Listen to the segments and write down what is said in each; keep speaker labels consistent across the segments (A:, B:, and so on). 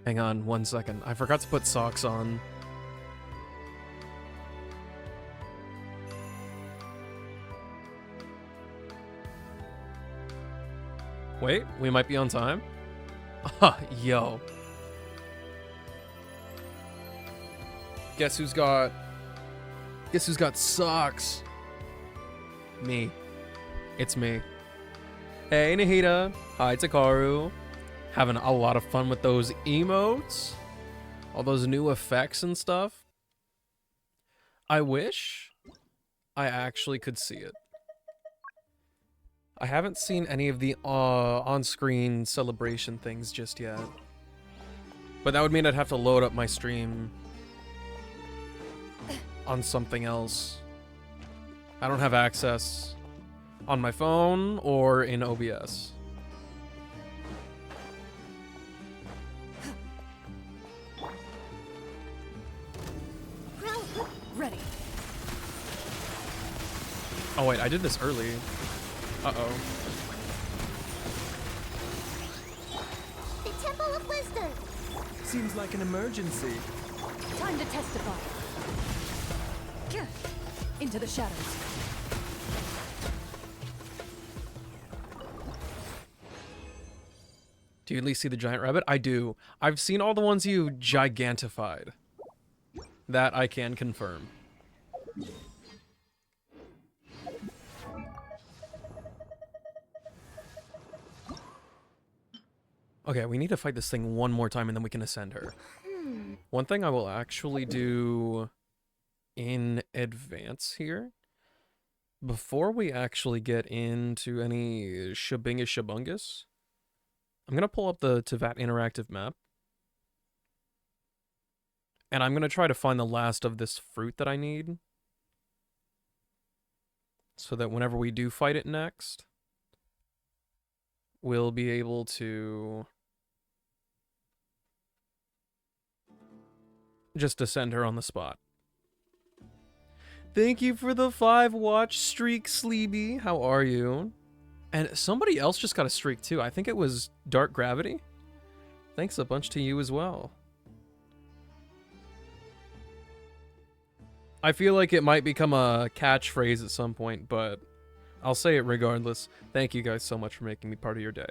A: Hang on 1 second. I forgot to put socks on. Wait, we might be on time? Yo. Guess who's got socks? Me. It's me. Hey, Nahida. Hi, Takaru. Having a lot of fun with those emotes. All those new effects and stuff. I wish I actually could see it. I haven't seen any of the on-screen celebration things just yet. But that would mean I'd have to load up my stream on something else. I don't have access on my phone or in OBS.
B: Ready.
A: Oh wait, I did this early. Uh-oh.
C: The Temple of Wisdom.
D: Seems like an emergency.
B: Time to testify. Into the shadows.
A: Do you at least see the giant rabbit? I do. I've seen all the ones you gigantified. That I can confirm. Okay, we need to fight this thing one more time and then we can ascend her. One thing I will actually do in advance here, before we actually get into any shabingus shabungus, I'm going to pull up the Teyvat interactive map. And I'm going to try to find the last of this fruit that I need. So that whenever we do fight it next, we'll be able to just ascend her on the spot. Thank you for the 5-watch streak, Sleeby. How are you? And somebody else just got a streak too. I think it was Dark Gravity. Thanks a bunch to you as well. I feel like it might become a catchphrase at some point, but I'll say it regardless. Thank you guys so much for making me part of your day.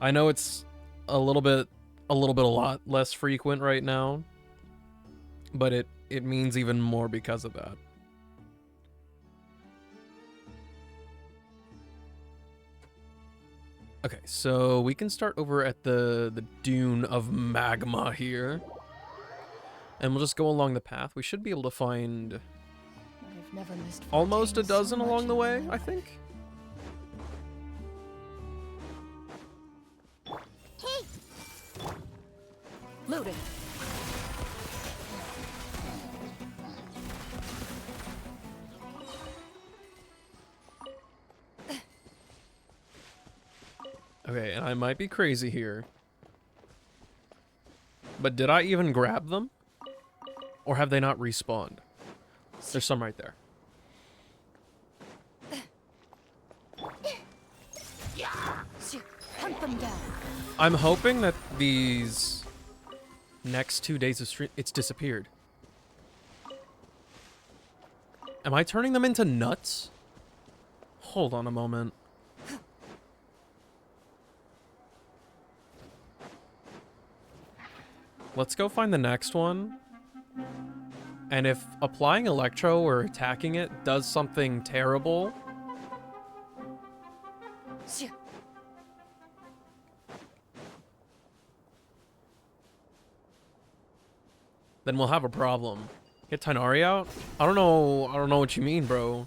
A: I know it's a lot less frequent right now, but it means even more because of that. Okay, so we can start over at the dune of magma here. And we'll just go along the path. We should be able to find
B: I've never missed
A: almost a
B: so
A: dozen
B: much
A: along the
B: in my
A: way,
B: life.
A: I think.
C: Hey,
B: Loaded.
A: Okay, and I might be crazy here, but did I even grab them? Or have they not respawned? There's some right there.
B: Hunt them down.
A: I'm hoping that these next 2 days of stream, it's disappeared. Am I turning them into nuts? Hold on a moment. Let's go find the next one. And if applying Electro or attacking it does something terrible, then we'll have a problem. Get Tainari out? I don't know what you mean, bro.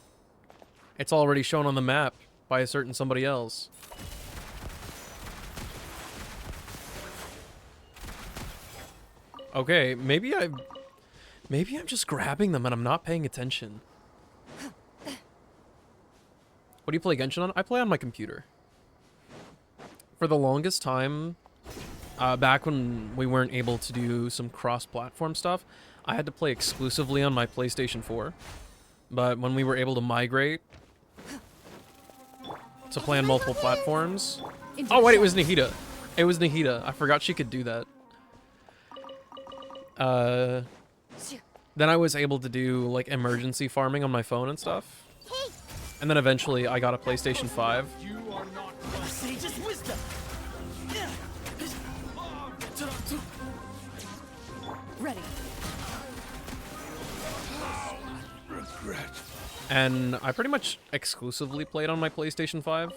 A: It's already shown on the map by a certain somebody else. Okay, maybe I'm just grabbing them and I'm not paying attention. What do you play Genshin on? I play on my computer. For the longest time, back when we weren't able to do some cross-platform stuff, I had to play exclusively on my PlayStation 4. But when we were able to migrate to play on multiple platforms... Oh wait, it was Nahida. It was Nahida. I forgot she could do that. Then I was able to do like emergency farming on my phone and stuff. And then eventually I got a PlayStation 5.
D: You are not my sage's wisdom.
B: Ready.
D: Regret.
A: And I pretty much exclusively played on my PlayStation 5.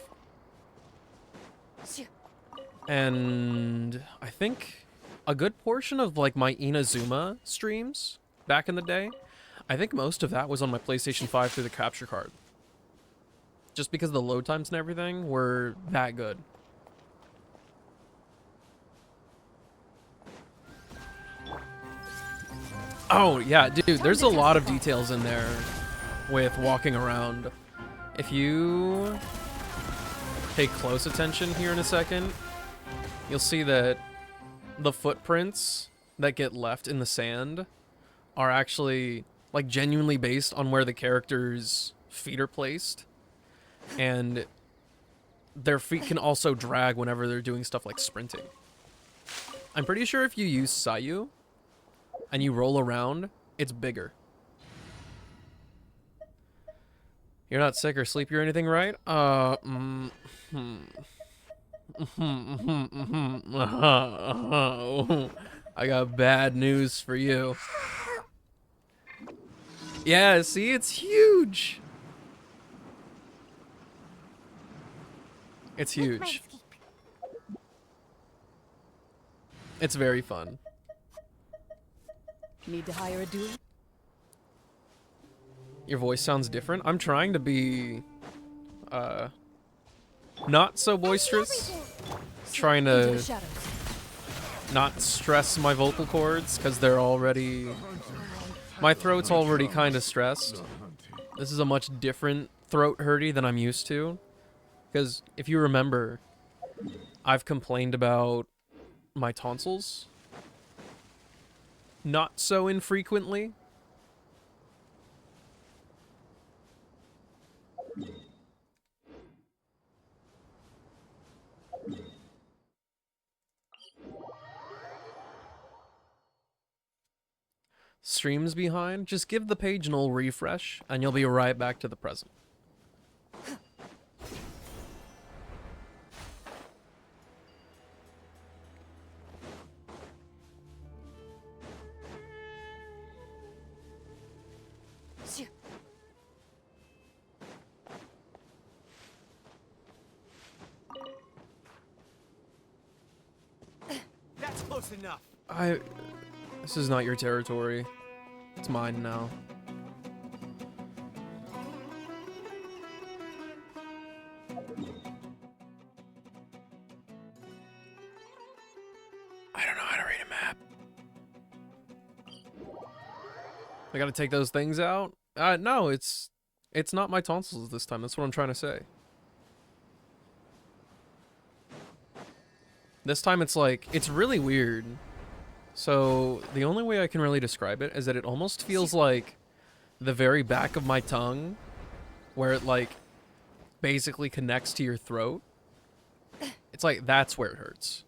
A: And I think a good portion of like my Inazuma streams back in the day, I think most of that was on my PlayStation 5 through the capture card. Just because the load times and everything were that good. Oh, yeah, dude, there's a lot of details in there with walking around. If you pay close attention here in a second, you'll see that the footprints that get left in the sand are actually like genuinely based on where the character's feet are placed. And their feet can also drag whenever they're doing stuff like sprinting. I'm pretty sure if you use Sayu and you roll around, it's bigger. You're not sick or sleepy or anything, right? I got bad news for you. Yeah, see, it's huge. It's huge. It's very fun.
B: Need to hire a dude?
A: Your voice sounds different. I'm trying to be, not so boisterous. Trying
B: Into the
A: to
B: shadows.
A: not stress my vocal cords because they're already... My throat's already kind of stressed. This is a much different throat hurty than I'm used to. Because if you remember, I've complained about my tonsils. Not so infrequently. Streams behind, just give the page an old refresh, and you'll be right back to the present.
D: That's close enough.
A: This is not your territory. It's mine now. I don't know how to read a map. I gotta take those things out? No, it's not my tonsils this time. That's what I'm trying to say. This time it's like, it's really weird. So the only way I can really describe it is that it almost feels like the very back of my tongue, where it like basically connects to your throat. It's like that's where it hurts.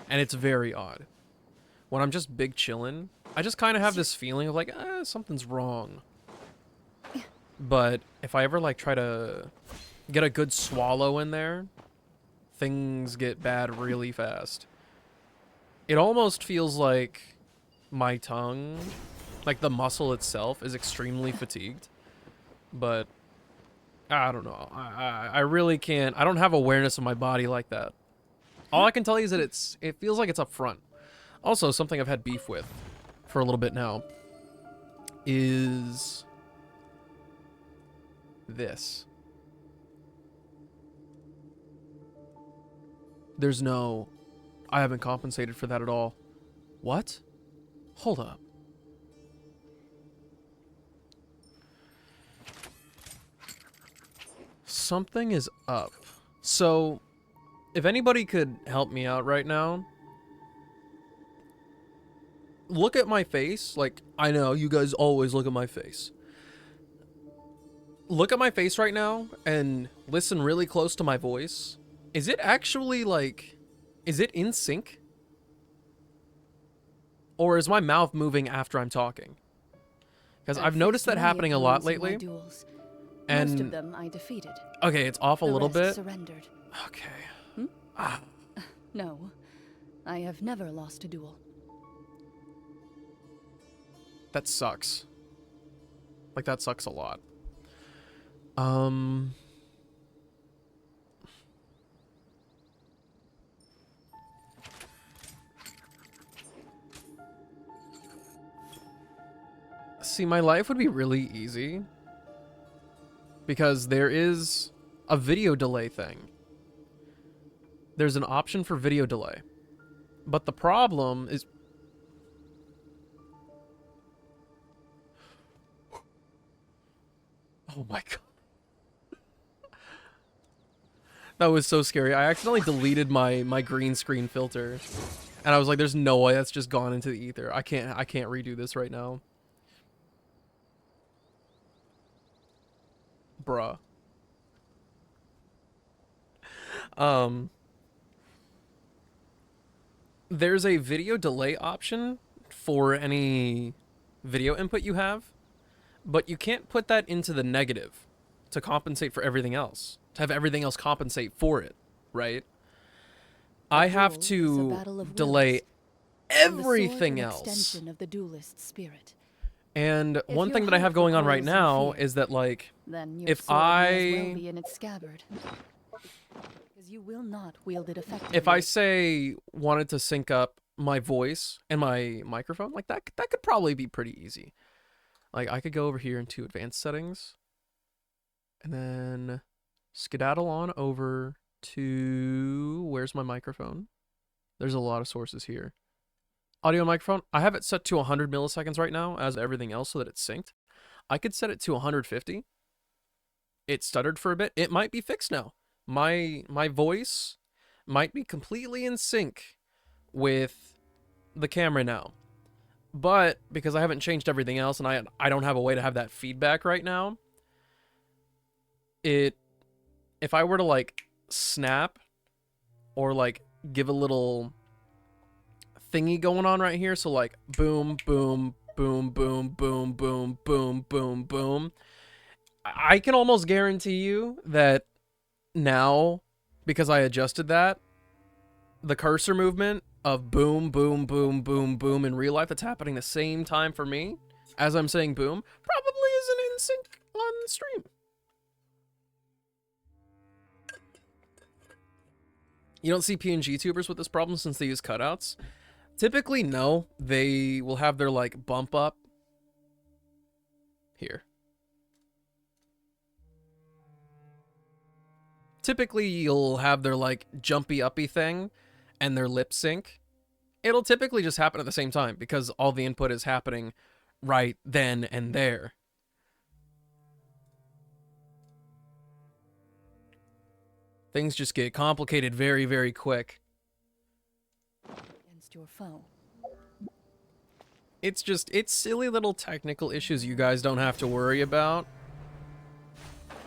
A: And it's very odd. When I'm just big chillin', I just kind of have this feeling of like, something's wrong. But if I ever like try to get a good swallow in there, things get bad really fast. It almost feels like my tongue, like the muscle itself, is extremely fatigued. But I don't know. I really can't. I don't have awareness of my body like that. All I can tell you is that it feels like it's up front. Also, something I've had beef with for a little bit now is this. I haven't compensated for that at all. What? Hold up. Something is up. So, if anybody could help me out right now, look at my face. Like, I know you guys always look at my face. Look at my face right now and listen really close to my voice. Is it actually like, is it in sync? Or is my mouth moving after I'm talking? Because I've noticed that happening a lot lately.
B: Most
A: And
B: of them I defeated.
A: okay, it's off a
B: The
A: little
B: rest
A: bit.
B: surrendered.
A: Okay. Ah,
B: No, I have never lost a duel.
A: that sucks. Like, that sucks a lot. See, my life would be really easy because there is a video delay thing. There's an option for video delay. But the problem is... Oh my god. That was so scary. I accidentally deleted my green screen filter. And I was like, there's no way that's just gone into the ether. I can't redo this right now. Bruh. There's a video delay option for any video input you have, but you can't put that into the negative to compensate for everything else, to have everything else compensate for it, right? I have to delay everything else.
B: Extension of the duelist spirit.
A: And
B: If
A: one
B: your
A: thing that I have
B: heart
A: going on right
B: recoils in
A: now
B: fear,
A: is that, like,
B: Then your
A: if
B: sword may as
A: I
B: well be in its scabbard. Because you will not wield it effectively.
A: if I say wanted to sync up my voice and my microphone, like that could probably be pretty easy. Like, I could go over here into advanced settings and then skedaddle on over to, where's my microphone? There's a lot of sources here. Audio microphone, I have it set to 100 milliseconds right now as everything else so that it's synced. I could set it to 150. It stuttered for a bit. It might be fixed now. My voice might be completely in sync with the camera now. But because I haven't changed everything else and I don't have a way to have that feedback right now, if I were to, like, snap or, like, give a little thingy going on right here, so, like, boom, boom, boom, boom, boom, boom, boom, boom, boom, I can almost guarantee you that now, because I adjusted that, the cursor movement of boom, boom, boom, boom, boom in real life that's happening the same time for me as I'm saying boom probably isn't in sync on stream. You don't see PNG tubers with this problem since they use cutouts? Typically, no. They will have their, like, bump up here. Typically, you'll have their, like, jumpy uppy thing and their lip sync. It'll typically just happen at the same time because all the input is happening right then and there. Things just get complicated very, very quick.
B: Against your foe.
A: It's silly little technical issues you guys don't have to worry about.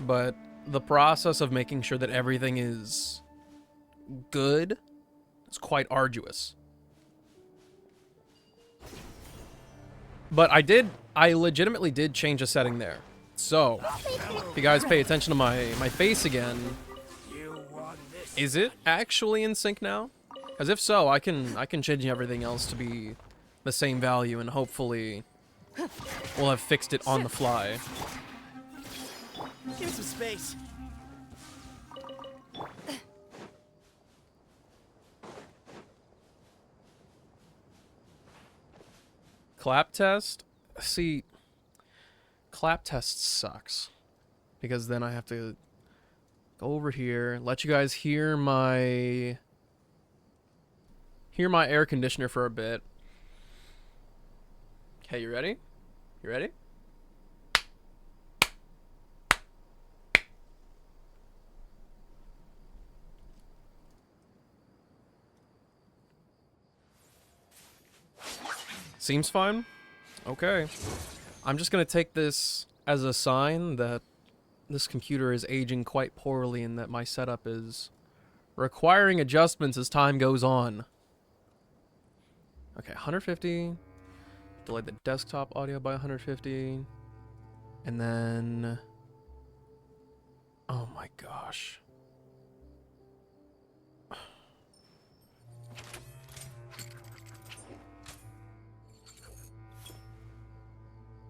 A: But the process of making sure that everything is good is quite arduous. But I legitimately did change a setting there. So, if you guys pay attention to my face again, is it actually in sync now? Because if so, I can change everything else to be the same value, and hopefully we'll have fixed it on the fly.
D: Give me some space.
A: Clap test? See, clap test sucks. Because then I have to go over here, let you guys hear my air conditioner for a bit. Okay, you ready? You ready? Seems fine. Okay. I'm just gonna take this as a sign that this computer is aging quite poorly and that my setup is requiring adjustments as time goes on. Okay, 150. Delay the desktop audio by 150. And then... Oh my gosh.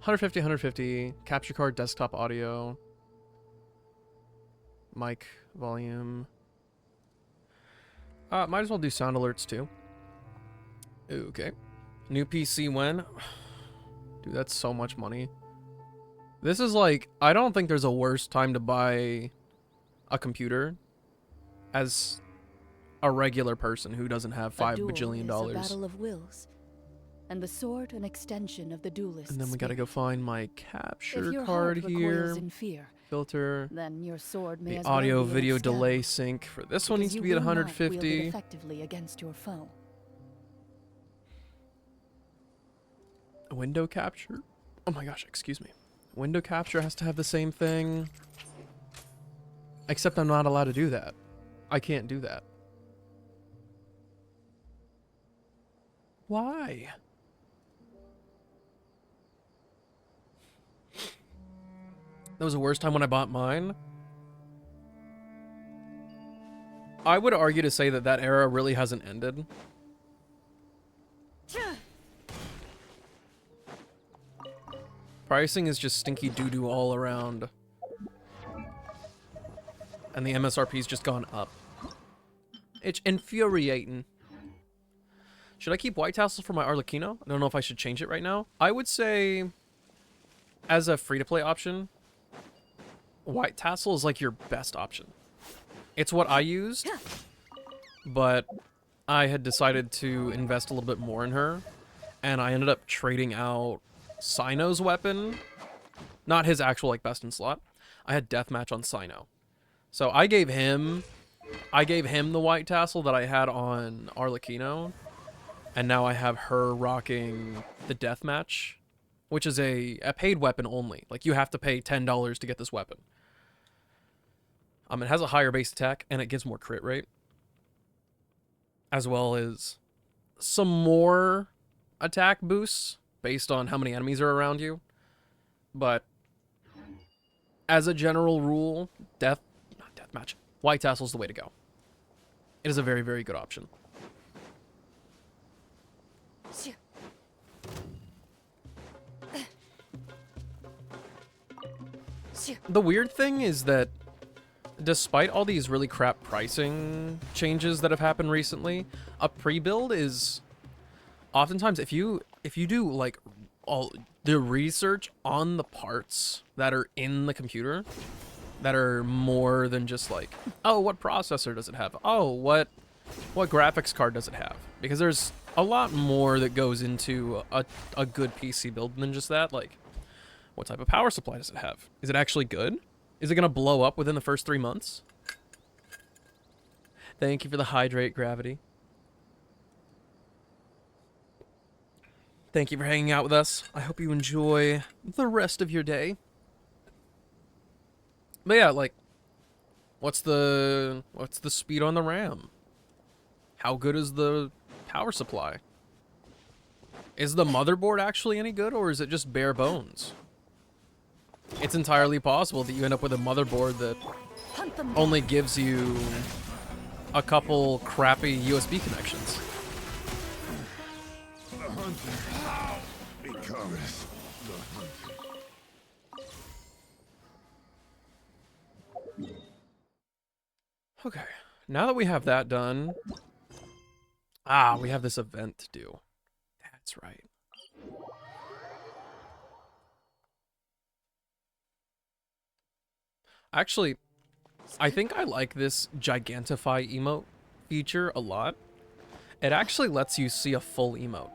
A: 150, 150. Capture card, desktop audio. Mic volume. Might as well do sound alerts too. Okay. New PC when? Dude, that's so much money. This is like, I don't think there's a worse time to buy a computer as a regular person who doesn't have $5 bajillion
B: A battle of wills, and the sword an extension of the duelist.
A: And then we gotta go find my capture
B: if your
A: card
B: heart
A: here.
B: recoils in fear,
A: Filter.
B: then your sword may
A: The
B: as well
A: audio
B: be an
A: video
B: external,
A: delay sync for this one
B: because
A: needs to
B: you
A: be at
B: will not wield it
A: 150.
B: effectively against your foe.
A: Window capture? Oh my gosh, excuse me. Window capture has to have the same thing. Except I'm not allowed to do that. I can't do that. Why? That was the worst time when I bought mine. I would argue to say that that era really hasn't ended. Pricing is just stinky doo-doo all around. And the MSRP's just gone up. It's infuriating. Should I keep white tassels for my Arlecchino? I don't know if I should change it right now. I would say, as a free-to-play option, white tassel is like your best option. It's what I used, but I had decided to invest a little bit more in her, and I ended up trading out Sino's weapon. Not his actual, like, best in slot. I had deathmatch on Sino. So I gave him the white tassel that I had on Arlecchino, and now I have her rocking the deathmatch, which is a paid weapon only. Like, you have to pay $10 to get this weapon. It has a higher base attack, and it gives more crit rate, as well as some more attack boosts based on how many enemies are around you. But as a general rule, white tassel is the way to go. It is a very, very good option. The weird thing is that despite all these really crap pricing changes that have happened recently, a pre-build is oftentimes, if you do like all the research on the parts that are in the computer that are more than just like, oh, what processor does it have? Oh, what graphics card does it have? Because there's a lot more that goes into a good PC build than just that. Like, what type of power supply does it have? Is it actually good? Is it going to blow up within the first 3 months? Thank you for the hydrate, Gravity. Thank you for hanging out with us. I hope you enjoy the rest of your day. But yeah, like, what's the speed on the RAM? How good is the power supply? Is the motherboard actually any good, or is it just bare bones? It's entirely possible that you end up with a motherboard that only gives you a couple crappy USB connections.
E: The hunter becomes the hunted.
A: Okay, now that we have that done, we have this event to do. That's right. Actually, I think I like this Gigantify emote feature a lot. It actually lets you see a full emote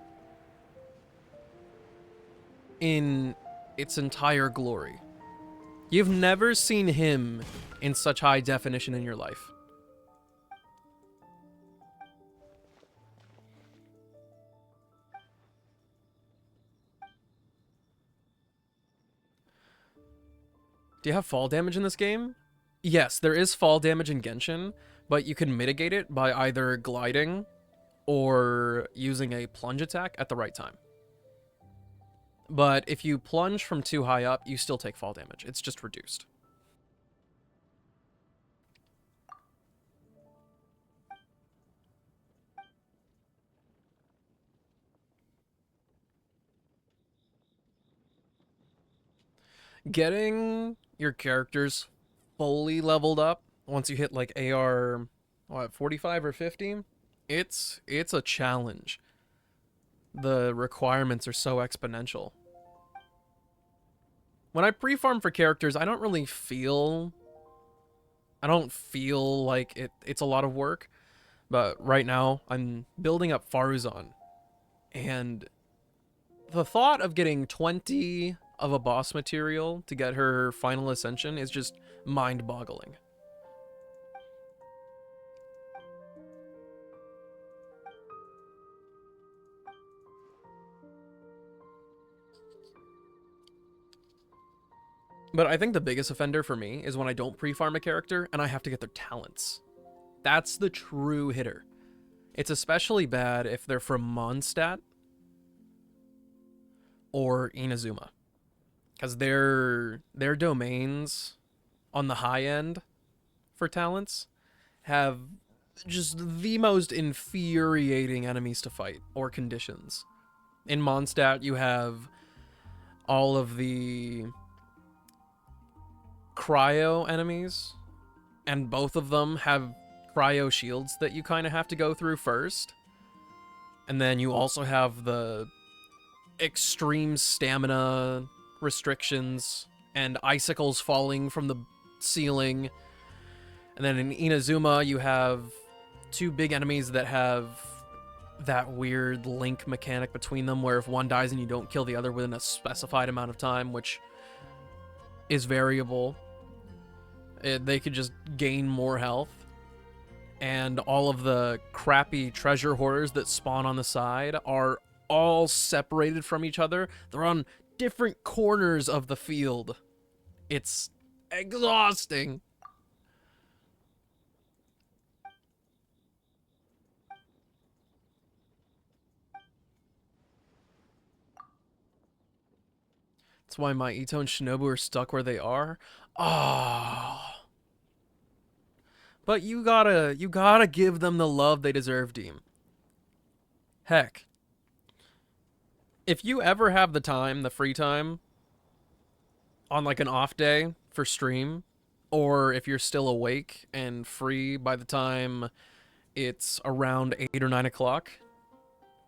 A: in its entire glory. You've never seen him in such high definition in your life. Do you have fall damage in this game? Yes, there is fall damage in Genshin, but you can mitigate it by either gliding or using a plunge attack at the right time. But if you plunge from too high up, you still take fall damage. It's just reduced. Getting your characters fully leveled up once you hit like AR, what, 45 or 50, it's a challenge. The requirements are so exponential. When I pre-farm for characters, I don't feel like it's a lot of work. But right now, I'm building up Faruzan, and the thought of getting 20 of a boss material to get her final ascension is just mind-boggling. But I think the biggest offender for me is when I don't pre-farm a character and I have to get their talents. That's the true hitter. It's especially bad if they're from Mondstadt or Inazuma, because their domains on the high end for talents have just the most infuriating enemies to fight or conditions. In Mondstadt, you have all of the cryo enemies, and both of them have cryo shields that you kind of have to go through first. And then you also have the extreme stamina restrictions and icicles falling from the ceiling. And then in Inazuma, you have two big enemies that have that weird link mechanic between them, where if one dies and you don't kill the other within a specified amount of time, which is variable, they could just gain more health. And all of the crappy treasure hoarders that spawn on the side are all separated from each other. They're on different corners of the field. It's exhausting. That's why my Ito and Shinobu are stuck where they are. Ah. Oh. But you gotta give them the love they deserve, Deem. Heck, if you ever have the time, the free time, on like an off day for stream, or if you're still awake and free by the time it's around 8 or 9 o'clock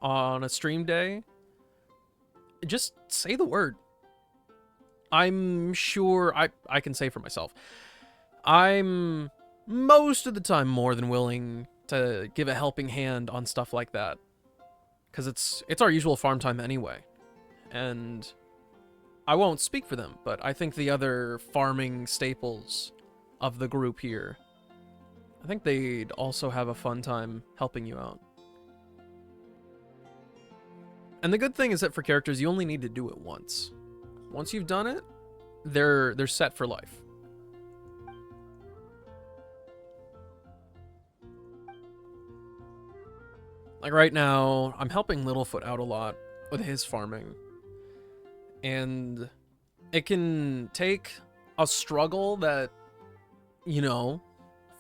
A: on a stream day, just say the word. I'm sure I can say for myself, I'm most of the time more than willing to give a helping hand on stuff like that, because it's our usual farm time anyway. And I won't speak for them, but I think the other farming staples of the group here, I think they'd also have a fun time helping you out. And the good thing is that for characters, you only need to do it once. Once you've done it, they're set for life. Like right now, I'm helping Littlefoot out a lot with his farming. And it can take a struggle that, you know,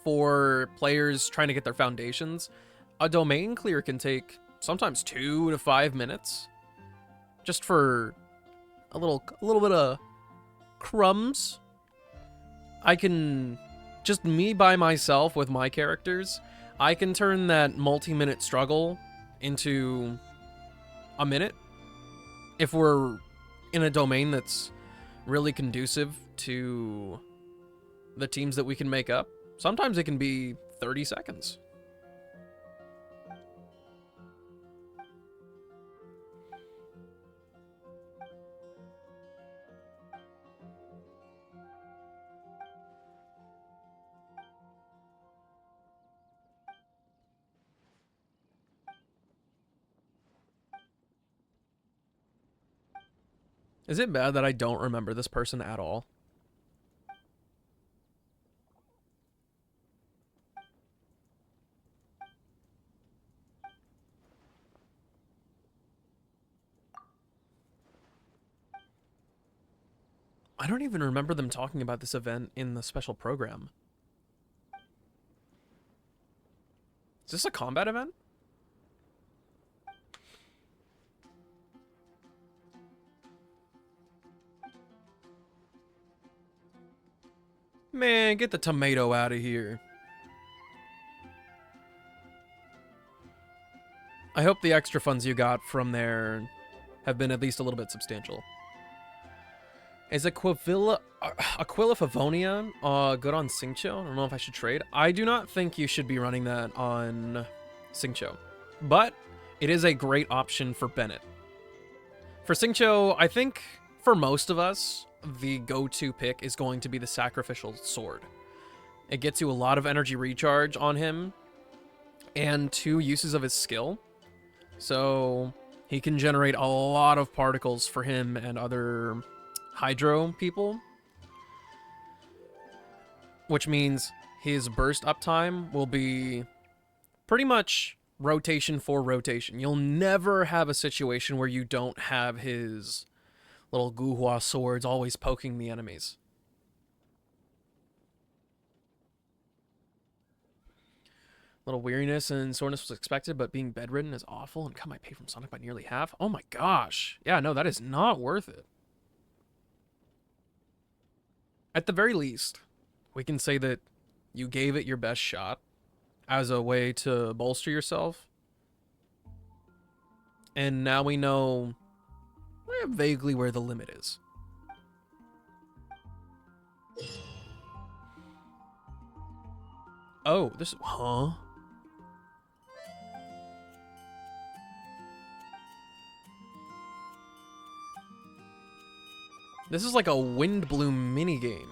A: for players trying to get their foundations, a domain clear can take sometimes 2 to 5 minutes. Just for a little bit of crumbs. I can, just me by myself with my characters, I can turn that multi-minute struggle into a minute if we're in a domain that's really conducive to the teams that we can make up. Sometimes it can be 30 seconds. Is it bad that I don't remember this person at all? I don't even remember them talking about this event in the special program. Is this a combat event? Man, get the tomato out of here. I hope the extra funds you got from there have been at least a little bit substantial. Is Aquila Favonia good on Xingqiu? I don't know if I should trade. I do not think you should be running that on Xingqiu, but it is a great option for Bennett. For Xingqiu, I think for most of us, the go-to pick is going to be the Sacrificial Sword. It gets you a lot of energy recharge on him and 2 uses of his skill. So he can generate a lot of particles for him and other Hydro people, which means his burst uptime will be pretty much rotation for rotation. You'll never have a situation where you don't have his little Guhua swords always poking the enemies. Little weariness and soreness was expected, but being bedridden is awful and cut my pay from Sonic by nearly half. Oh my gosh. Yeah, no, that is not worth it. At the very least, we can say that you gave it your best shot as a way to bolster yourself. And now we know vaguely where the limit is. Oh, this... Huh? This is like a Wind Bloom minigame.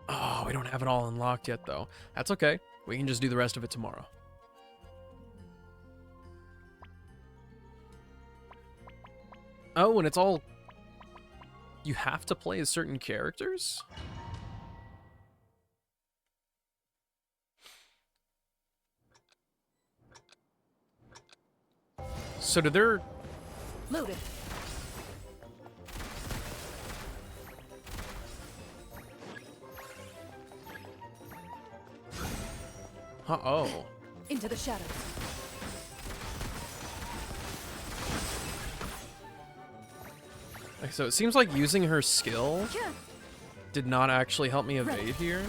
A: Oh, we don't have it all unlocked yet, though. That's okay. We can just do the rest of it tomorrow. Oh, and it's all... You have to play as certain characters? So did there...
B: Loaded.
A: Uh-oh.
B: Into the shadows.
A: Okay, so it seems like using her skill
B: Yeah.
A: did not actually help me evade here.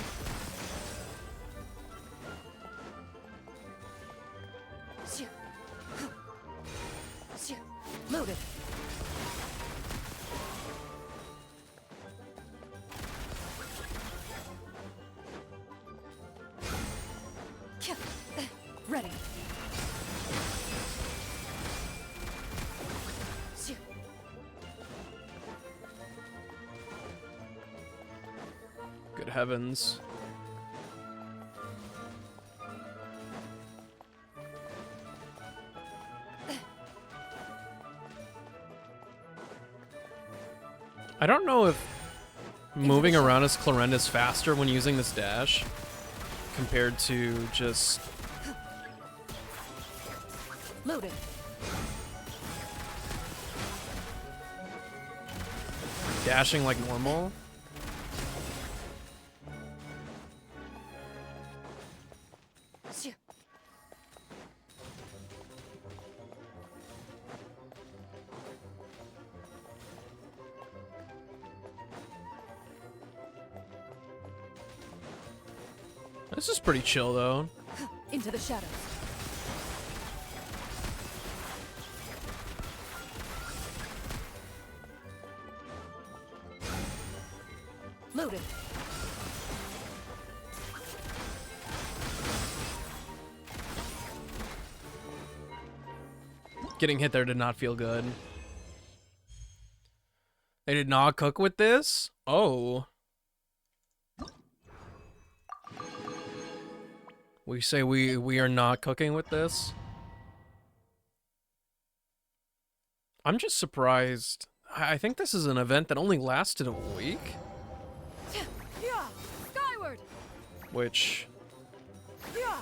B: Loaded. Ready.
A: Good heavens. I don't know if moving around as Clarenda is faster when using this dash compared to just
B: Loaded.
A: dashing like normal. This is pretty chill, though.
B: Into the shadows. Loaded.
A: Getting hit there did not feel good. They did not cook with this? Oh. We say we are not cooking with this? I'm just surprised. I think this is an event that only lasted a week.
B: Yeah. Skyward.
A: which
B: Yeah.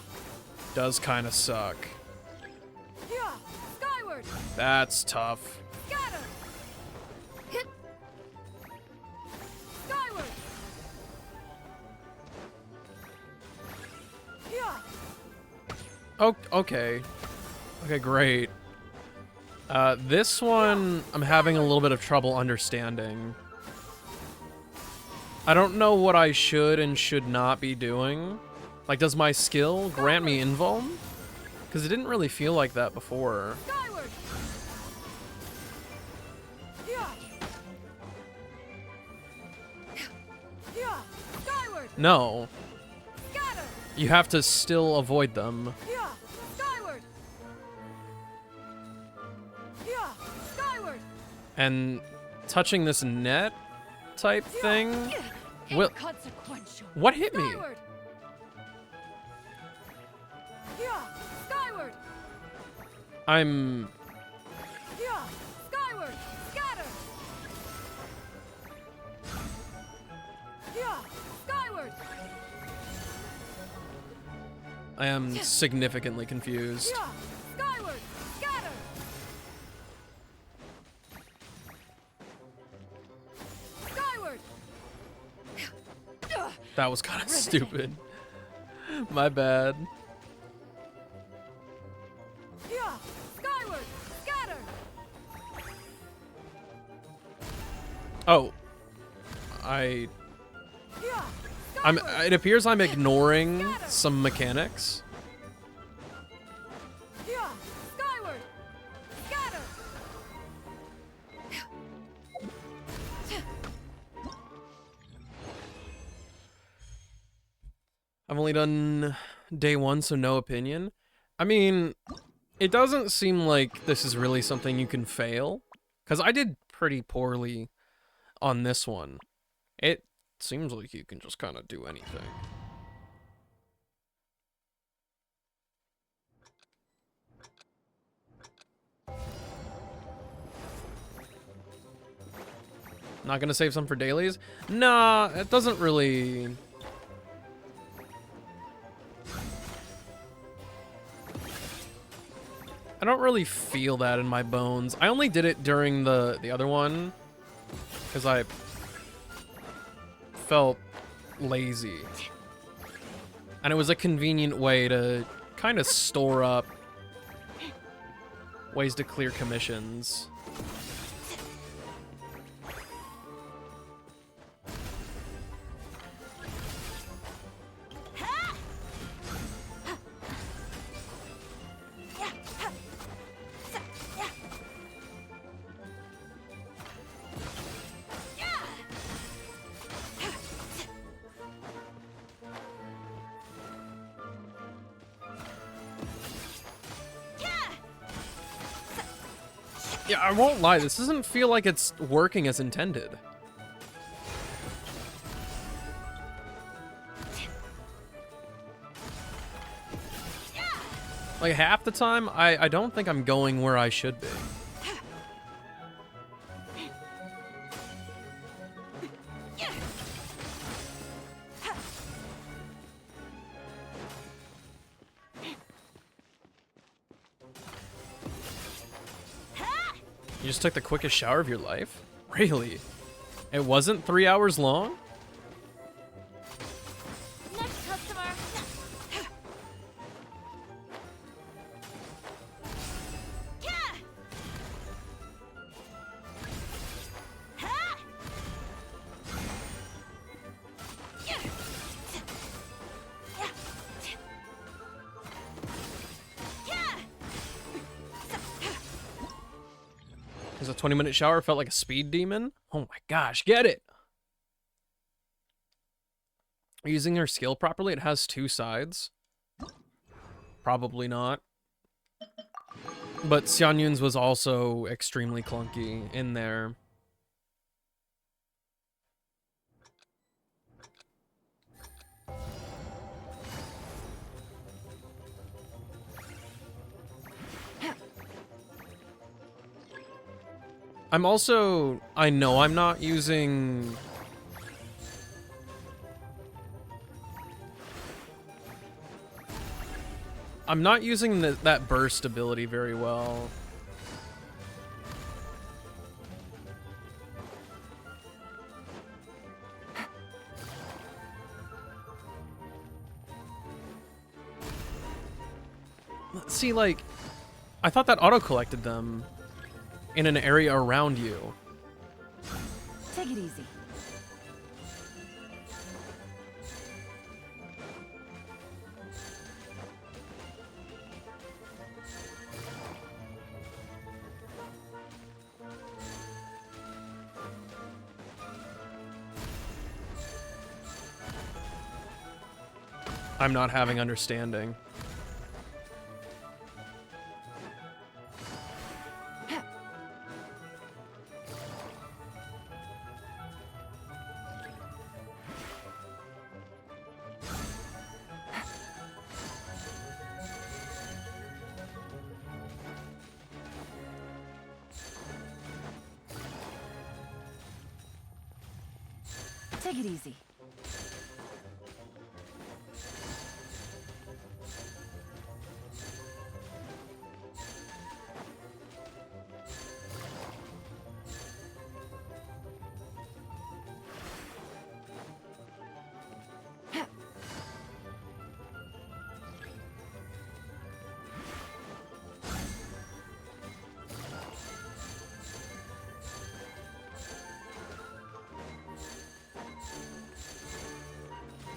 A: does kind of suck.
B: Yeah. Skyward.
A: That's tough.
B: Scatter. Hit. Skyward. Yeah.
A: Oh, okay. Okay, great. This one, I'm having a little bit of trouble understanding. I don't know what I should and should not be doing. Like, does my skill grant me invuln? Because it didn't really feel like that before.
B: Skyward. Yeah. Yeah. Skyward.
A: No.
B: Scatter.
A: You have to still avoid them.
B: Yeah. Skyward. Yeah. Skyward.
A: And touching this net type thing. Will,
B: Inconsequential.
A: what hit me?
B: Skyward. Yeah. Skyward.
A: I'm...
B: Yeah. Skyward. Scatter. Yeah. Skyward.
A: I am significantly confused.
B: Yeah. Skyward. Scatter. Skyward.
A: That was kind of stupid. My bad.
B: Yeah. Skyward. Scatter.
A: Oh.
B: Yeah.
A: It appears I'm ignoring some mechanics.
B: Yeah. Skyward. Scatter.
A: I've only done day one, so no opinion. I mean, it doesn't seem like this is really something you can fail. Because I did pretty poorly on this one. It seems like you can just kind of do anything. Not gonna save some for dailies? Nah, it doesn't really... I don't really feel that in my bones. I only did it during the other one because I felt lazy. And it was a convenient way to kind of store up ways to clear commissions. Yeah, I won't lie, this doesn't feel like it's working as intended. Like, half the time, I don't think I'm going where I should be. You just took the quickest shower of your life? Really? It wasn't 3 hours long?
C: Next customer.
A: Because a 20-minute shower felt like a speed demon? Oh my gosh, get it! Are you using her skill properly? It has two sides. Probably not. But Xian Yun's was also extremely clunky in there. I'm also... I know I'm not using... I'm not using that burst ability very well. See, like, I thought that auto-collected them in an area around you.
B: Take it easy.
A: I'm not having understanding.
B: Take it easy.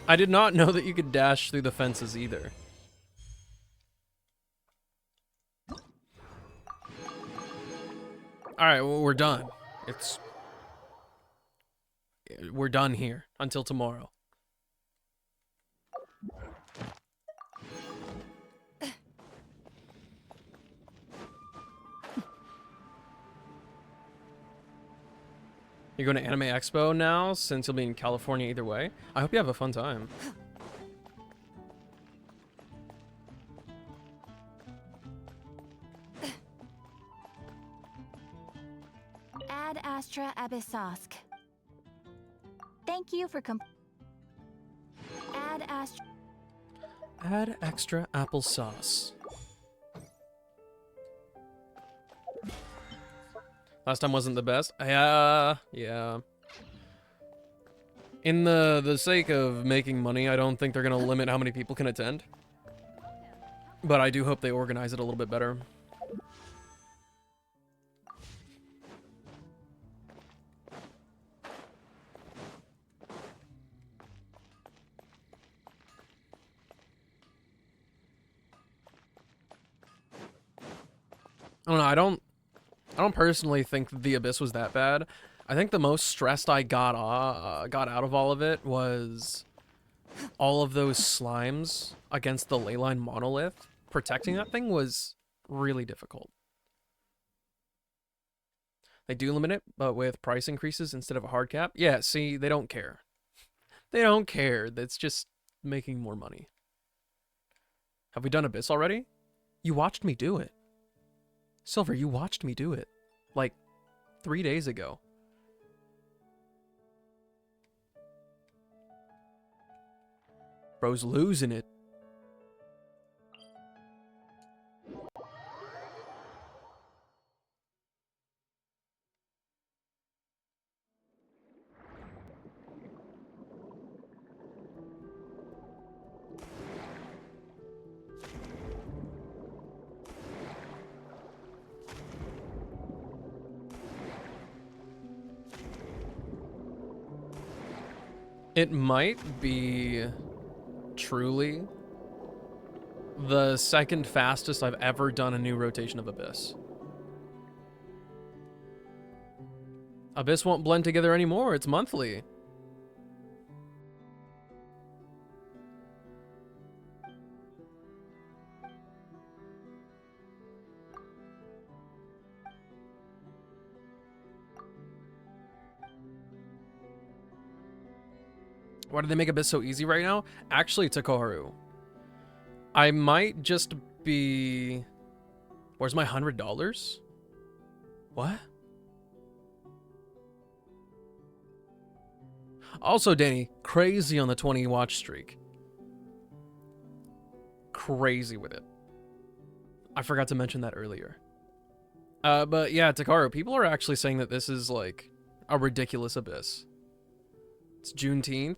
A: I did not know that you could dash through the fences either. Alright, well, we're done. We're done here until tomorrow. You're going to Anime Expo now, since you'll be in California either way. I hope you have a fun time.
C: Ad Astra Abyssosk. Thank you for Ad Astra.
A: Add extra applesauce. Last time wasn't the best. Yeah. In the sake of making money, I don't think they're gonna limit how many people can attend. But I do hope they organize it a little bit better. I don't know, I don't personally think the Abyss was that bad. I think the most stressed I got out of all of it was all of those slimes against the leyline monolith. Protecting that thing was really difficult. They do limit it, but with price increases instead of a hard cap. Yeah, see, they don't care. They don't care. That's just making more money. Have we done Abyss already? You watched me do it. Silver, you watched me do it. Like, 3 days ago. Bro's losing it. It might be truly the second fastest I've ever done a new rotation of Abyss. Abyss won't blend together anymore, it's monthly. Why did they make Abyss so easy right now? Actually, Takaharu. I might just be... Where's my $100? What? Also, Danny, crazy on the 20 watch streak. Crazy with it. I forgot to mention that earlier. But yeah, Takaru, people are actually saying that this is like a ridiculous abyss. It's Juneteenth.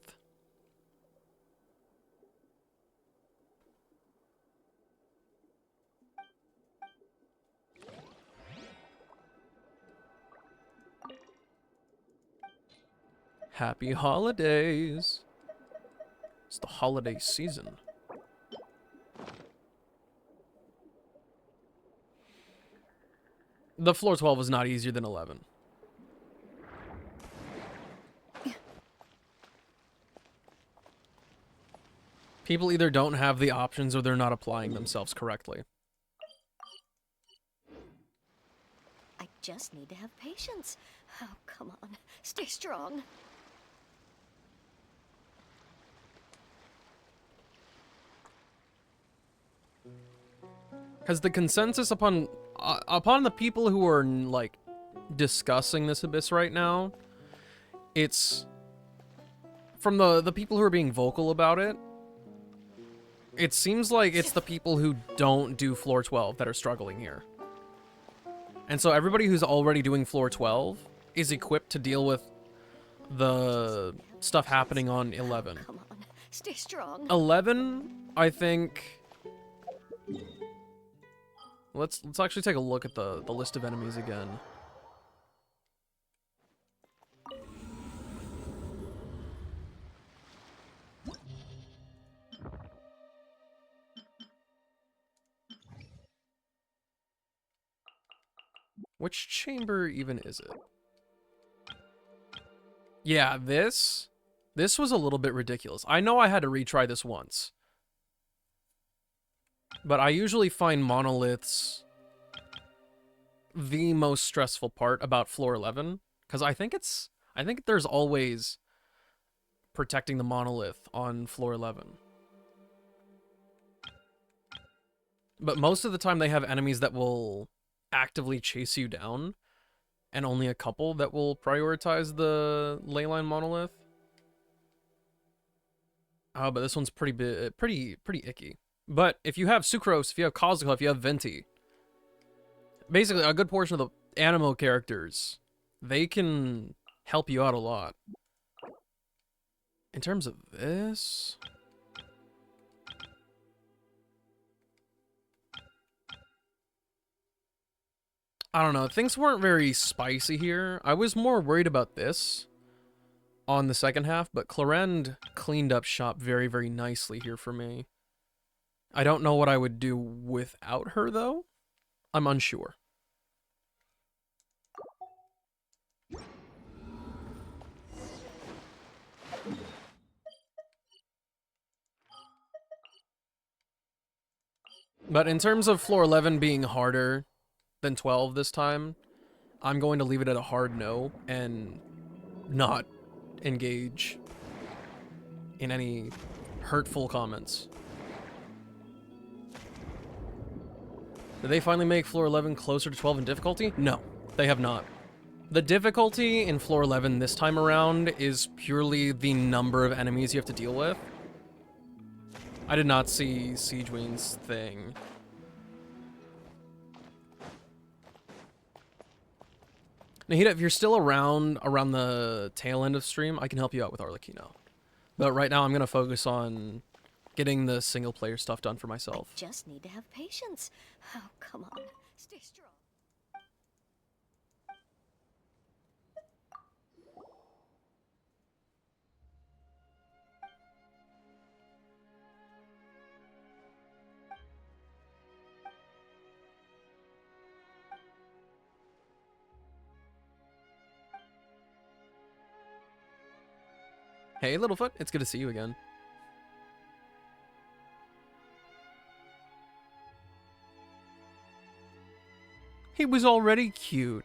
A: Happy holidays. It's the holiday season. The floor 12 was not easier than 11. People either don't have the options or they're not applying themselves correctly.
F: I just need to have patience. Oh, come on. Stay strong.
A: Because the consensus upon the people who are like discussing this abyss right now, it's from the people who are being vocal about it. It seems like it's the people who don't do floor 12 that are struggling here. And so everybody who's already doing floor 12 is equipped to deal with the stuff happening on 11.
F: Come on. Stay strong.
A: 11, I think. Let's actually take a look at the list of enemies again. Which chamber even is it? Yeah, this was a little bit ridiculous. I know I had to retry this once. But I usually find monoliths the most stressful part about floor 11, because I think there's always protecting the monolith on floor 11. But most of the time they have enemies that will actively chase you down, and only a couple that will prioritize the leyline monolith. Oh, but this one's pretty icky. But if you have Sucrose, if you have Kazuha, if you have Venti, basically a good portion of the Animo characters, they can help you out a lot. In terms of this, I don't know. Things weren't very spicy here. I was more worried about this on the second half, but Clarend cleaned up shop very, very nicely here for me. I don't know what I would do without her, though. I'm unsure. But in terms of floor 11 being harder than 12 this time, I'm going to leave it at a hard no and not engage in any hurtful comments. Did they finally make floor 11 closer to 12 in difficulty? No, they have not. The difficulty in floor 11 this time around is purely the number of enemies you have to deal with. I did not see Siege Wing's thing. Nahida, if you're still around the tail end of stream, I can help you out with Arlecchino. But right now I'm going to focus on getting the single player stuff done for myself.
F: Just need to have patience. Oh, come on. Stay strong.
A: Hey, Littlefoot, it's good to see you again. He was already cute.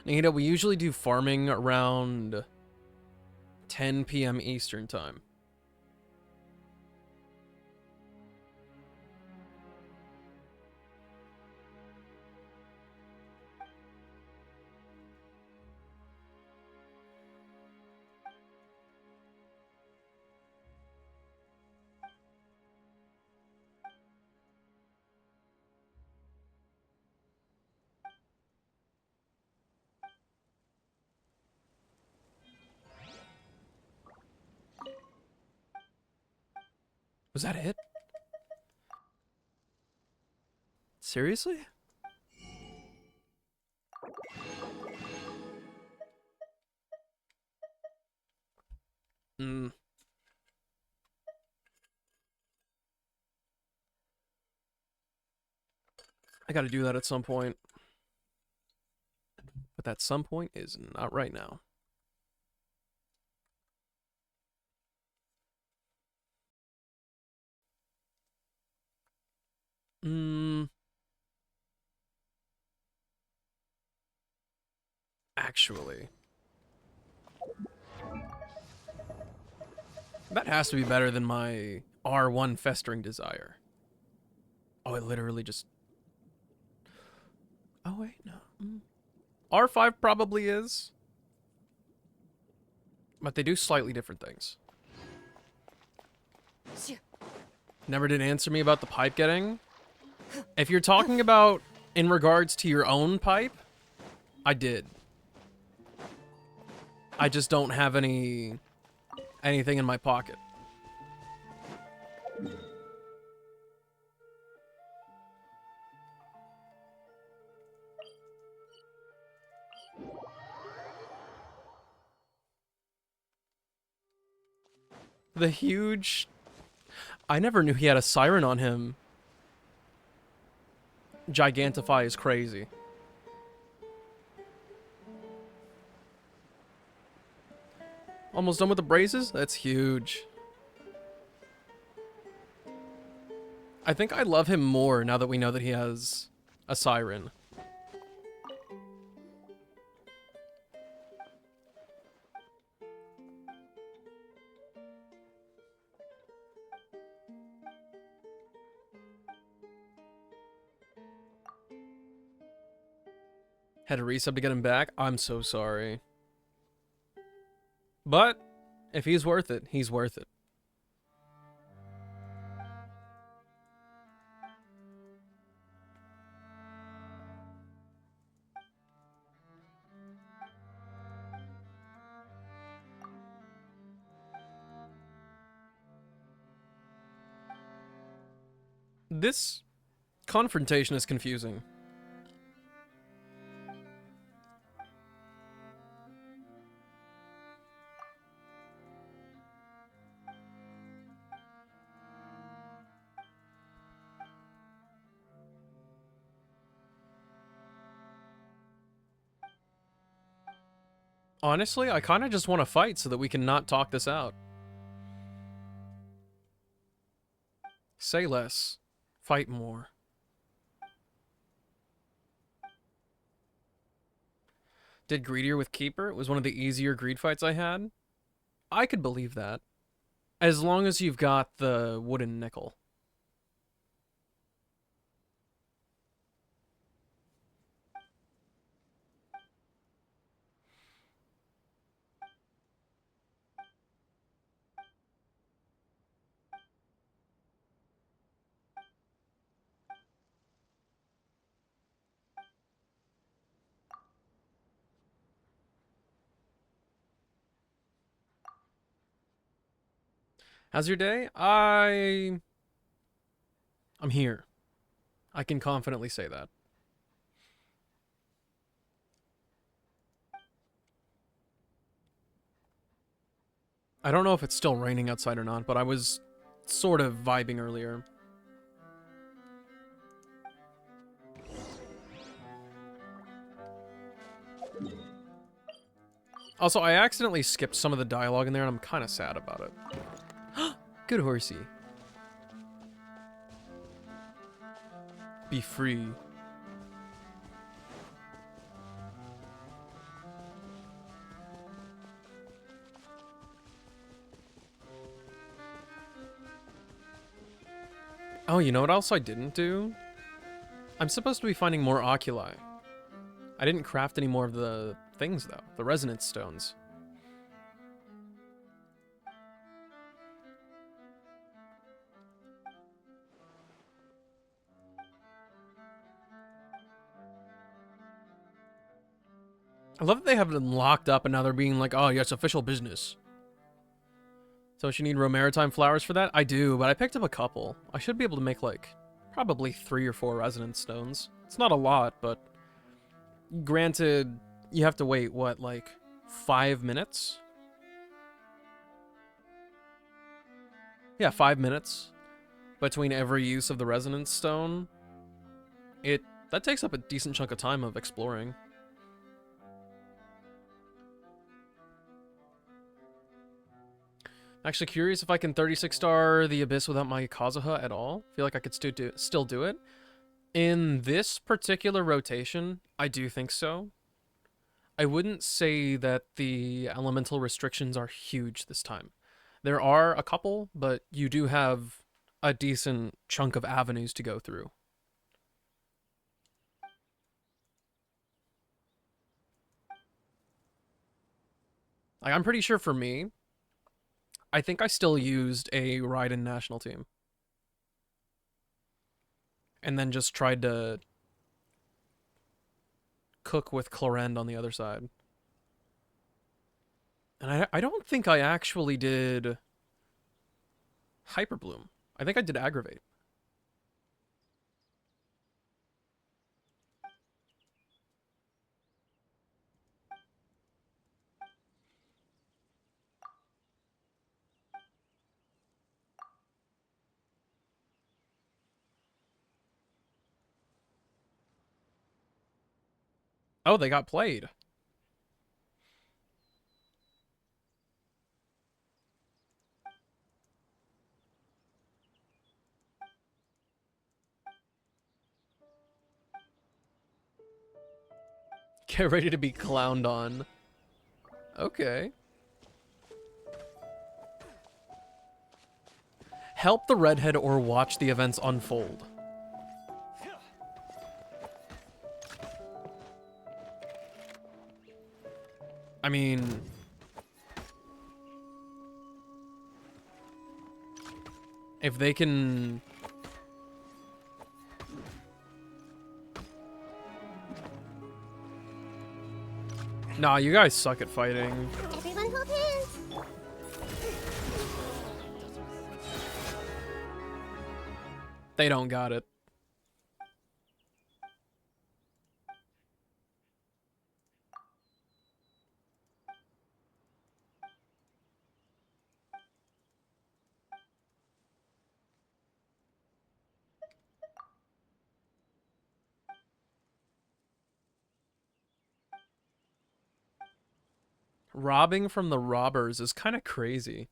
A: Nita, we usually do farming around 10 p.m. Eastern time. Was that it? Seriously? Hmm. I gotta do that at some point. But that some point is not right now. Hmm. Actually. That has to be better than my R1 Festering Desire. Oh, it literally just... Oh, wait, no. R5 probably is. But they do slightly different things. Never did answer me about the pipe getting. If you're talking about in regards to your own pipe, I did. I just don't have anything in my pocket. The huge... I never knew he had a siren on him. Gigantify is crazy. Almost done with the braces? That's huge. I think I love him more now that we know that he has a siren. Had to resub to get him back? I'm so sorry. But, if he's worth it, he's worth it. This confrontation is confusing. Honestly, I kind of just want to fight so that we can not talk this out. Say less. Fight more. Did greedier with Keeper? It was one of the easier greed fights I had. I could believe that. As long as you've got the wooden nickel. How's your day? I'm here. I can confidently say that. I don't know if it's still raining outside or not, but I was sort of vibing earlier. Also, I accidentally skipped some of the dialogue in there, and I'm kind of sad about it. Good horsey. Be free. Oh, you know what else I didn't do? I'm supposed to be finding more oculi. I didn't craft any more of the things, though. The resonance stones. I love that they have them locked up and now they're being like, oh, yeah, it's official business. So you need Romaritime flowers for that? I do, but I picked up a couple. I should be able to make, like, probably 3 or 4 resonance stones. It's not a lot, but granted, you have to wait, what, like, 5 minutes? Yeah, 5 minutes between every use of the resonance stone. That takes up a decent chunk of time of exploring. Actually curious if I can 36-star the Abyss without my Kazuha at all. Feel like I could still do it. In this particular rotation, I do think so. I wouldn't say that the elemental restrictions are huge this time. There are a couple, but you do have a decent chunk of avenues to go through. Like, I'm pretty sure for me, I think I still used a Raiden national team. And then just tried to cook with Clorend on the other side. And I don't think I actually did Hyperbloom. I think I did Aggravate. Oh, they got played. Get ready to be clowned on. Okay. Help the redhead or watch the events unfold. I mean... if they can... Nah, you guys suck at fighting.
C: Everyone hold hands.
A: They don't got it. Robbing from the robbers is kind of crazy.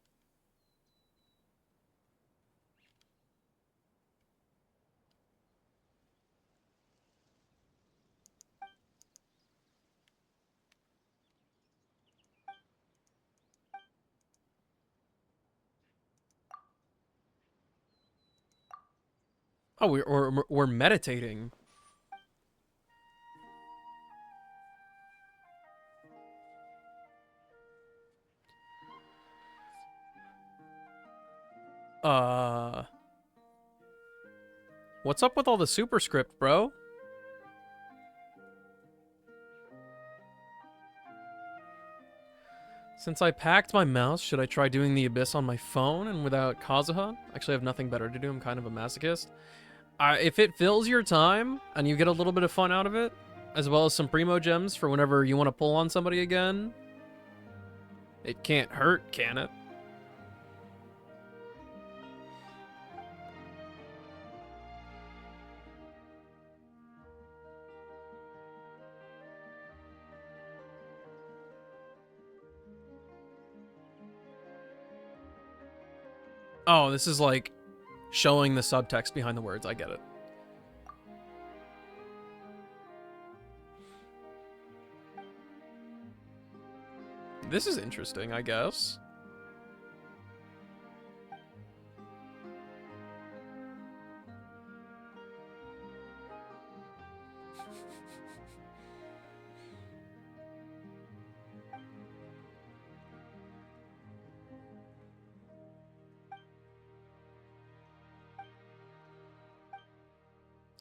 A: Oh, we're meditating. What's up with all the superscript, bro? Since I packed my mouse, should I try doing the Abyss on my phone and without Kazuha? Actually, I have nothing better to do. I'm kind of a masochist. If it fills your time and you get a little bit of fun out of it, as well as some primo gems for whenever you want to pull on somebody again, it can't hurt, can it? Oh, this is like showing the subtext behind the words. I get it. This is interesting, I guess.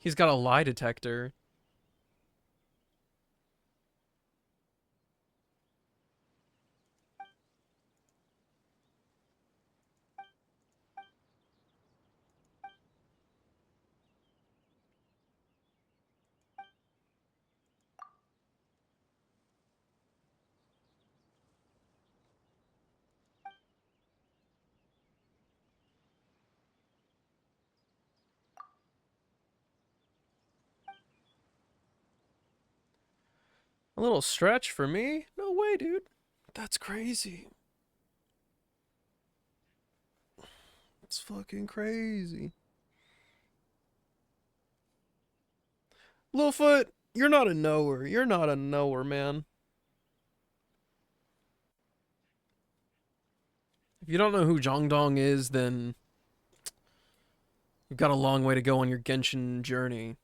A: He's got a lie detector. A little stretch for me? No way, dude. That's crazy. It's fucking crazy. Littlefoot, you're not a knower. You're not a knower, man. If you don't know who Zhongdong is, then you've got a long way to go on your Genshin journey.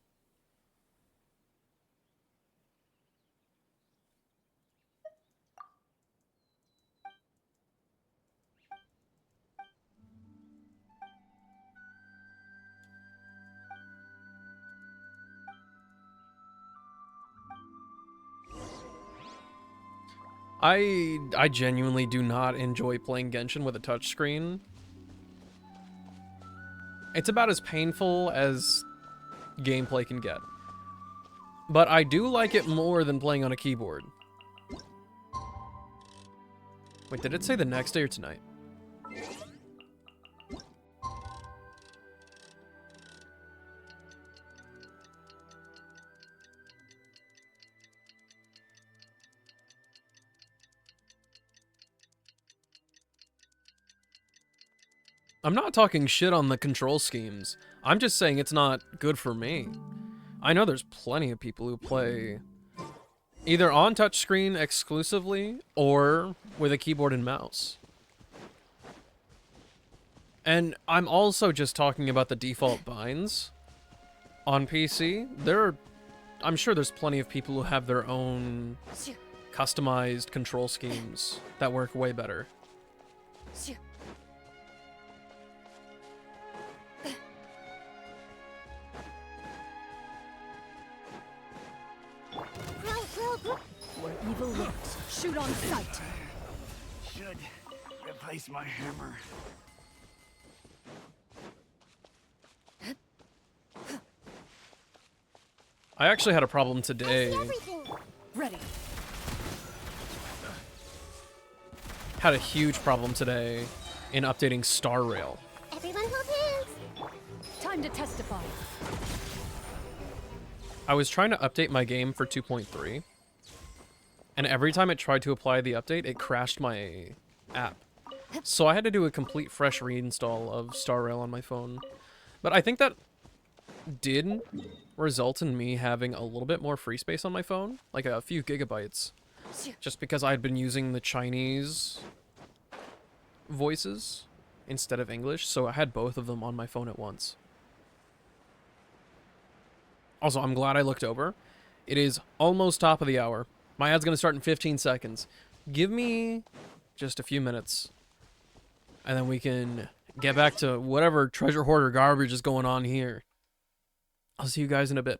A: I genuinely do not enjoy playing Genshin with a touchscreen. It's about as painful as gameplay can get. But I do like it more than playing on a keyboard. Wait, did it say the next day or tonight? I'm not talking shit on the control schemes. I'm just saying it's not good for me. I know there's plenty of people who play either on touchscreen exclusively or with a keyboard and mouse. And I'm also just talking about the default binds on PC. I'm sure there's plenty of people who have their own customized control schemes that work way better.
B: Where evil lurks, shoot on sight.
G: Should replace my hammer.
A: I actually had a problem today.
B: Ready.
A: Had a huge problem today in updating Star Rail.
F: Everyone hold hands.
B: Time to testify.
A: I was trying to update my game for 2.3, and every time it tried to apply the update, it crashed my app. So I had to do a complete fresh reinstall of Star Rail on my phone. But I think that did result in me having a little bit more free space on my phone, like a few gigabytes, just because I had been using the Chinese voices instead of English, so I had both of them on my phone at once. Also, I'm glad I looked over. It is almost top of the hour. My ad's going to start in 15 seconds. Give me just a few minutes, and then we can get back to whatever treasure hoarder garbage is going on here. I'll see you guys in a bit.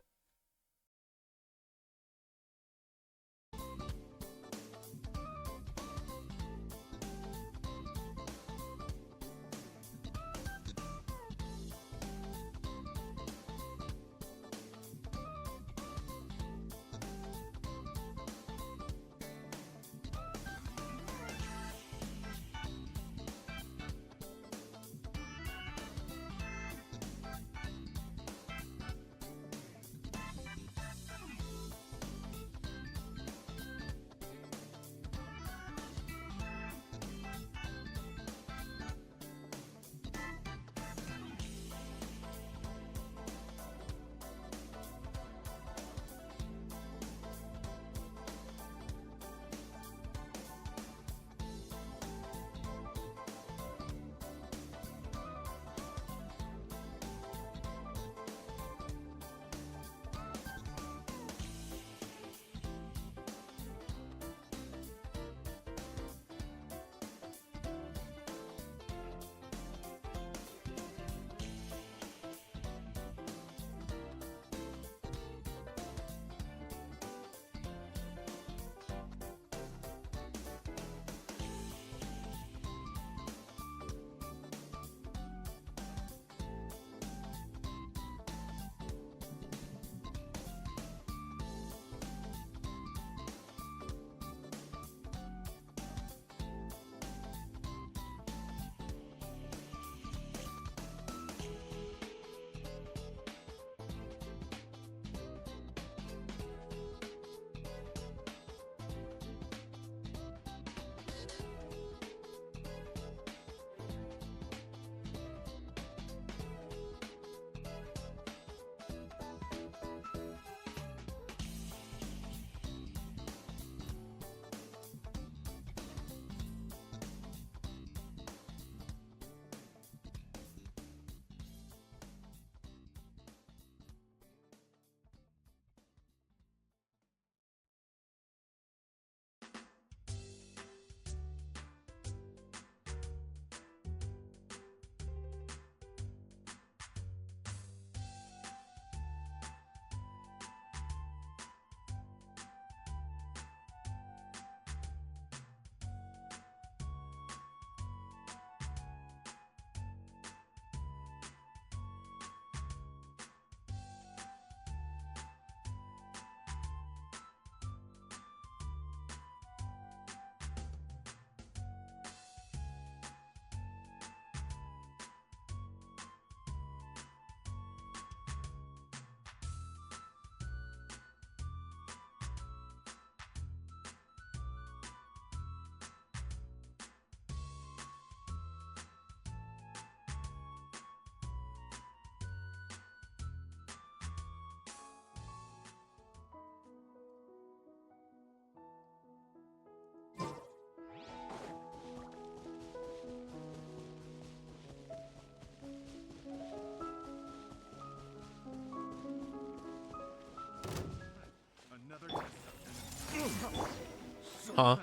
A: Huh?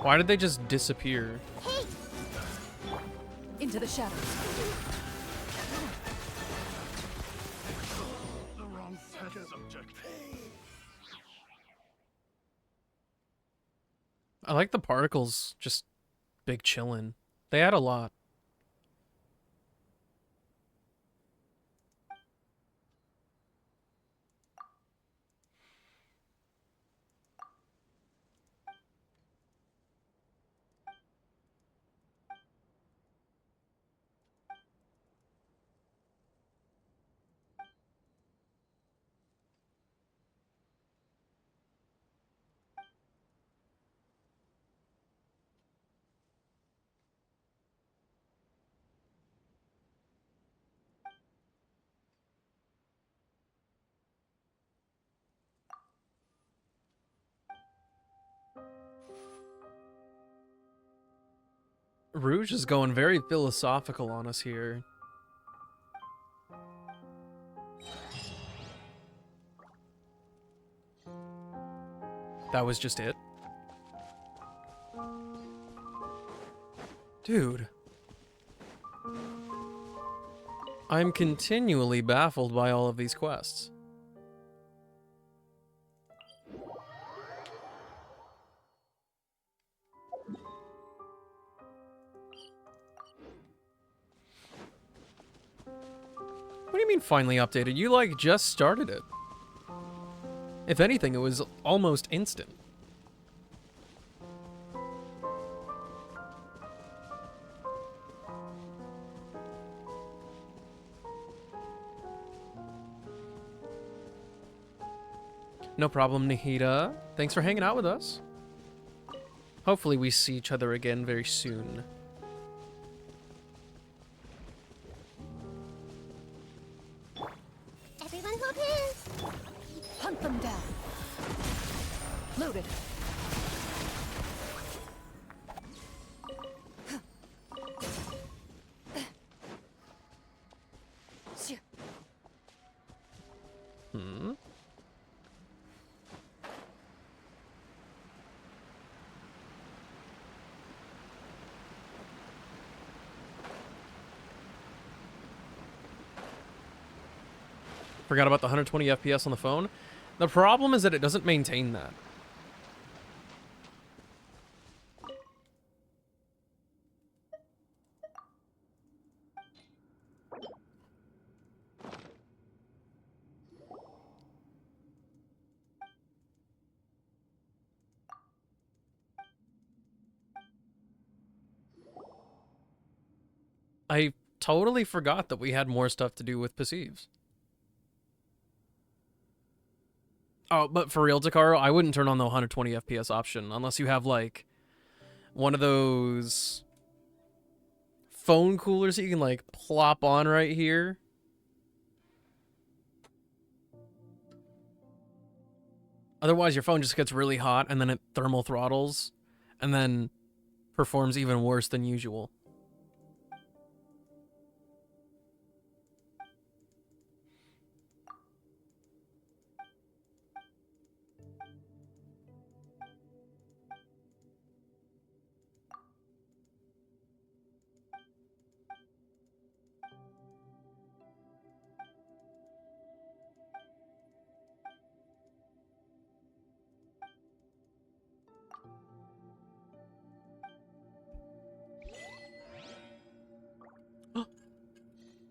A: Why did they just disappear?
B: Into the shadows.
E: The wrong test subject.
A: I like the particles just big chillin'. They add a lot. Rouge is going very philosophical on us here. That was just it? Dude. I'm continually baffled by all of these quests. What do you mean finally updated? You, like, just started it. If anything, it was almost instant. No problem, Nahida. Thanks for hanging out with us. Hopefully we see each other again very soon.
F: Everyone hold hands.
B: Hunt them down. Loaded.
A: Hmm? Forgot about the 120 FPS on the phone. The problem is that it doesn't maintain that. I totally forgot that we had more stuff to do with passives. Oh, but for real, Takaro, I wouldn't turn on the 120 FPS option unless you have, like, one of those phone coolers that you can, like, plop on right here. Otherwise, your phone just gets really hot and then it thermal throttles and then performs even worse than usual.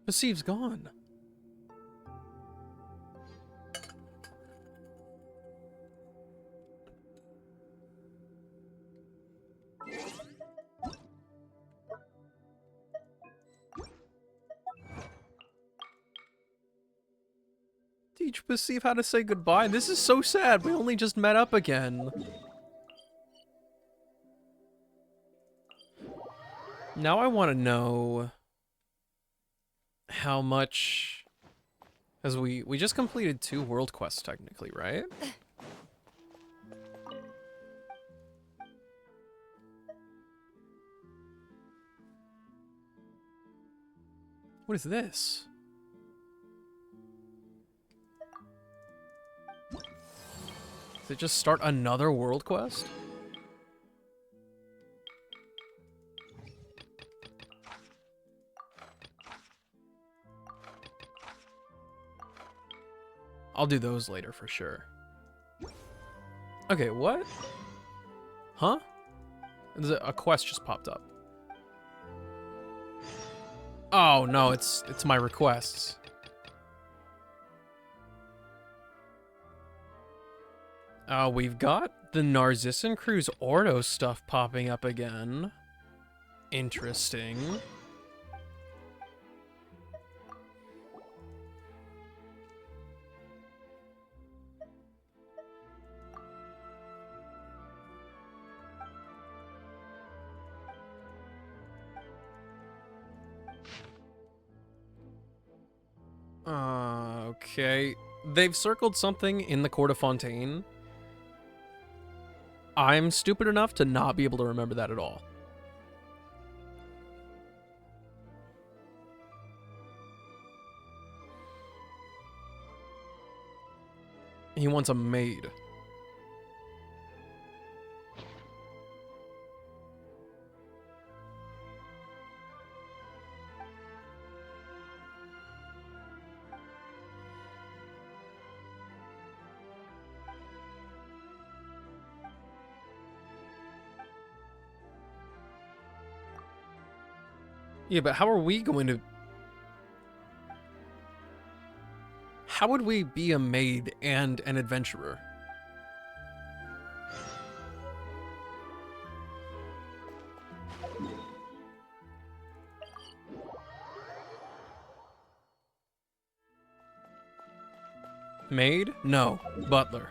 A: Passive's gone. Teach Passive how to say goodbye. This is so sad. We only just met up again. Now I want to know how much... As we just completed 2 world quests technically, right? What is this? Does it just start another world quest? I'll do those later for sure. Okay, what? Huh? A quest just popped up. Oh no, it's my requests. We've got the Narcissan Cruise Ordo stuff popping up again. Interesting. Okay. They've circled something in the Court of Fontaine. I'm stupid enough to not be able to remember that at all. He wants a maid. Yeah, but how are we going to... How would we be a maid and an adventurer? Maid? No. Butler.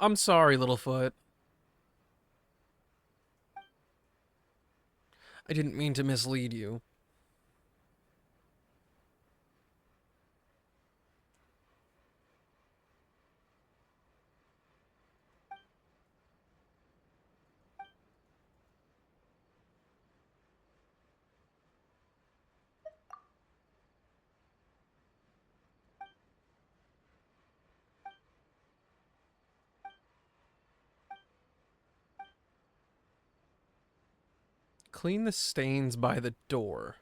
A: I'm sorry, Littlefoot. I didn't mean to mislead you. Clean the stains by the door.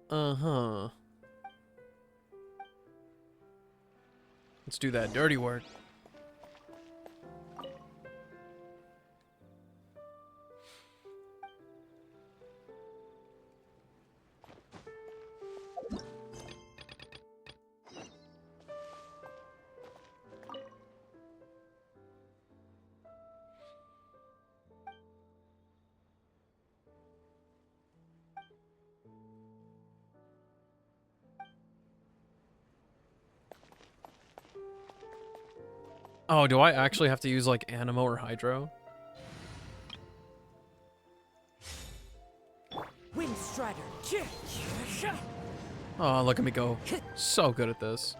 A: Uh-huh. Let's do that dirty work. Oh, do I actually have to use, like, Animo or Hydro?
D: Windstrider.
A: Oh, look at me go. So good at this.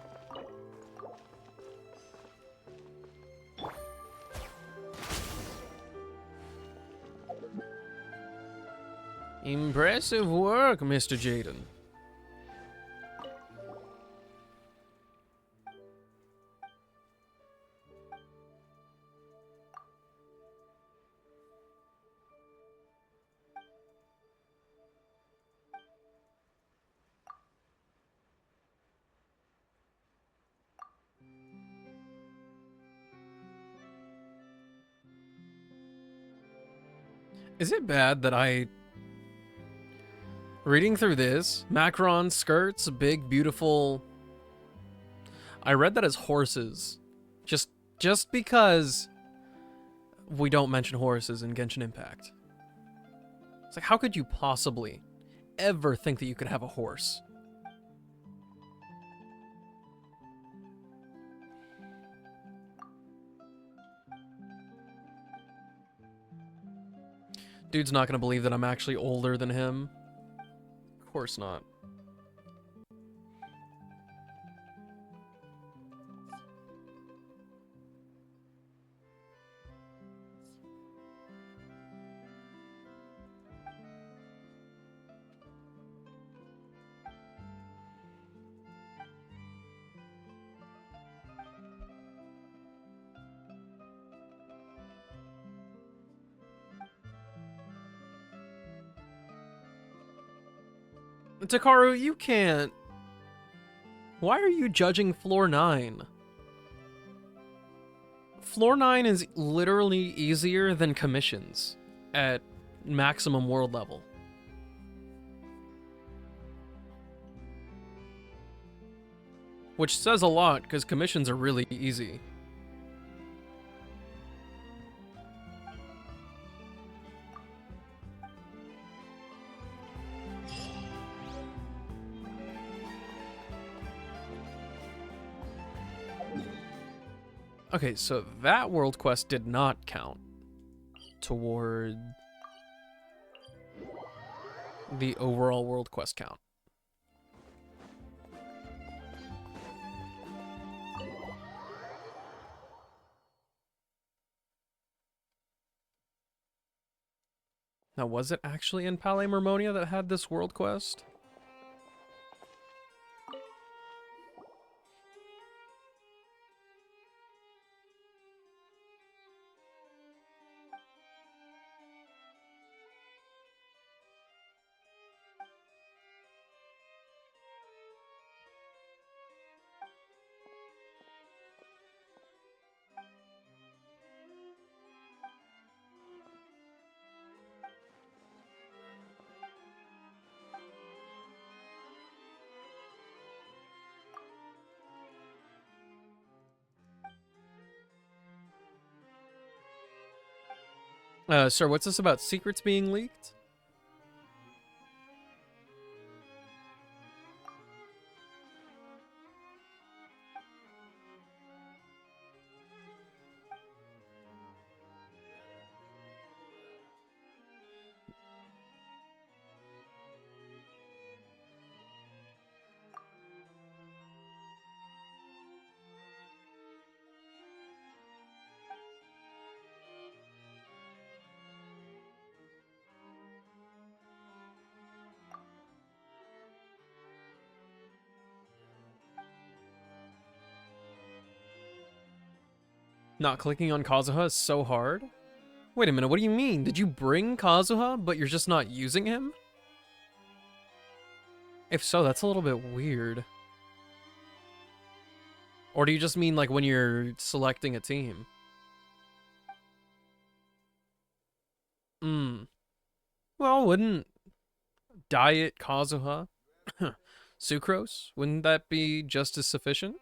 A: Impressive work, Mr. Jaden. Is it bad that reading through this, Macron skirts, big, beautiful... I read that as horses. Just because we don't mention horses in Genshin Impact. It's like, how could you possibly ever think that you could have a horse? Dude's not gonna believe that I'm actually older than him. Of course not. Takaru, you can't. Why are you judging floor 9? Floor 9 is literally easier than commissions at maximum world level. Which says a lot, because commissions are really easy. Okay, so that world quest did not count toward the overall world quest count. Now, was it actually in Palais Mermonia that had this world quest? Sir, what's this about secrets being leaked? Not clicking on Kazuha is so hard? Wait a minute, what do you mean? Did you bring Kazuha, but you're just not using him? If so, that's a little bit weird. Or do you just mean like when you're selecting a team? Well, wouldn't Diet Kazuha, Sucrose, wouldn't that be just as sufficient?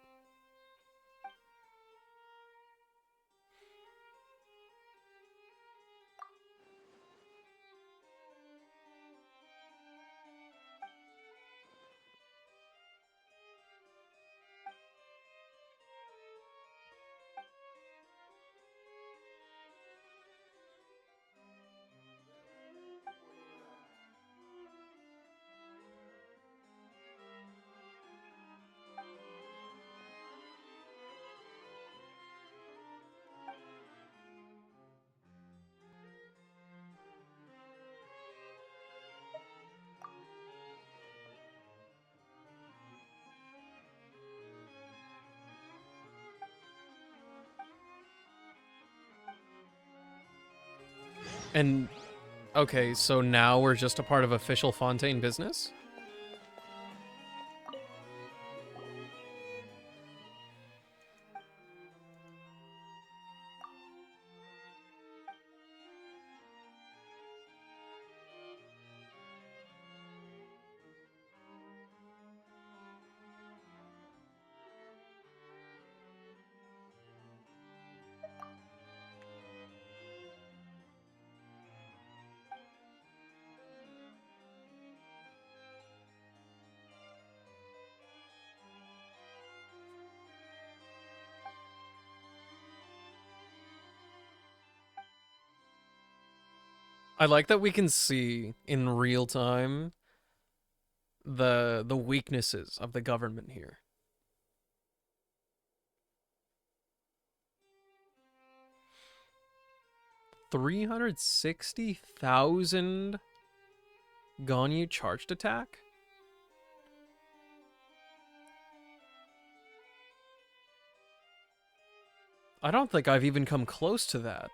A: And, okay, so now we're just a part of official Fontaine business? I like that we can see in real time the weaknesses of the government here. $360,000 Ganyu charged attack? I don't think I've even come close to that.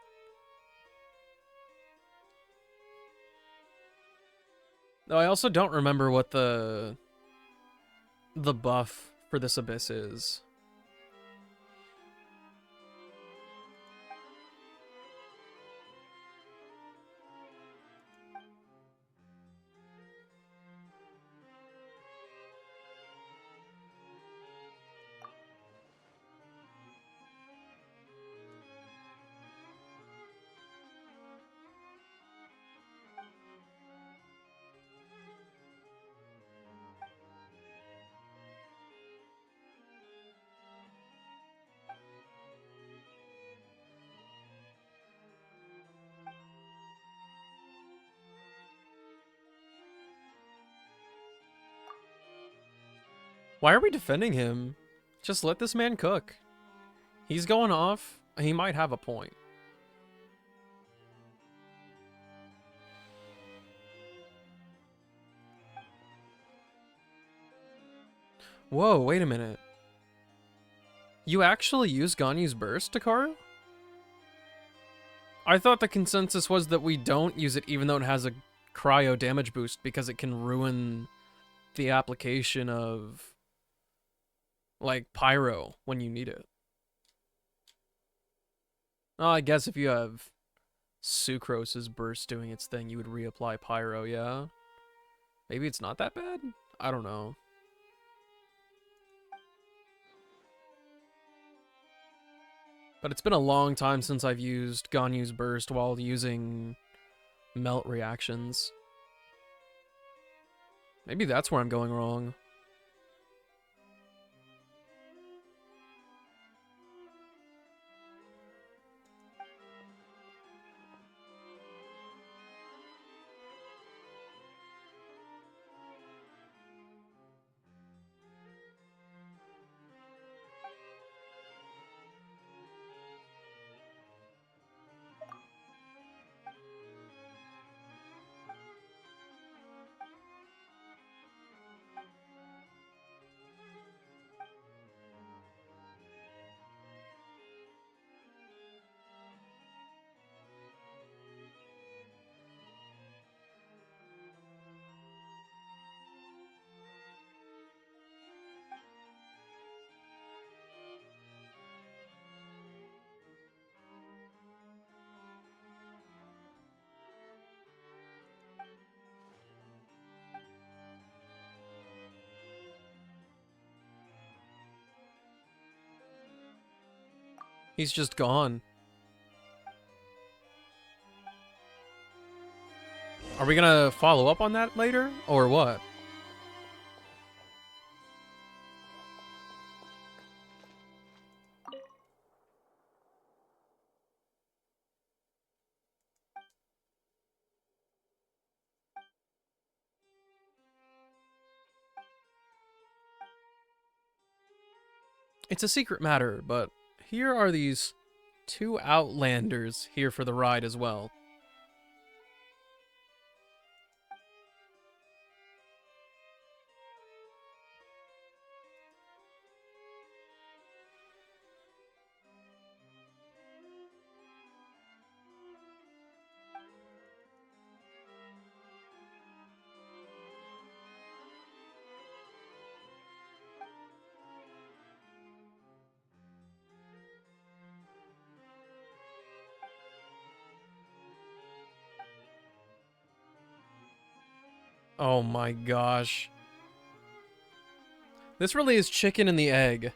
A: Though I also don't remember what the buff for this abyss is. Why are we defending him? Just let this man cook. He's going off. He might have a point. Whoa, wait a minute. You actually use Ganyu's burst, Takaru? I thought the consensus was that we don't use it even though it has a cryo damage boost because it can ruin the application of like pyro when you need it. Oh, I guess if you have Sucrose's burst doing its thing, you would reapply pyro, yeah? Maybe it's not that bad? I don't know. But it's been a long time since I've used Ganyu's burst while using melt reactions. Maybe that's where I'm going wrong. He's just gone. Are we gonna follow up on that later, or what? It's a secret matter, but here are these two Outlanders here for the ride as well. Oh my gosh. This really is chicken and the egg.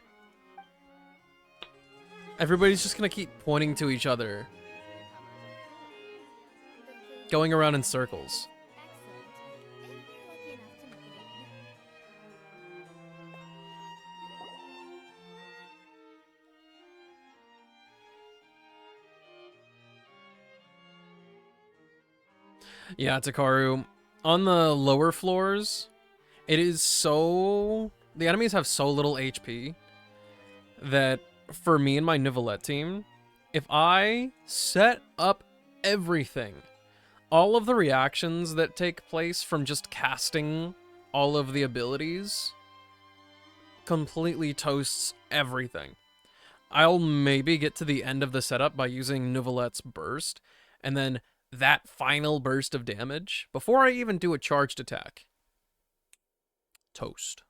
A: Everybody's just gonna keep pointing to each other. Going around in circles. Yeah, Takaru. On the lower floors, it is so... The enemies have so little HP that for me and my Nivelette team, if I set up everything, all of the reactions that take place from just casting all of the abilities completely toasts everything. I'll maybe get to the end of the setup by using Nivelette's burst, and then that final burst of damage, before I even do a charged attack. Toast.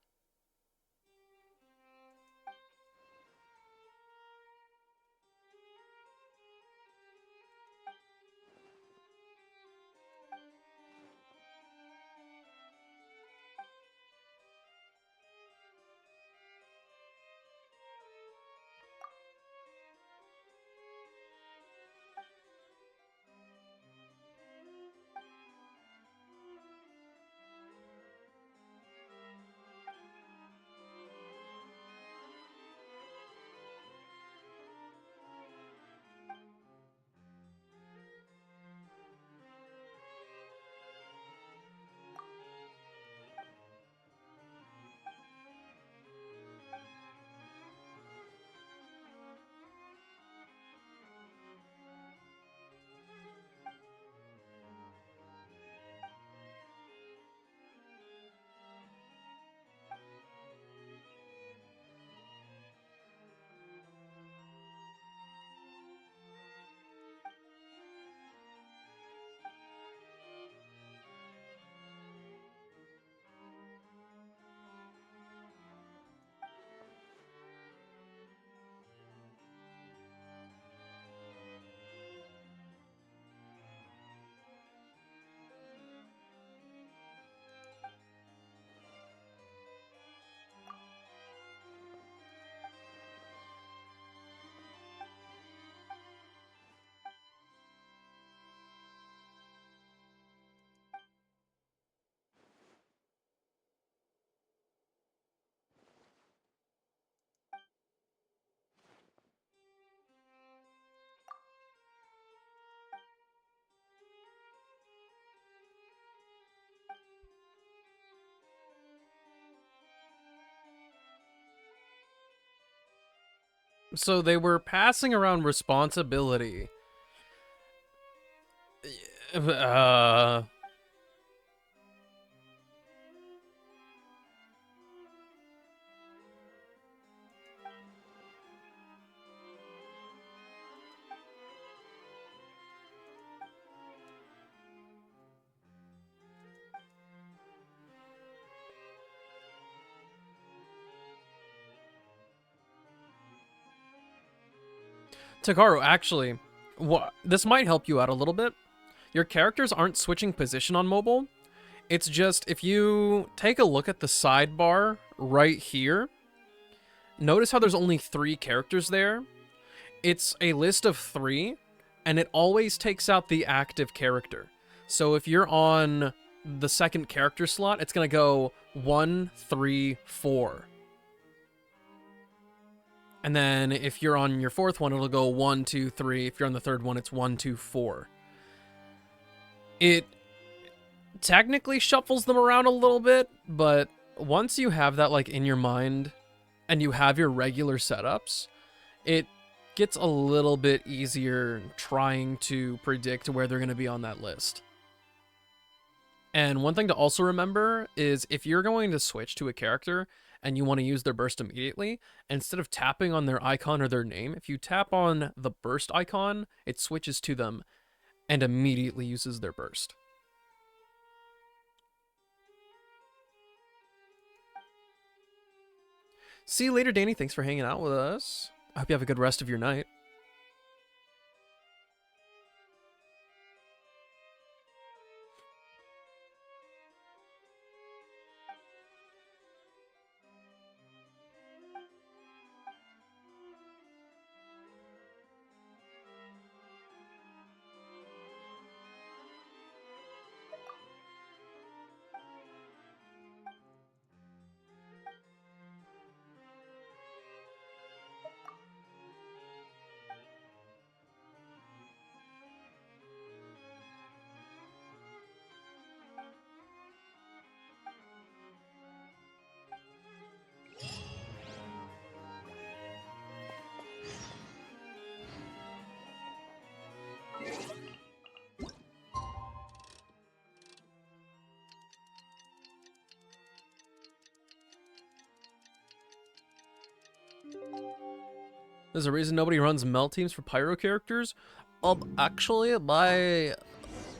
A: So they were passing around responsibility. Uh... Takaru, actually, this might help you out a little bit. Your characters aren't switching position on mobile. It's just, if you take a look at the sidebar right here, notice how there's only 3 characters there? It's a list of 3, and it always takes out the active character. So if you're on the second character slot, it's going to go 1, 3, 4. And then if you're on your 4th one, it'll go 1, 2, 3. If you're on the 3rd one, it's 1, 2, 4. It technically shuffles them around a little bit, but once you have that like in your mind and you have your regular setups, it gets a little bit easier trying to predict where they're going to be on that list. And one thing to also remember is if you're going to switch to a character and you want to use their burst immediately, instead of tapping on their icon or their name, if you tap on the burst icon, it switches to them and immediately uses their burst. See you later, Danny. Thanks for hanging out with us. I hope you have a good rest of your night. There's a reason nobody runs melt teams for pyro characters. Actually, my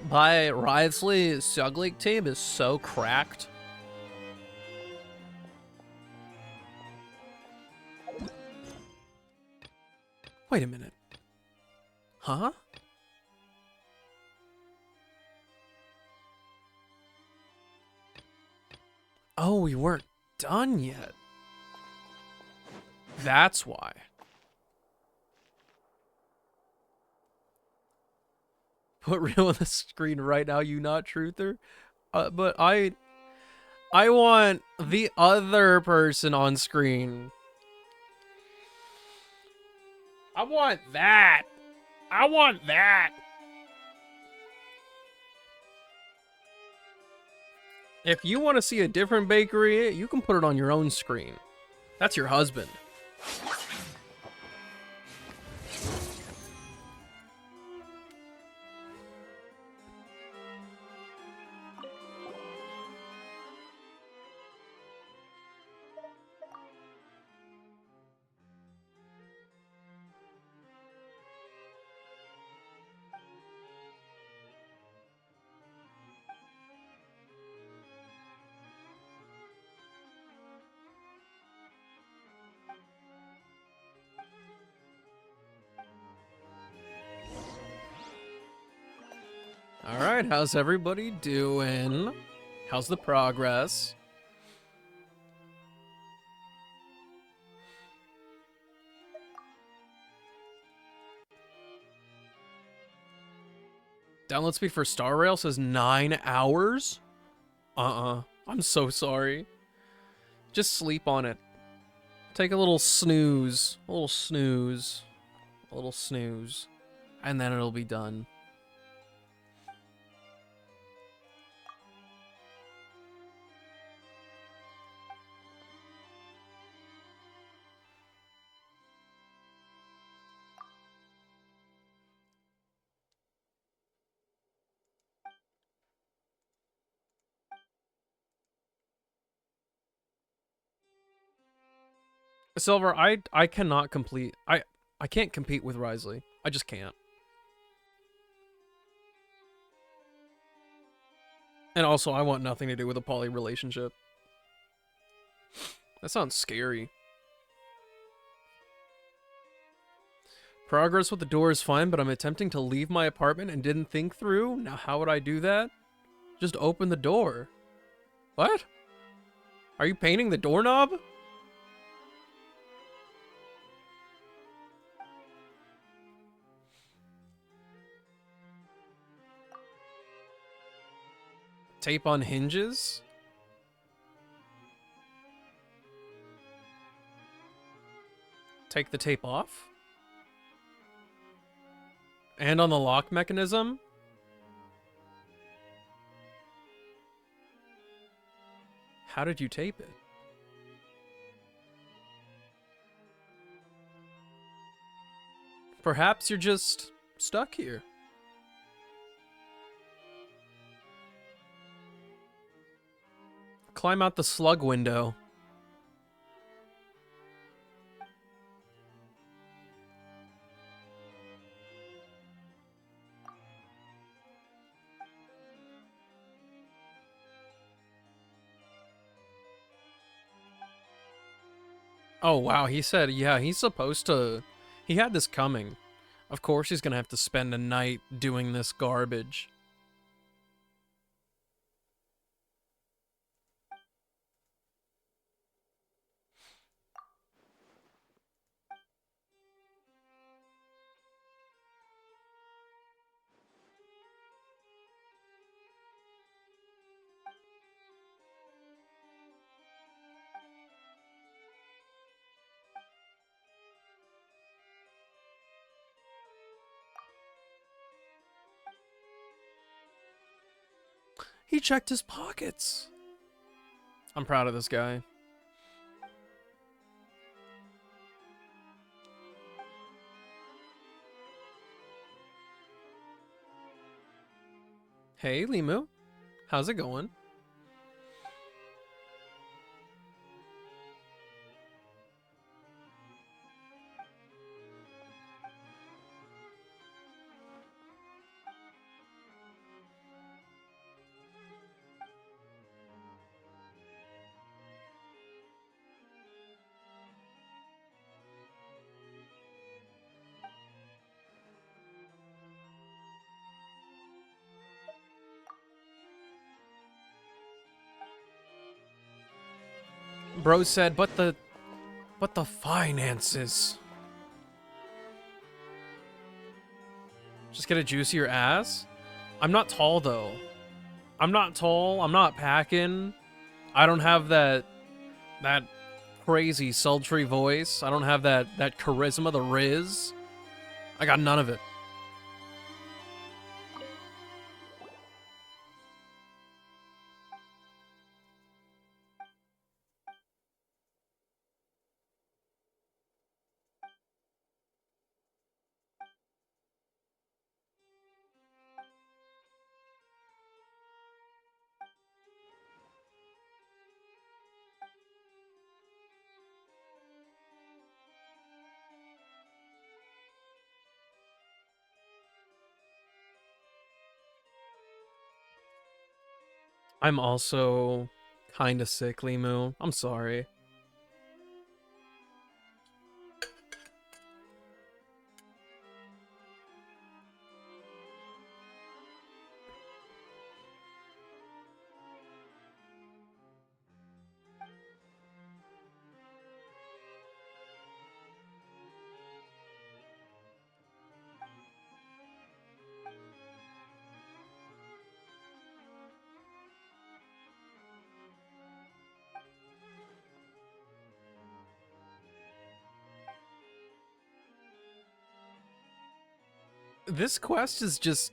A: Risley Sugleek team is so cracked. Wait a minute. Huh? Oh, we weren't done yet. That's why. Put real on the screen right now, you not truther. But I want the other person on screen. I want that. I want that. If you want to see a different bakery, you can put it on your own screen. That's your husband. Alright, how's everybody doing? How's the progress? Download speed for Star Rail says 9 hours? I'm so sorry. Just sleep on it. Take a little snooze. A little snooze. A little snooze. And then it'll be done. Silver, I cannot complete. I can't compete with Risley. I just can't. And also, I want nothing to do with a poly relationship. That sounds scary. Progress with the door is fine, but I'm attempting to leave my apartment and didn't think through. Now, how would I do that? Just open the door. What? Are you painting the doorknob? Tape on hinges? Take the tape off? And on the lock mechanism? How did you tape it? Perhaps you're just stuck here. Climb out the slug window. Oh, wow. He said, yeah, he's supposed to... He had this coming. Of course he's gonna have to spend a night doing this garbage. He checked his pockets. I'm proud of this guy. Hey, Limu. How's it going? Bro said, but the finances. Just get a juicier ass? I'm not tall, though. I'm not tall. I'm not packing. I don't have that crazy sultry voice. I don't have that charisma, the riz. I got none of it. I'm also kind of sickly, Moo. I'm sorry. This quest is just...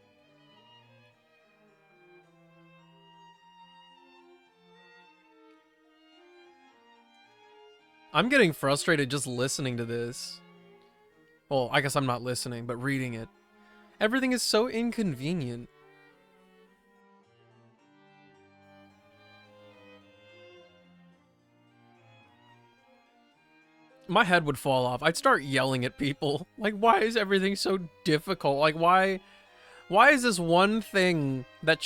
A: I'm getting frustrated just listening to this. Well, I guess I'm not listening, but reading it. Everything is so inconvenient. My head would fall off. I'd start yelling at people. Like, why is everything so difficult? Like, why is this one thing that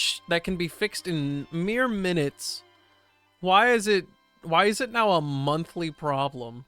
A: can be fixed in mere minutes? Why is it now a monthly problem?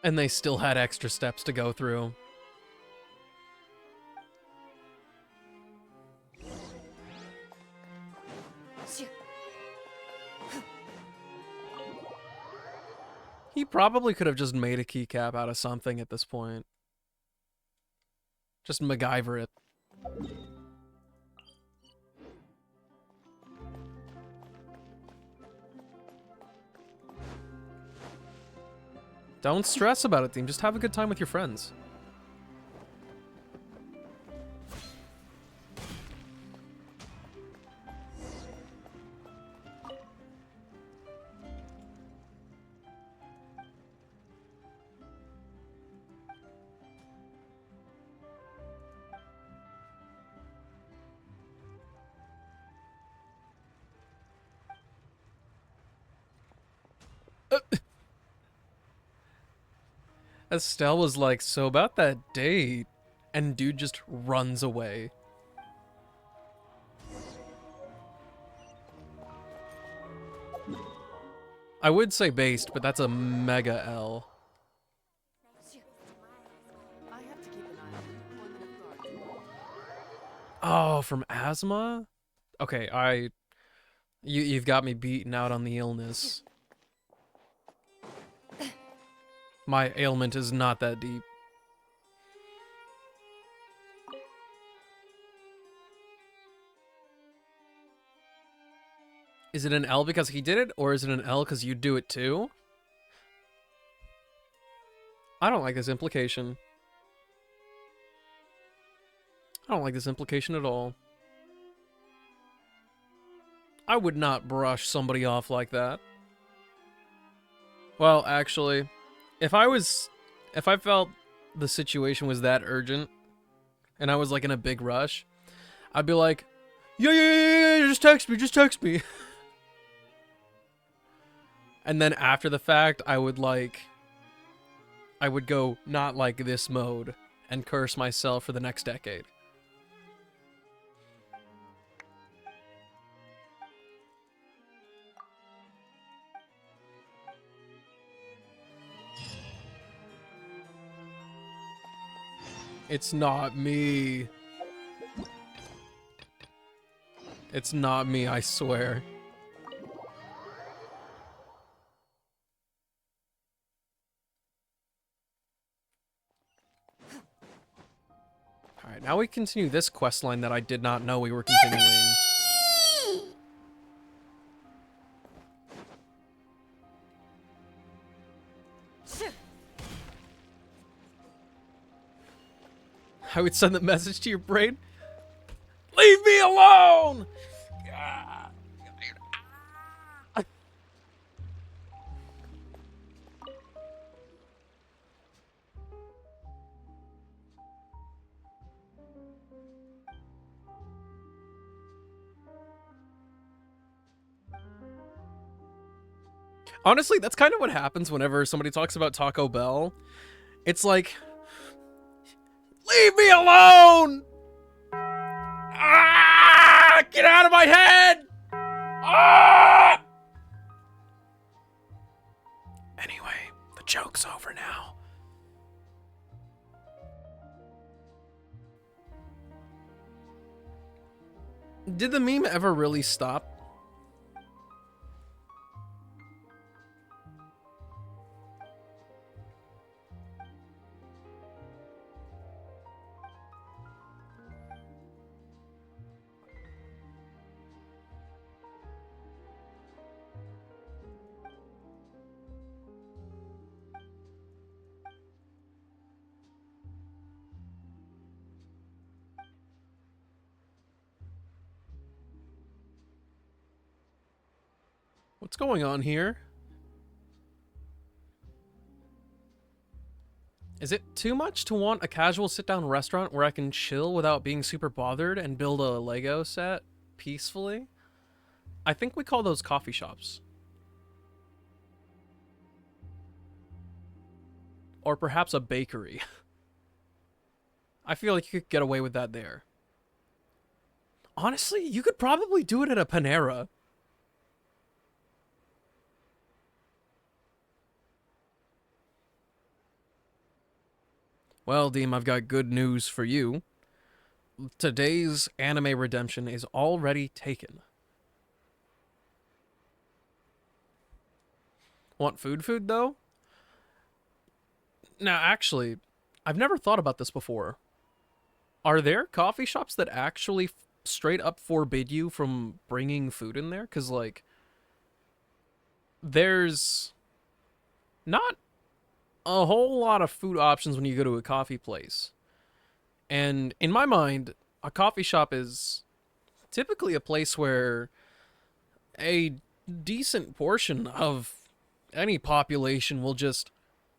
A: And they still had extra steps to go through. He probably could have just made a keycap out of something at this point. Just MacGyver it. Don't stress about it, team. Just have a good time with your friends. Estelle was like, so about that date, and dude just runs away. I would say based, but that's a mega L.
B: I have to keep an eye on one minute guard.
A: Oh, from asthma? Okay, you've got me beaten out on the illness. My ailment is not that deep. Is it an L because he did it, or is it an L because you do it too? I don't like this implication. I don't like this implication at all. I would not brush somebody off like that. Well, actually, if I felt the situation was that urgent, and I was like in a big rush, I'd be like, yeah, just text me. And then after the fact, I would go not like this mode and curse myself for the next decade. It's not me. It's not me, I swear. Alright, now we continue this quest line that I did not know we were continuing. I would send the message to your brain. Leave me alone! Honestly, that's kind of what happens whenever somebody talks about Taco Bell. It's like, leave me alone! Ah! Get out of my head! Ah! Anyway, the joke's over now. Did the meme ever really stop? What's going on here? Is it too much to want a casual sit-down restaurant where I can chill without being super bothered and build a Lego set peacefully? I think we call those coffee shops. Or perhaps a bakery. I feel like you could get away with that there. Honestly, you could probably do it at a Panera. Well, Deem, I've got good news for you. Today's anime redemption is already taken. Want food though? Now, actually, I've never thought about this before. Are there coffee shops that actually straight up forbid you from bringing food in there? Because, like, there's not a whole lot of food options when you go to a coffee place. And in my mind, a coffee shop is typically a place where a decent portion of any population will just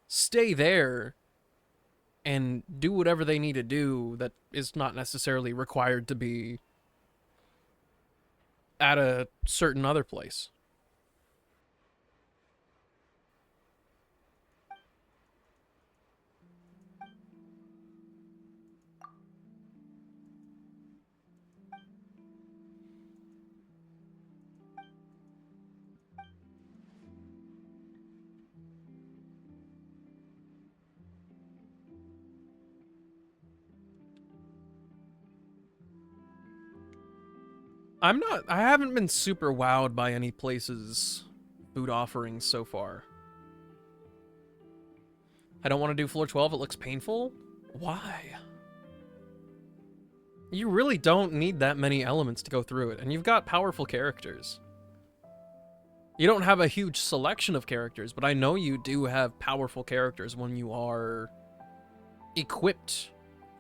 A: stay there and do whatever they need to do that is not necessarily required to be at a certain other place. I haven't been super wowed by any place's food offerings so far. I don't want to do floor 12, it looks painful. Why? You really don't need that many elements to go through it, and you've got powerful characters. You don't have a huge selection of characters, but I know you do have powerful characters when you are equipped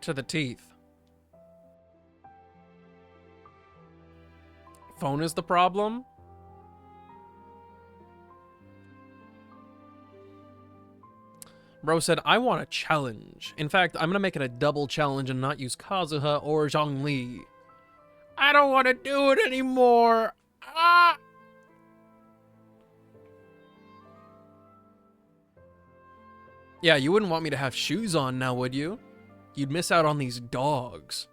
A: to the teeth. Phone is the problem? Bro said, I want a challenge. In fact, I'm gonna make it a double challenge and not use Kazuha or Zhongli. I don't want to do it anymore. Ah! Yeah, you wouldn't want me to have shoes on now, would you? You'd miss out on these dogs.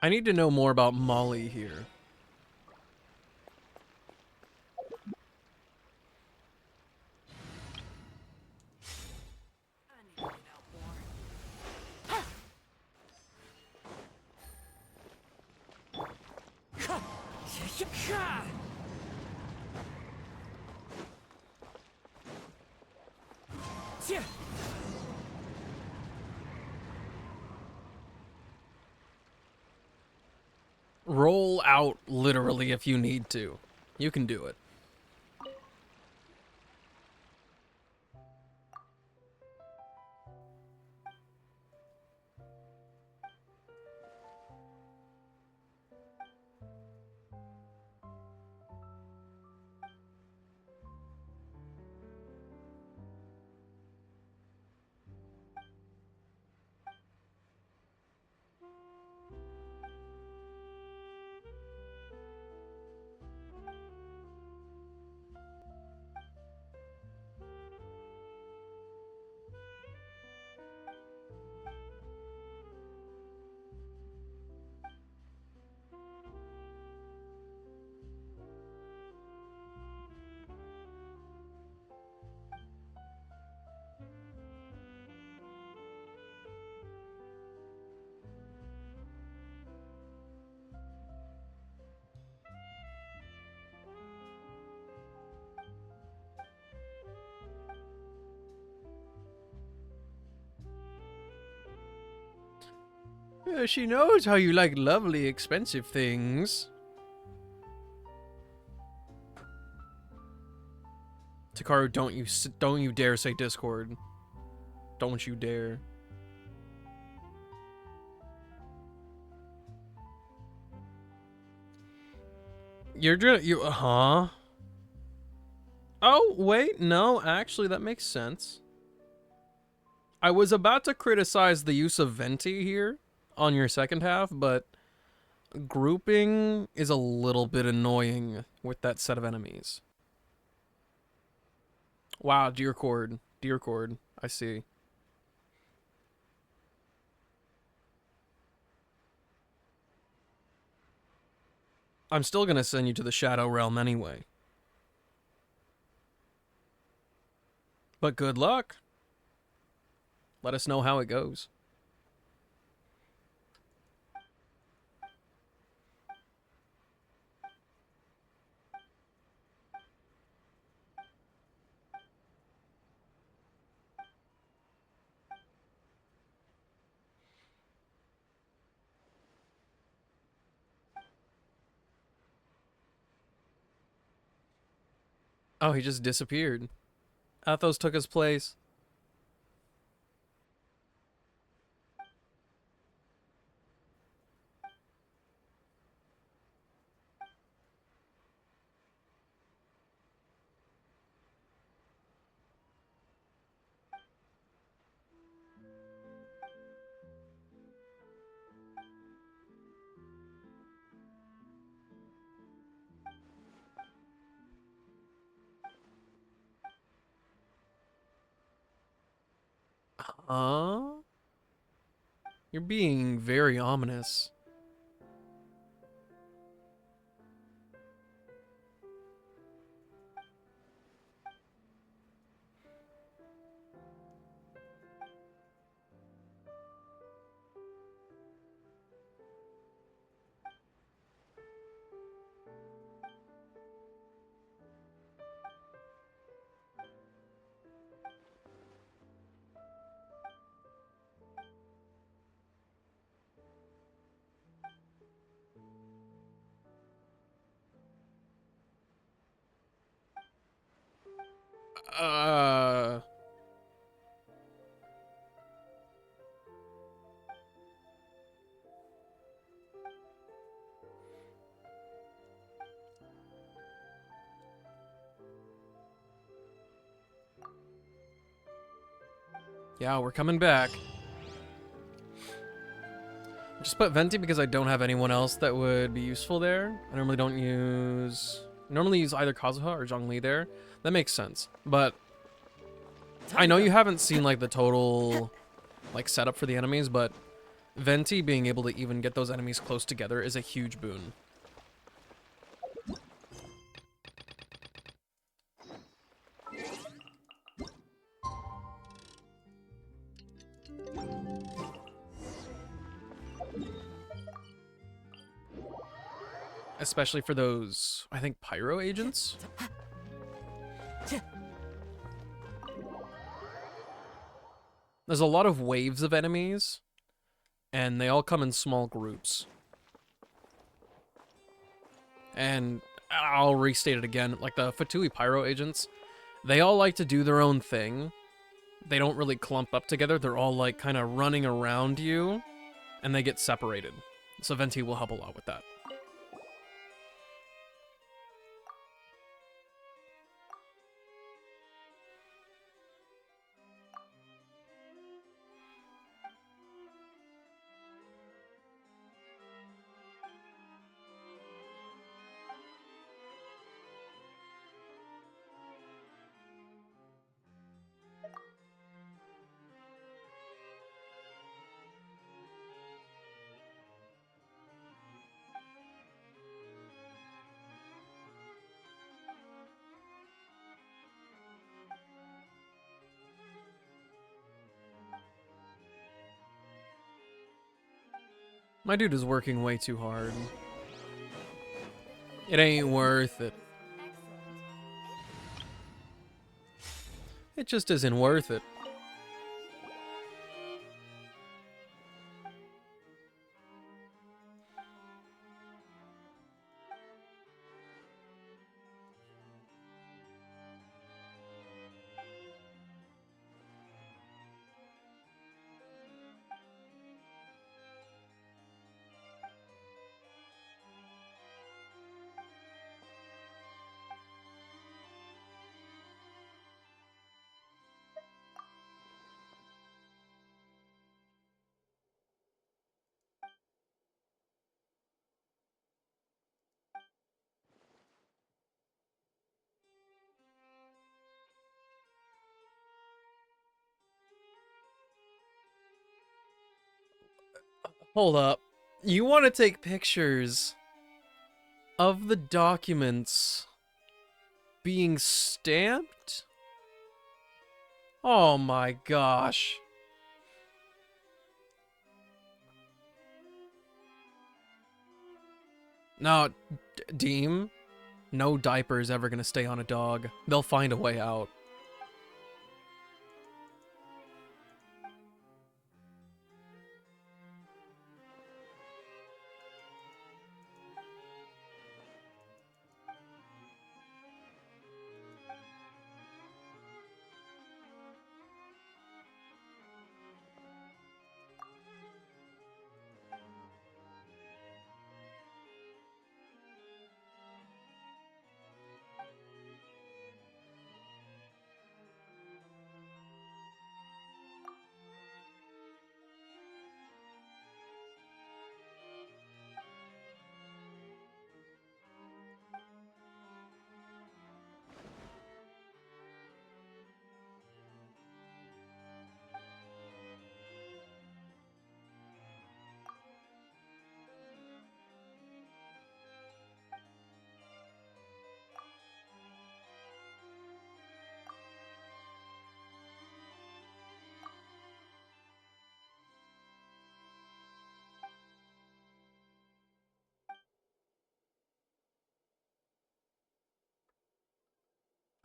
A: I need to know more about Molly here. Roll out literally if you need to. You can do it. She knows how you like lovely, expensive things. Takaru, don't you dare say Discord. Don't you dare. Huh? Oh, wait, no, actually, that makes sense. I was about to criticize the use of Venti here on your second half, but grouping is a little bit annoying with that set of enemies. Wow, Deer Cord, I see. I'm still gonna send you to the Shadow Realm anyway. But good luck. Let us know how it goes. Oh, he just disappeared. Athos took his place. Huh? You're being very ominous. Uh... Yeah, we're coming back. Just put Venti because I don't have anyone else that would be useful there. I normally don't use... Normally use either Kazuha or Zhongli there. That makes sense. But I know you haven't seen like the total like setup for the enemies, but Venti being able to even get those enemies close together is a huge boon. Especially for those, I think, pyro agents. There's a lot of waves of enemies, and they all come in small groups. And I'll restate it again, like the Fatui pyro agents, they all like to do their own thing. They don't really clump up together. They're all like kind of running around you, and they get separated. So Venti will help a lot with that. My dude is working way too hard. It ain't worth it. It just isn't worth it. Hold up. You want to take pictures of the documents being stamped? Oh my gosh. No, Deem, no diaper is ever gonna stay on a dog. They'll find a way out.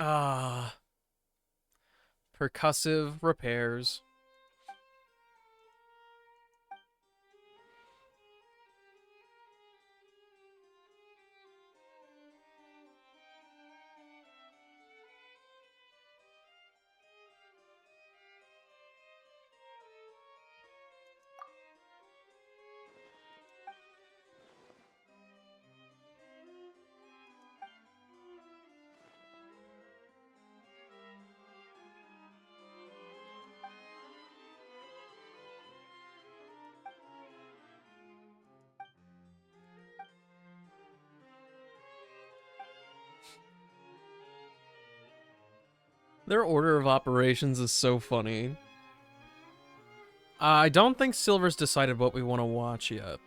A: Ah, percussive repairs. Their order of operations is so funny. I don't think Silver's decided what we want to watch yet.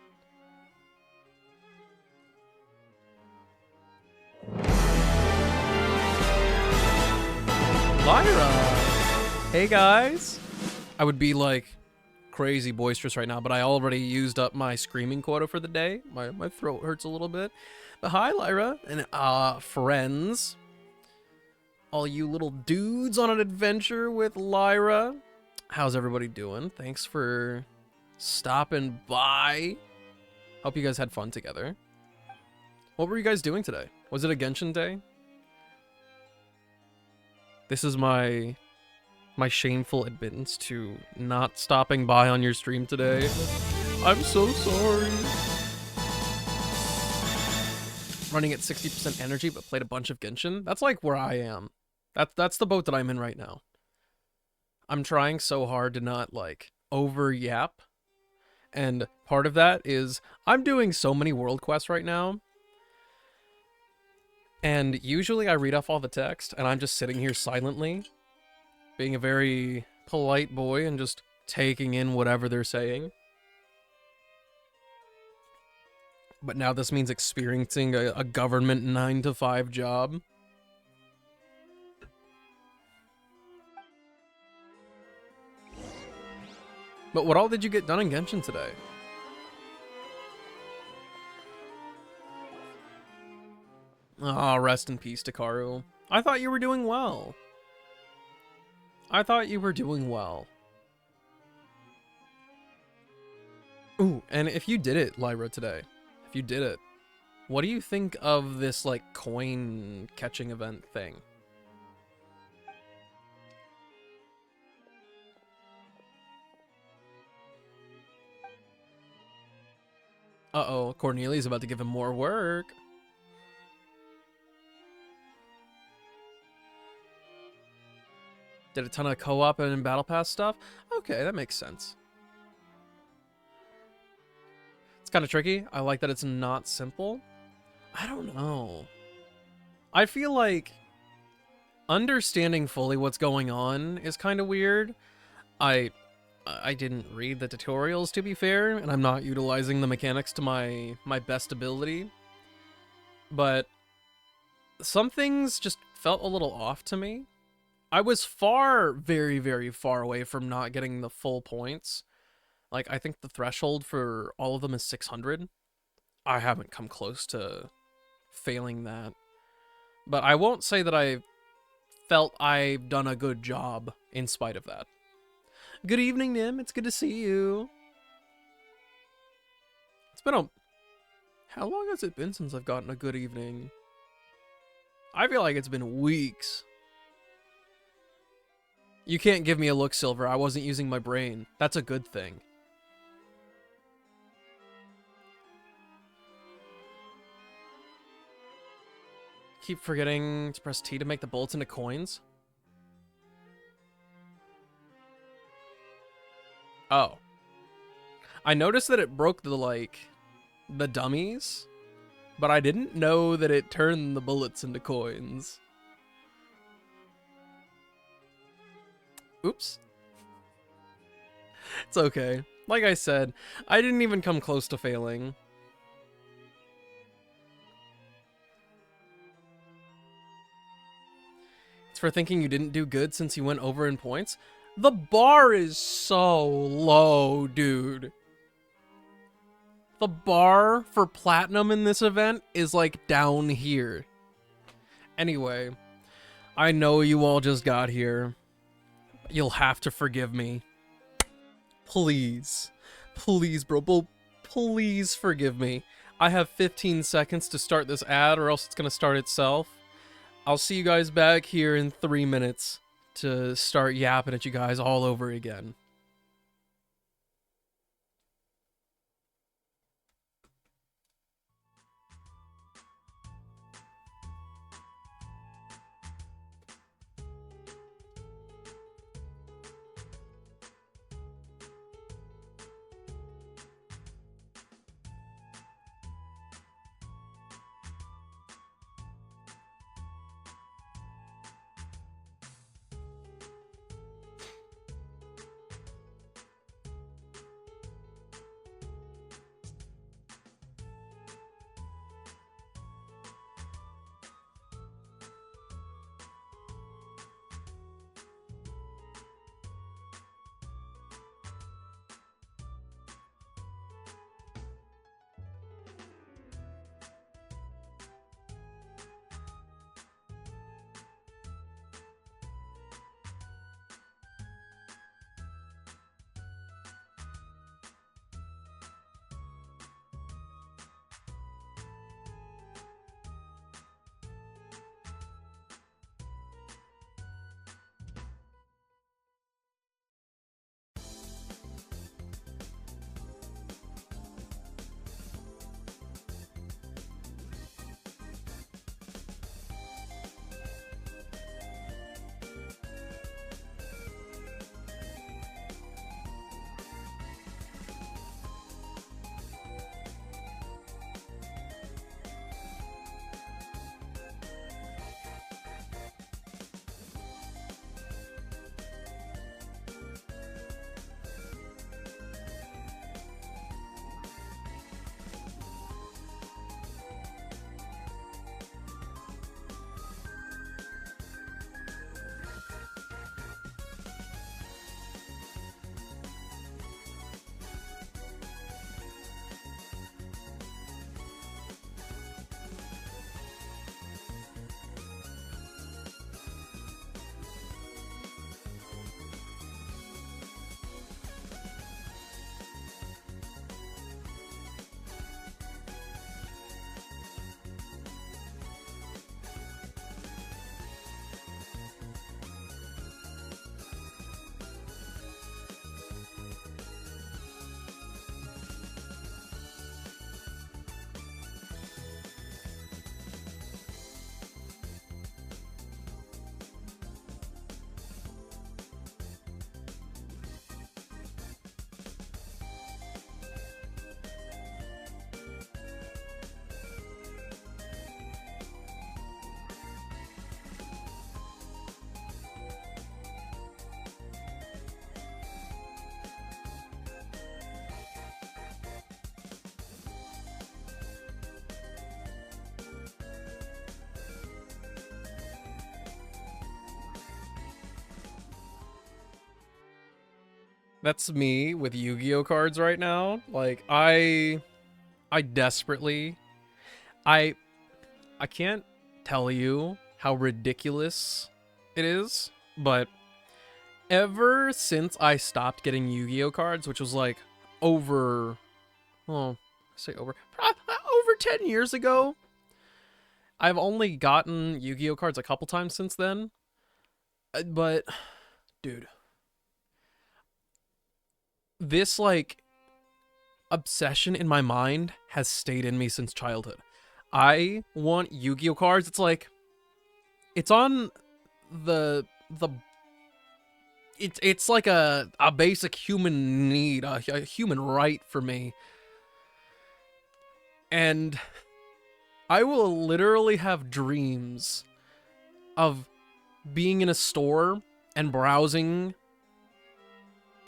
A: Lyra! Hey guys! I would be like crazy boisterous right now, but I already used up my screaming quota for the day. My throat hurts a little bit. But hi Lyra and friends. All you little dudes on an adventure with Lyra. How's everybody doing? Thanks for stopping by. Hope you guys had fun together. What were you guys doing today? Was it a Genshin day? This is my shameful admittance to not stopping by on your stream today. I'm so sorry. Running at 60% energy but played a bunch of Genshin. That's like where I am. That's the boat that I'm in right now. I'm trying so hard to not like over yap. And part of that is I'm doing so many world quests right now. And usually I read off all the text and I'm just sitting here silently, being a very polite boy and just taking in whatever they're saying. But now this means experiencing a government 9-to-5 job. But what all did you get done in Genshin today? Ah, rest in peace, Takaru. I thought you were doing well. I thought you were doing well. Ooh, and if you did it, Lyra, today, if you did it, what do you think of this, like, coin catching event thing? Uh-oh, Cornelia's about to give him more work. Did a ton of co-op and Battle Pass stuff? Okay, that makes sense. It's kind of tricky. I like that it's not simple. I don't know. I feel like understanding fully what's going on is kind of weird. I didn't read the tutorials, to be fair, and I'm not utilizing the mechanics to my best ability. But some things just felt a little off to me. I was very, very far away from not getting the full points. Like, I think the threshold for all of them is 600. I haven't come close to failing that. But I won't say that I felt I've done a good job in spite of that. Good evening, Nim. It's good to see you. It's been a... How long has it been since I've gotten a good evening? I feel like it's been weeks. You can't give me a look, Silver. I wasn't using my brain. That's a good thing. Keep forgetting to press T to make the bullets into coins. Oh. I noticed that it broke the dummies, but I didn't know that it turned the bullets into coins. Oops. It's okay. Like I said, I didn't even come close to failing. It's for thinking you didn't do good since you went over in points. The bar is so low, dude. The bar for platinum in this event is like down here. Anyway, I know you all just got here. You'll have to forgive me. Please. Please, bro. Please forgive me. I have 15 seconds to start this ad or else it's gonna start itself. I'll see you guys back here in 3 minutes to start yapping at you guys all over again. That's me with Yu-Gi-Oh cards right now. Like I desperately I can't tell you how ridiculous it is, but ever since I stopped getting Yu-Gi-Oh cards, which was like over, well, say over 10 years ago, I've only gotten Yu-Gi-Oh cards a couple times since then. But, dude, this like obsession in my mind has stayed in me since childhood. I want Yu-Gi-Oh cards. It's like, it's on the it's like a basic human need, a human right for me. And I will literally have dreams of being in a store and browsing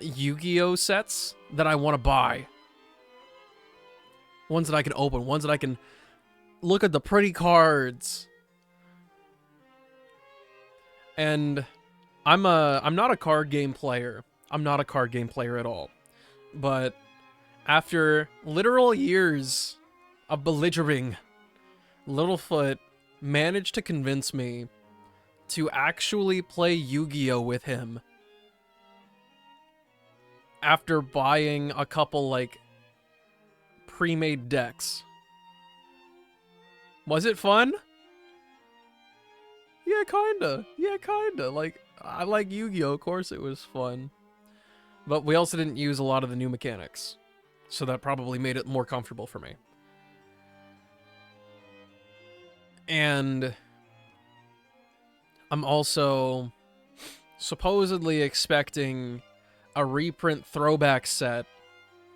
A: Yu-Gi-Oh sets that I want to buy. Ones that I can open, ones that I can look at the pretty cards. And I'm not a card game player. I'm not a card game player at all. But after literal years of belligerent, Littlefoot managed to convince me to actually play Yu-Gi-Oh with him after buying a couple like pre-made decks. Was it fun? Yeah, kinda. Yeah, kinda. Like, I like Yu-Gi-Oh! Of course it was fun. But we also didn't use a lot of the new mechanics. So that probably made it more comfortable for me. And I'm also supposedly expecting a reprint throwback set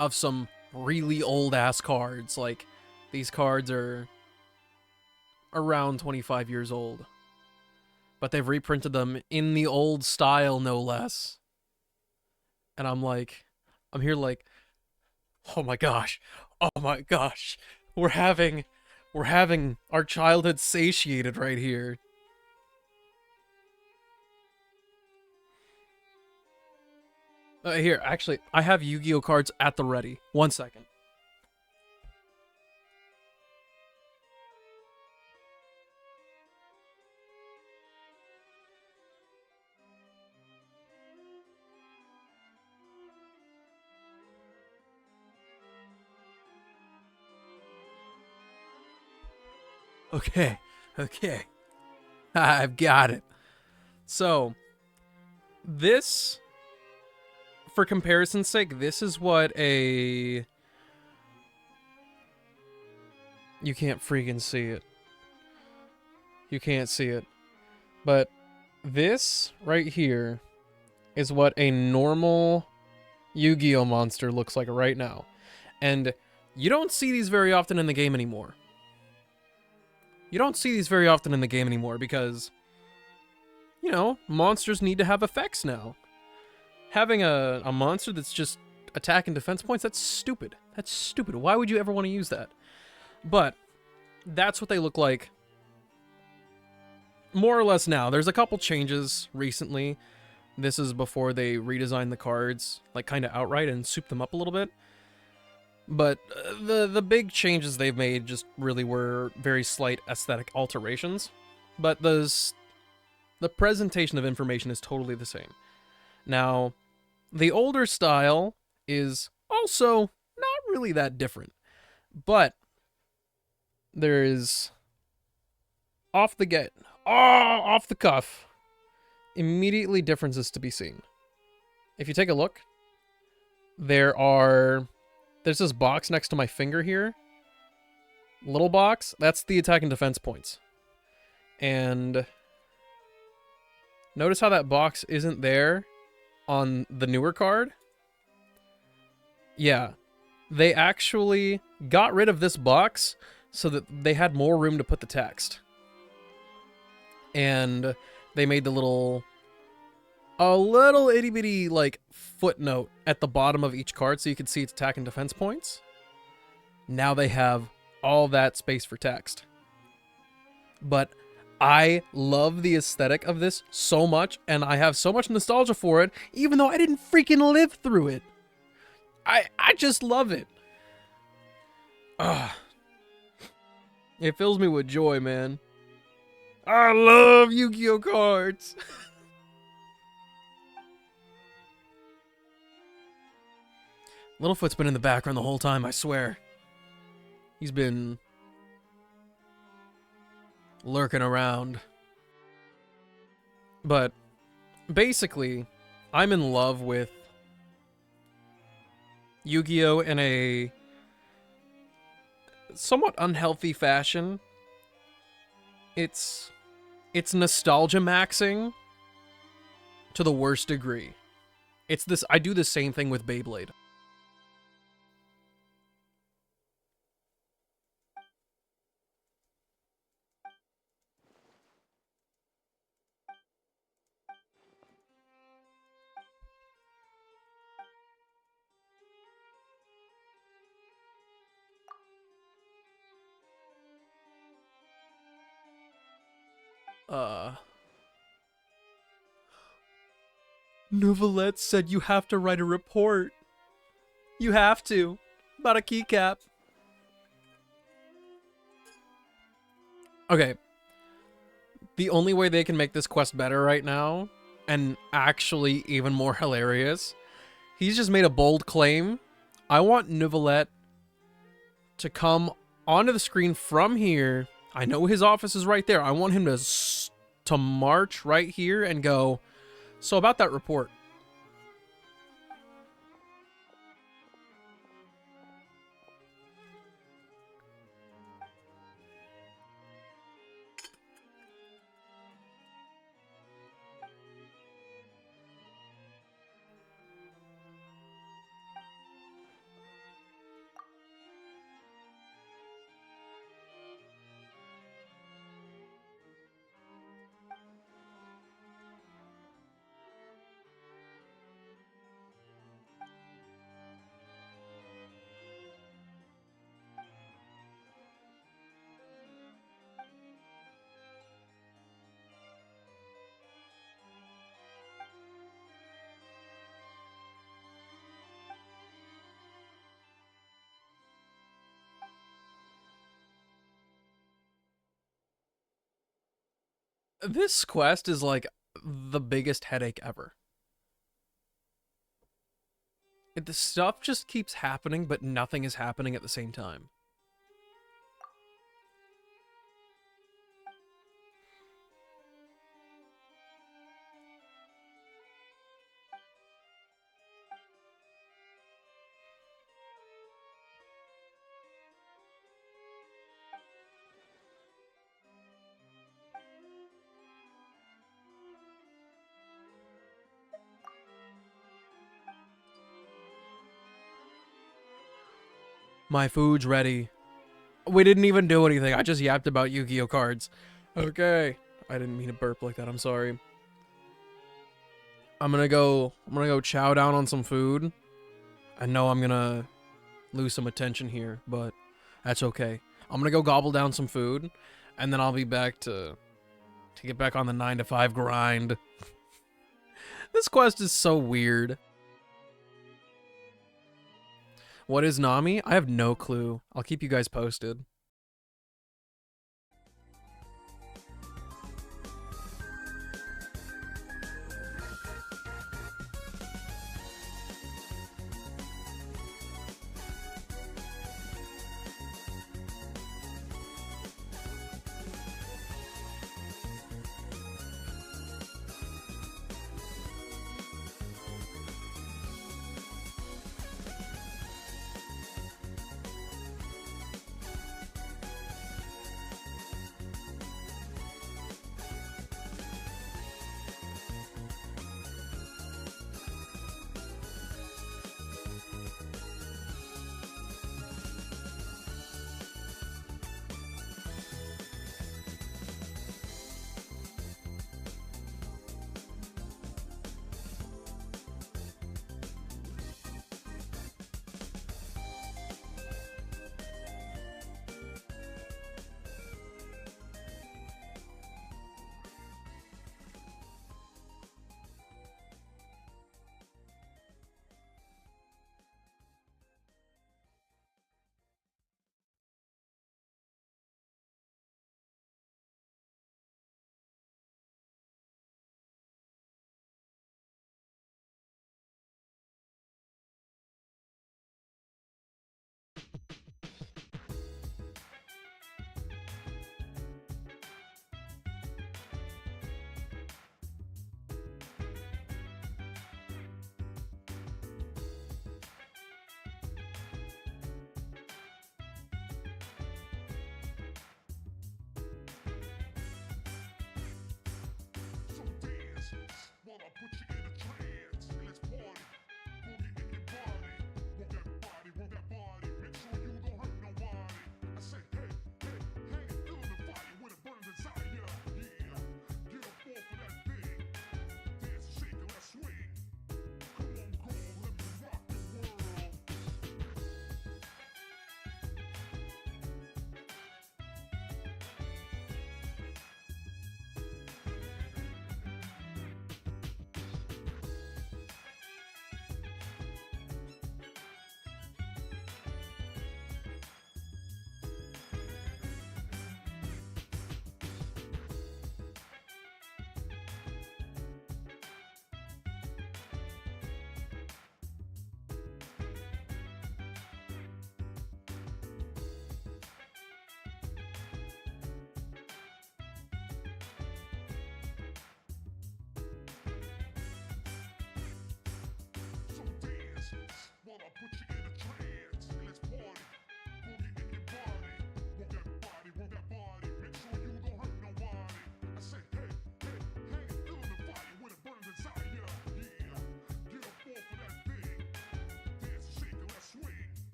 A: of some really old-ass cards. Like, these cards are around 25 years old. But they've reprinted them in the old style, no less. And I'm here like, oh my gosh, we're having our childhood satiated right here. Here, actually, I have Yu-Gi-Oh cards at the ready. 1 second. Okay. I've got it. So, this, for comparison's sake, this is what a... You can't freaking see it. You can't see it. But this right here is what a normal Yu-Gi-Oh monster looks like right now. And you don't see these very often in the game anymore. Because, you know, monsters need to have effects now. Having a monster that's just attack and defense points, that's stupid. Why would you ever want to use that? But that's what they look like more or less now. There's a couple changes recently. This is before they redesigned the cards, like kind of outright, and souped them up a little bit. But the big changes they've made just really were very slight aesthetic alterations. But the presentation of information is totally the same. Now, the older style is also not really that different. But there is off the cuff, immediately differences to be seen. If you take a look, there's this box next to my finger here. Little box, that's the attack and defense points. And notice how that box isn't there on the newer card? Yeah, they actually got rid of this box so that they had more room to put the text. And they made a little itty bitty like footnote at the bottom of each card so you could see its attack and defense points. Now they have all that space for text. But I love the aesthetic of this so much, and I have so much nostalgia for it, even though I didn't freaking live through it. I just love it. It fills me with joy, man. I love Yu-Gi-Oh cards. Littlefoot's been in the background the whole time, I swear. He's been lurking around. But basically, I'm in love with Yu-Gi-Oh in a somewhat unhealthy fashion. It's nostalgia maxing to the worst degree. It's this I do the same thing with Beyblade. Novelette said you have to write a report. You have to. About a keycap. Okay. The only way they can make this quest better right now, and actually even more hilarious, he's just made a bold claim. I want Novelette to come onto the screen from here. I know his office is right there. I want him to march right here and go, so about that report. This quest is like the biggest headache ever. The stuff just keeps happening, but nothing is happening at the same time. My food's ready. We didn't even do anything. I just yapped about Yu-Gi-Oh cards. Okay. I didn't mean to burp like that. I'm sorry. I'm gonna go chow down on some food. I know I'm gonna lose some attention here, but that's okay. I'm gonna go gobble down some food, and then I'll be back to get back on the 9 to 5 grind. This quest is so weird. What is Nami? I have no clue. I'll keep you guys posted.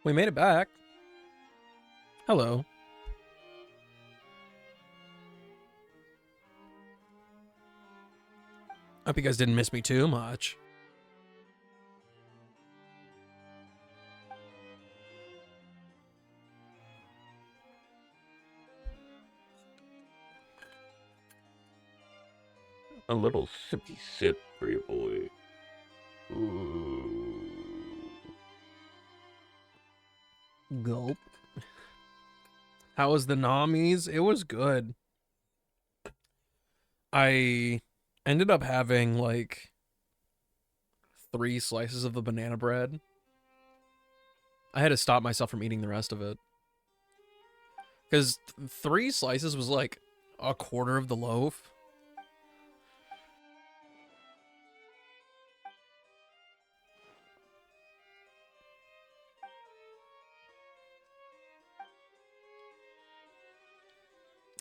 A: We made it back. Hello. Hope you guys didn't miss me too much.
H: A little sippy sip for your boy. Ooh.
A: Gulp. How was the Namis? It was good. I ended up having like 3 slices of the banana bread. I had to stop myself from eating the rest of it. Because 3 slices was like a quarter of the loaf.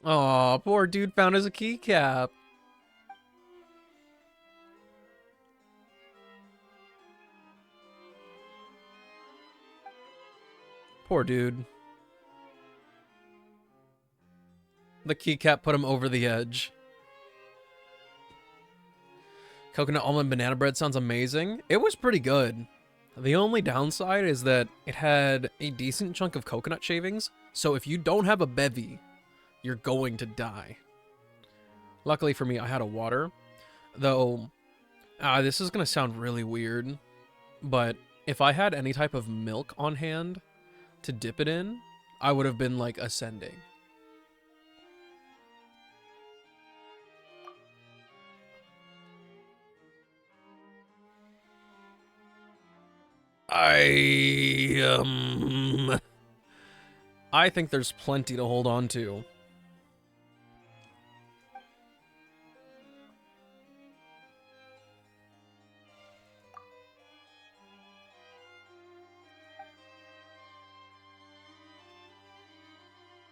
A: Aw, poor dude found his keycap. Poor dude. The keycap put him over the edge. Coconut almond banana bread sounds amazing. It was pretty good. The only downside is that it had a decent chunk of coconut shavings, so if you don't have a bevy, you're going to die. Luckily for me, I had a water. Though, this is going to sound really weird, but if I had any type of milk on hand to dip it in, I would have been, like, ascending. I think there's plenty to hold on to.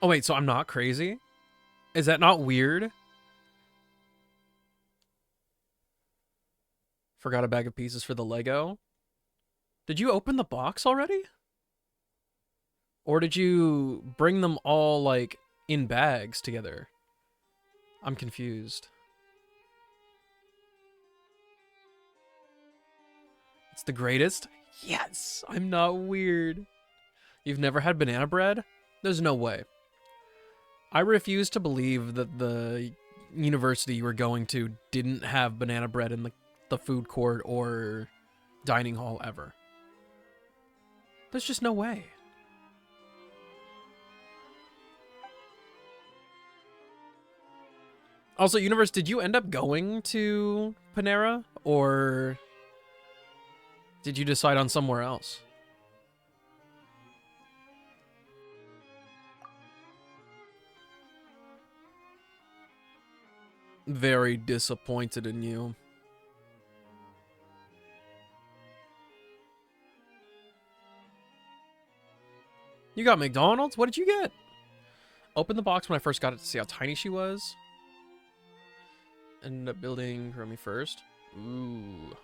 A: Oh wait, so I'm not crazy? Is that not weird? Forgot a bag of pieces for the Lego. Did you open the box already? Or did you bring them all, like, in bags together? I'm confused. It's the greatest? Yes! I'm not weird. You've never had banana bread? There's no way. I refuse to believe that the university you were going to didn't have banana bread in the food court or dining hall ever. There's just no way. Also, Universe, did you end up going to Panera, or did you decide on somewhere else? Very disappointed in you. You got McDonald's? What did you get? Opened the box when I first got it to see how tiny she was. Ended up building Romy first. Ooh.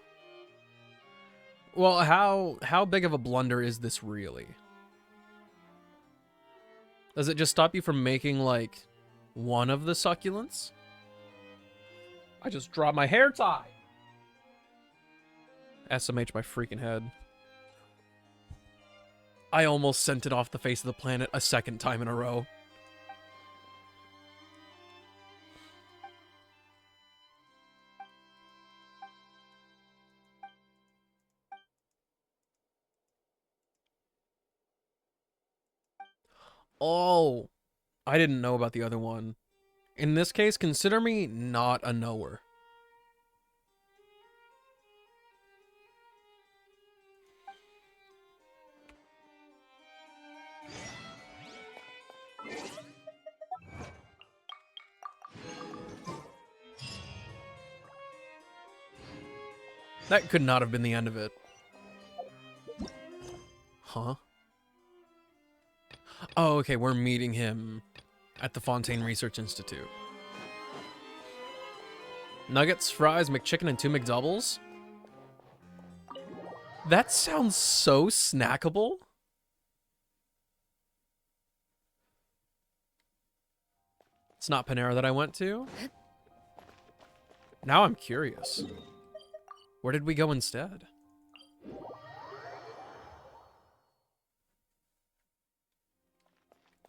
A: Well, how big of a blunder is this really? Does it just stop you from making, like, one of the succulents? I just dropped my hair tie! SMH my freaking head. I almost sent it off the face of the planet a second time in a row. Oh, I didn't know about the other one. In this case, consider me not a knower. That could not have been the end of it. Huh? Oh, okay, we're meeting him at the Fontaine Research Institute. Nuggets, fries, McChicken, and 2 McDoubles? That sounds so snackable. It's not Panera that I went to. Now I'm curious. Where did we go instead?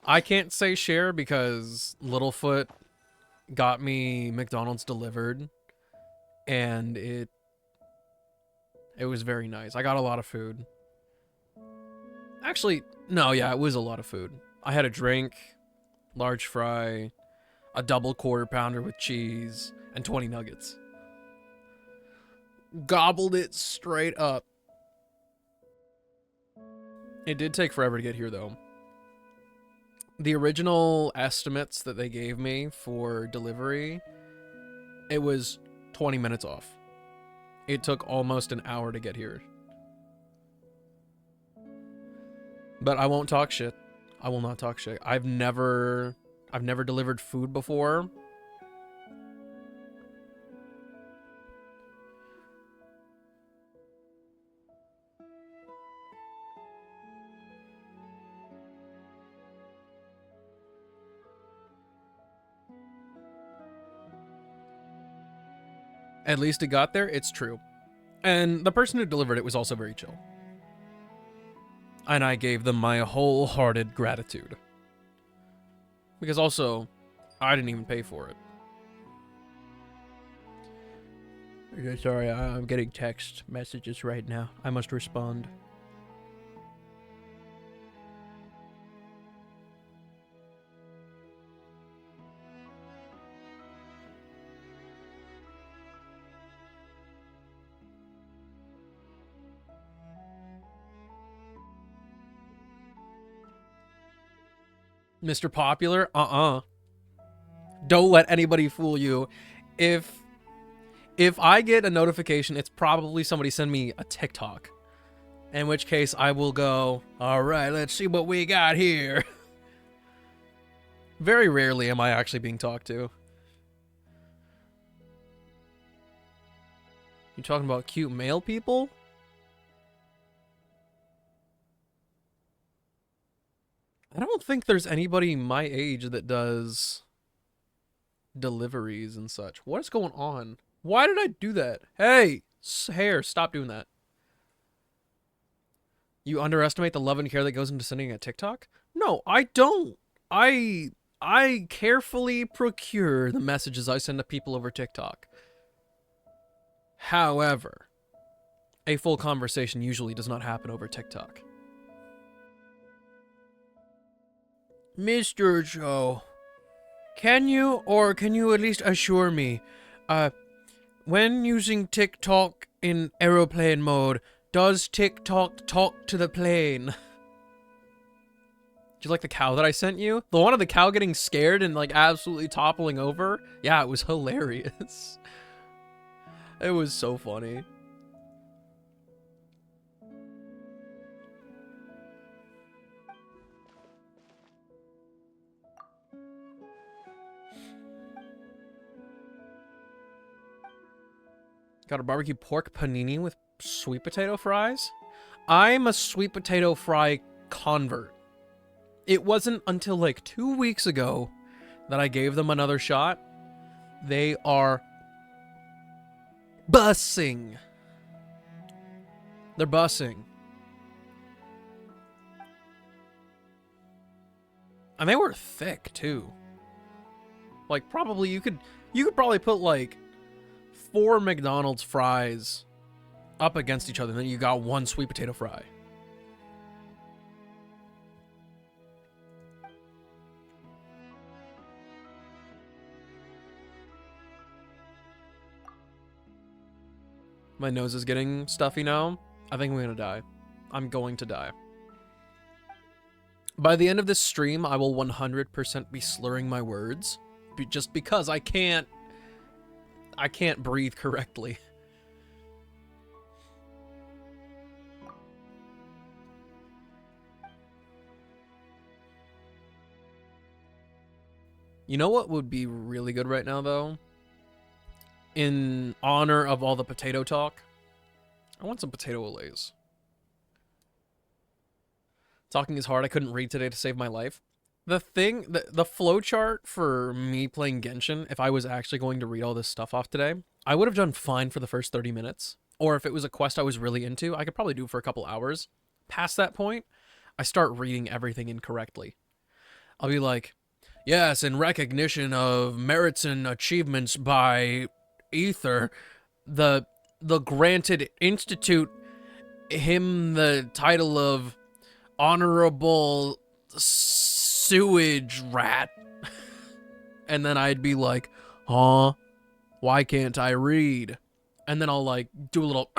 A: I can't say share because Littlefoot got me McDonald's delivered, and it was very nice. I got a lot of food. Actually, no, yeah, it was a lot of food. I had a drink, large fry, a double quarter pounder with cheese, and 20 nuggets. Gobbled it straight up. It did take forever to get here, though. The original estimates that they gave me for delivery, it was 20 minutes off. It took almost an hour to get here. But I won't talk shit. I will not talk shit. I've never delivered food before. At least it got there, it's true. And the person who delivered it was also very chill. And I gave them my wholehearted gratitude. Because also, I didn't even pay for it. Sorry, I'm getting text messages right now. I must respond. Mr. Popular? Don't let anybody fool you. If I get a notification, it's probably somebody send me a TikTok. In which case I will go, all right, let's see what we got here. Very rarely am I actually being talked to. You talking about cute male people? I don't think there's anybody my age that does deliveries and such. What is going on? Why did I do that? Hey, hair, stop doing that. You underestimate the love and care that goes into sending a TikTok? No, I don't. I carefully procure the messages I send to people over TikTok. However, a full conversation usually does not happen over TikTok. Mr. Joe, can you at least assure me, when using TikTok in aeroplane mode, does TikTok talk to the plane? Do you like the cow that I sent you? The one of the cow getting scared and like absolutely toppling over? Yeah, it was hilarious. It was so funny. Got a barbecue pork panini with sweet potato fries? I'm a sweet potato fry convert. It wasn't until like 2 weeks ago that I gave them another shot. They are bussing. They're bussing. And they were thick too. Like probably you could probably put like 4 McDonald's fries up against each other, and then you got one sweet potato fry. My nose is getting stuffy now. I think I'm gonna die. I'm going to die. By the end of this stream, I will 100% be slurring my words, just because I can't breathe correctly. You know what would be really good right now, though? In honor of all the potato talk, I want some potato olays. Talking is hard. I couldn't read today to save my life. The flowchart for me playing Genshin, if I was actually going to read all this stuff off today, I would have done fine for the first 30 minutes. Or if it was a quest I was really into, I could probably do it for a couple hours. Past that point, I start reading everything incorrectly. I'll be like, yes, in recognition of merits and achievements by Ether, the granted institute him the title of honorable sewage rat. And then I'd be like, huh? Why can't I read? And then I'll like do a little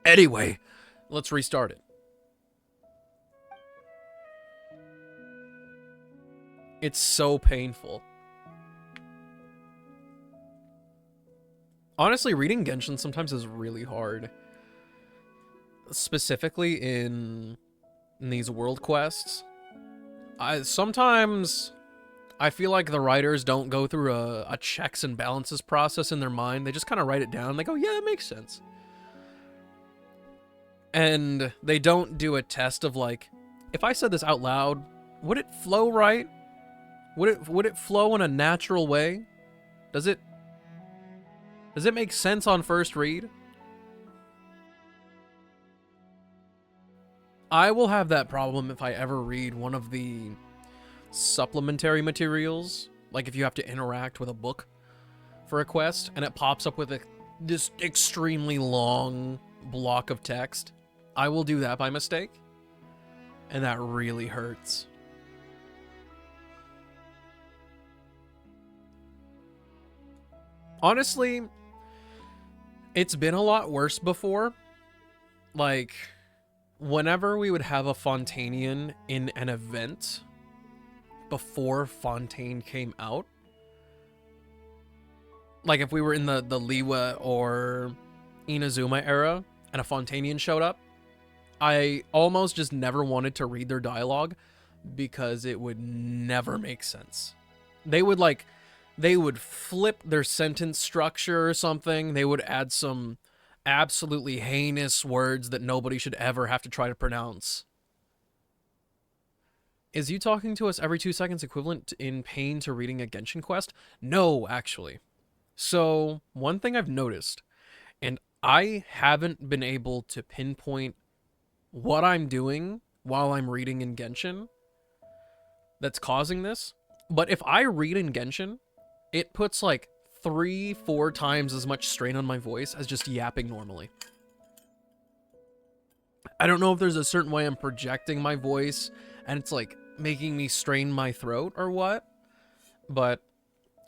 A: anyway, let's restart it. It's so painful. Honestly, reading Genshin sometimes is really hard. Specifically in these world quests. Sometimes I feel like the writers don't go through a checks and balances process in their mind. They just kind of write it down. They go, yeah, it makes sense. And they don't do a test of like, if I said this out loud, would it flow right? Would it flow in a natural way? Does it make sense on first read? I will have that problem if I ever read one of the supplementary materials, like if you have to interact with a book for a quest and it pops up with this extremely long block of text. I will do that by mistake, and that really hurts. Honestly, it's been a lot worse before. Like, whenever we would have a Fontanian in an event before Fontaine came out, like if we were in the Liwa or Inazuma era and a Fontanian showed up, I almost just never wanted to read their dialogue because it would never make sense. They would flip their sentence structure or something. They would add some absolutely heinous words that nobody should ever have to try to pronounce. Is you talking to us every 2 seconds equivalent in pain to reading a Genshin quest? No, actually. So, one thing I've noticed, and I haven't been able to pinpoint what I'm doing while I'm reading in Genshin that's causing this, but if I read in Genshin, it puts like 3-4 times as much strain on my voice as just yapping normally. I don't know if there's a certain way I'm projecting my voice and it's like making me strain my throat or what, but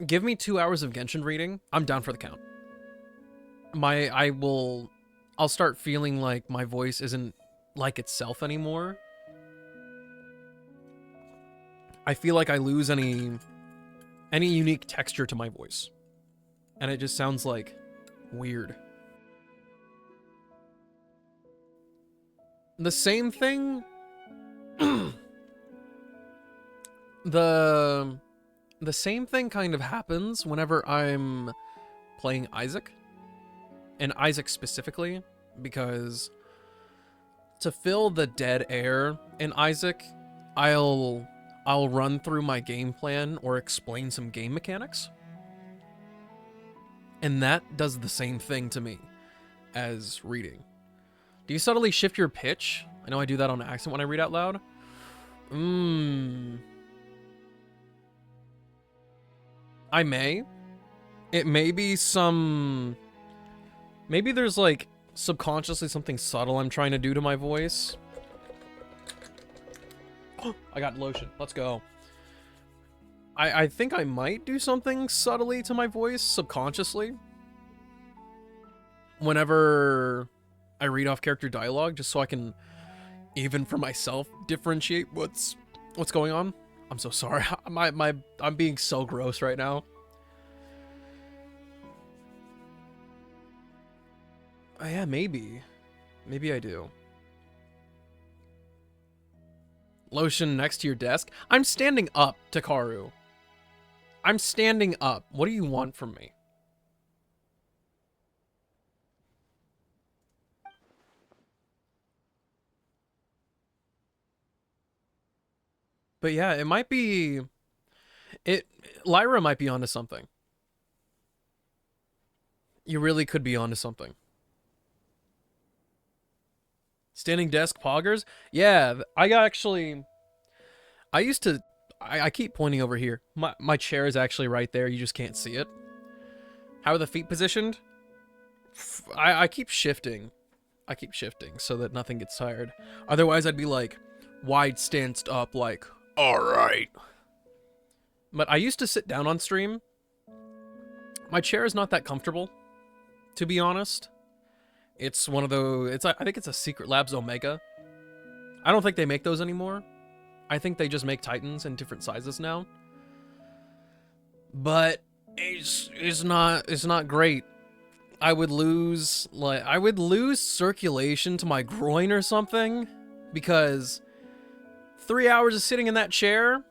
A: give me 2 hours of Genshin reading, I'm down for the count. I'll start feeling like my voice isn't like itself anymore. I feel like I lose any unique texture to my voice. And it just sounds like weird. The same thing the same thing kind of happens whenever I'm playing Isaac. And Isaac specifically, because to fill the dead air in Isaac, I'll run through my game plan or explain some game mechanics. And that does the same thing to me as reading. Do you subtly shift your pitch? I know I do that on accident when I read out loud. I may. It may be some... Maybe there's like subconsciously something subtle I'm trying to do to my voice. I got lotion. Let's go. I think I might do something subtly to my voice subconsciously whenever I read off character dialogue, just so I can, even for myself, differentiate what's going on. I'm so sorry. I'm being so gross right now. Yeah, maybe. Maybe I do. Lotion next to your desk? I'm standing up, Takaru. I'm standing up. What do you want from me? But yeah, it might be... Lyra might be onto something. You really could be onto something. Standing desk poggers? Yeah, I used to... I keep pointing over here. My chair is actually right there. You just can't see it. How are the feet positioned? I keep shifting. I keep shifting so that nothing gets tired. Otherwise, I'd be like wide stanced up, like, alright. But I used to sit down on stream. My chair is not that comfortable, to be honest. It's one of those, I think it's a Secret Labs Omega. I don't think they make those anymore. I think they just make Titans in different sizes now. But it's not great. I would lose circulation to my groin or something because 3 hours of sitting in that chair,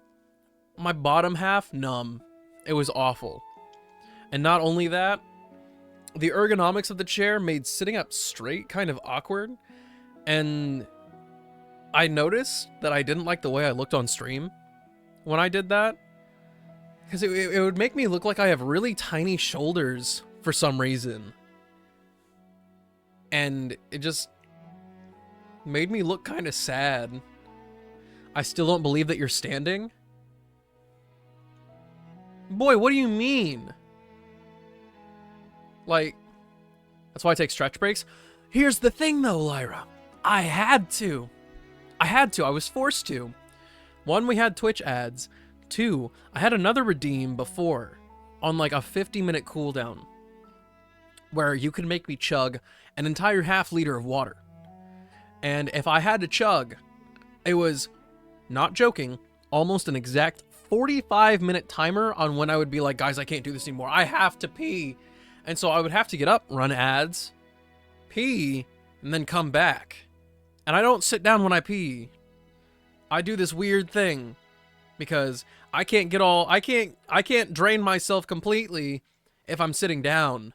A: my bottom half numb. It was awful. And not only that, the ergonomics of the chair made sitting up straight kind of awkward. And I noticed that I didn't like the way I looked on stream when I did that. Because it would make me look like I have really tiny shoulders for some reason. And it just made me look kind of sad. I still don't believe that you're standing. Boy, what do you mean? Like, that's why I take stretch breaks. Here's the thing though, Lyra. I had to. I was forced to. 1, we had Twitch ads. 2, I had another redeem before on like a 50-minute cooldown where you could make me chug an entire half liter of water. And if I had to chug, it was, not joking, almost an exact 45-minute timer on when I would be like, guys, I can't do this anymore. I have to pee. And so I would have to get up, run ads, pee, and then come back. And I don't sit down when I pee. I do this weird thing because I can't drain myself completely if I'm sitting down.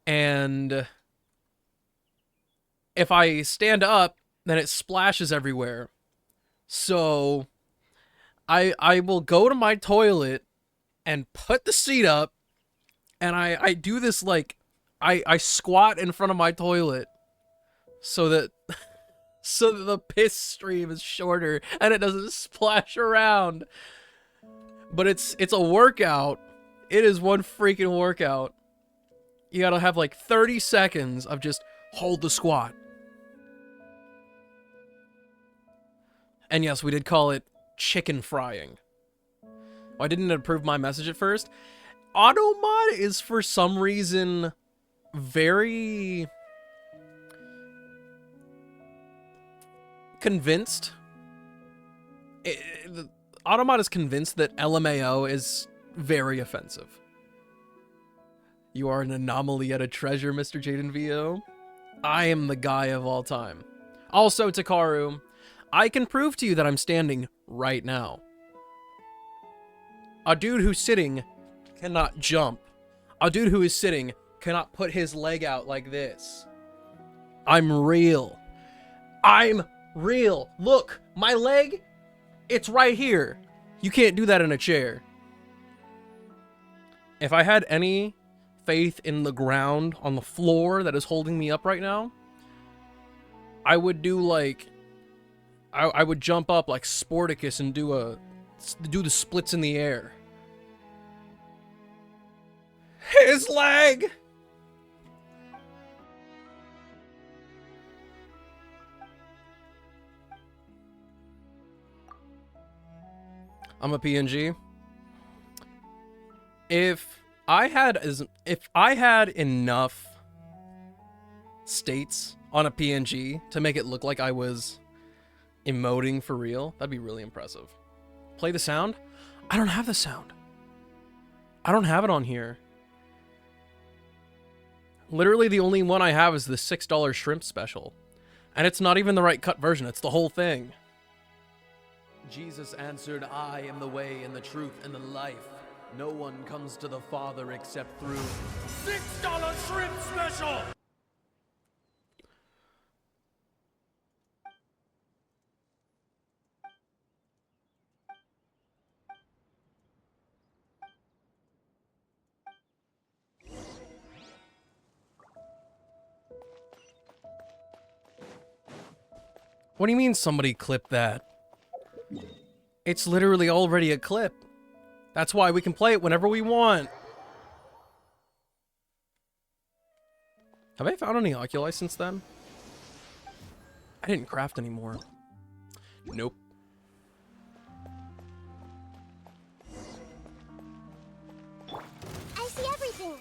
A: And if I stand up, then it splashes everywhere. So I will go to my toilet and put the seat up, and I do this like I squat in front of my toilet so that the piss stream is shorter and it doesn't splash around. But it's a workout. It is one freaking workout. You gotta have like 30 seconds of just hold the squat. And yes, we did call it chicken frying. I didn't approve my message at first. Automod is for some reason very convinced. Automod is convinced that LMAO is very offensive. You are an anomaly at a treasure, Mr. Jaden VO. I am the guy of all time. Also, Takaru, I can prove to you that I'm standing right now. A dude who's sitting cannot jump. A dude who is sitting cannot put his leg out like this. I'm real. I'm real. Look, my leg, it's right here. You can't do that in a chair. If I had any faith in the ground on the floor that is holding me up right now, I would do like, I would jump up like Sporticus and do the splits in the air. His leg! I'm a PNG. If I had enough states on a PNG to make it look like I was emoting for real, that'd be really impressive. Play the sound? I don't have the sound. I don't have it on here. Literally the only one I have is the $6 shrimp special. And it's not even the right cut version, it's the whole thing. Jesus answered, I am the way and the truth and the life. No one comes to the Father except through
D: $6 shrimp special!
A: What do you mean somebody clipped that? It's literally already a clip. That's why we can play it whenever we want. Have I found any oculi since then? I didn't craft anymore. Nope.
I: I see everything.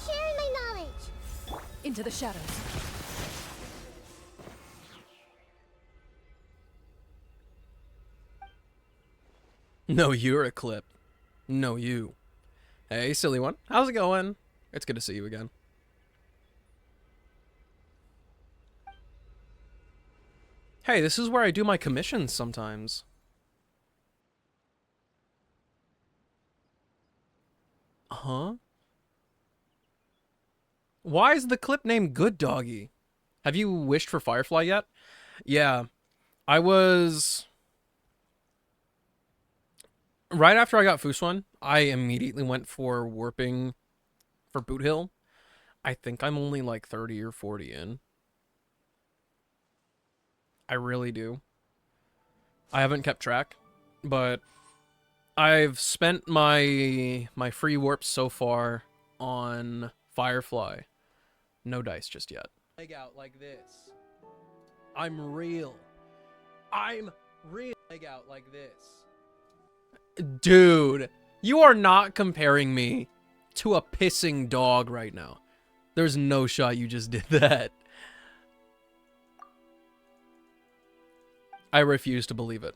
I: Sharing my knowledge.
B: Into the shadows.
A: No, you're a clip. No, you. Hey, silly one. How's it going? It's good to see you again. Hey, this is where I do my commissions sometimes. Huh? Why is the clip named Good Doggy? Have you wished for Firefly yet? Yeah. I was... Right after I got Fuswan, I immediately went for warping for Boot Hill. I think I'm only like 30 or 40 in. I really do. I haven't kept track, but I've spent my free warps so far on Firefly. No dice just yet. Leg out like this. I'm real. I'm real. Leg out like this. Dude, you are not comparing me to a pissing dog right now. There's no shot you just did that. I refuse to believe it.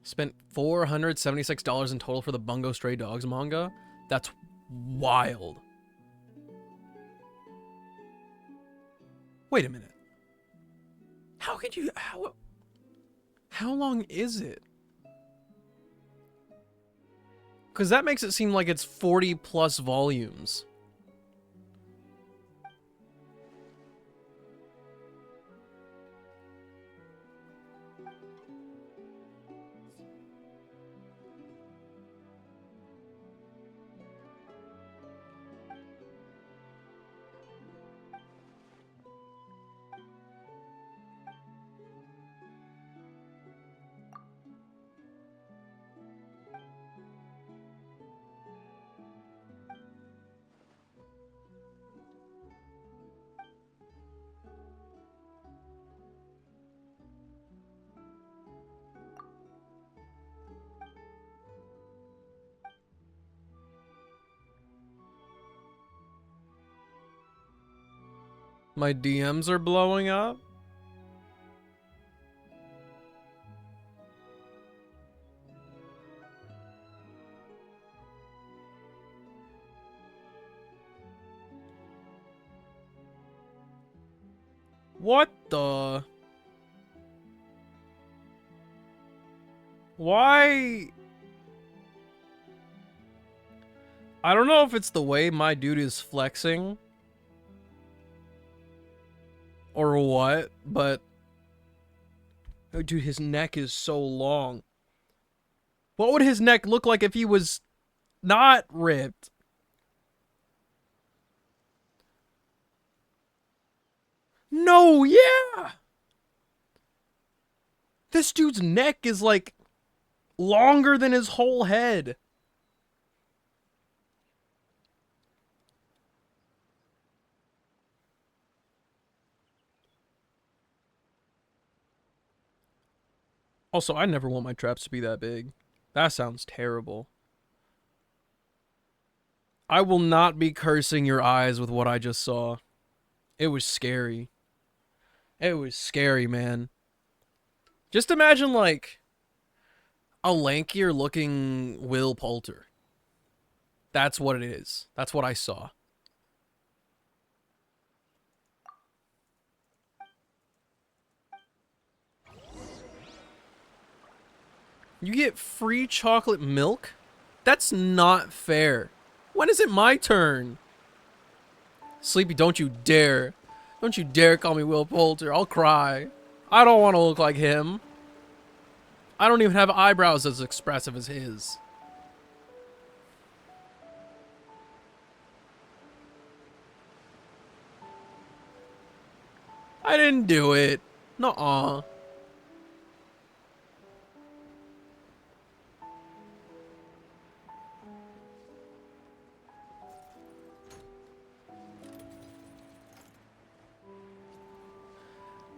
A: Spent $476 in total for the Bungo Stray Dogs manga? That's wild. Wait a minute. How could you... How long is it? Because that makes it seem like it's 40 plus volumes. My DMs are blowing up? What the? Why? I don't know if it's the way my dude is flexing or what, but oh, dude, his neck is so long. What would his neck look like if he was not ripped? No, yeah! This dude's neck is like longer than his whole head. Also, I never want my traps to be that big. That sounds terrible. I will not be cursing your eyes with what I just saw. It was scary. It was scary, man. Just imagine, like, a lankier looking Will Poulter. That's what it is. That's what I saw. You get free chocolate milk? That's not fair. When is it my turn? Sleepy, don't you dare. Don't you dare call me Will Poulter. I'll cry. I don't want to look like him. I don't even have eyebrows as expressive as his. I didn't do it. Nuh-uh.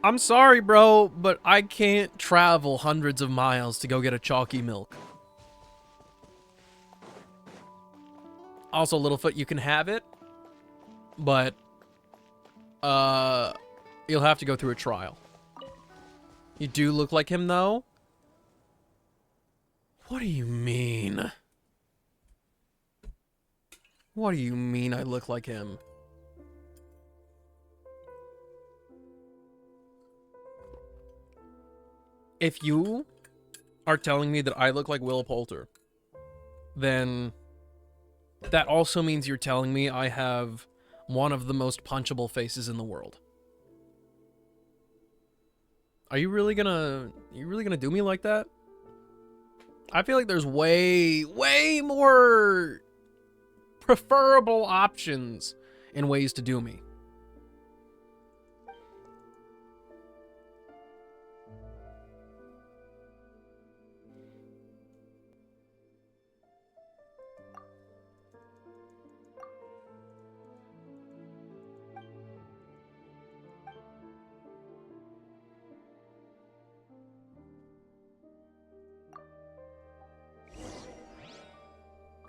A: I'm sorry, bro, but I can't travel hundreds of miles to go get a chalky milk. Also, Littlefoot, you can have it, but you'll have to go through a trial. You do look like him, though. What do you mean? What do you mean I look like him? If you are telling me that I look like Will Poulter, then that also means you're telling me I have one of the most punchable faces in the world. Are you really gonna do me like that? I feel like there's way more preferable options and ways to do me.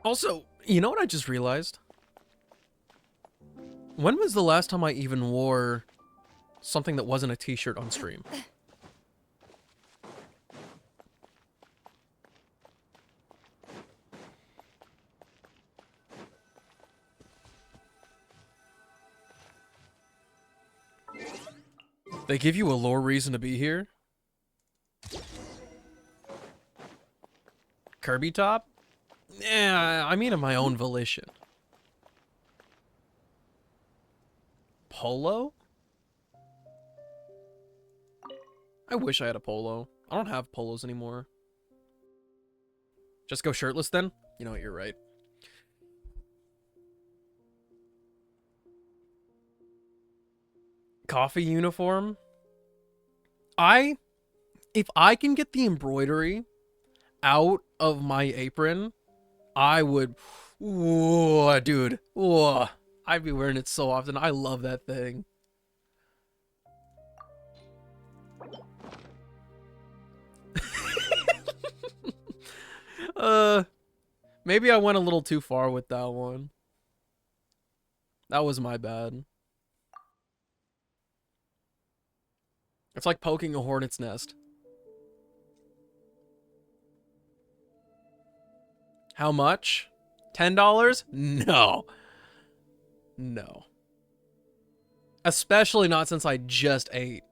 A: Also, you know what I just realized? When was the last time I even wore something that wasn't a t-shirt on stream? They give you a lore reason to be here? Kirby top? Yeah, I mean of my own volition. Polo? I wish I had a polo. I don't have polos anymore. Just go shirtless then? You know what, you're right. Coffee uniform? If I can get the embroidery out of my apron, I would, whoa, dude, whoa. I'd be wearing it so often. I love that thing. Maybe I went a little too far with that one. That was my bad. It's like poking a hornet's nest. How much? $10? No. No. Especially not since I just ate.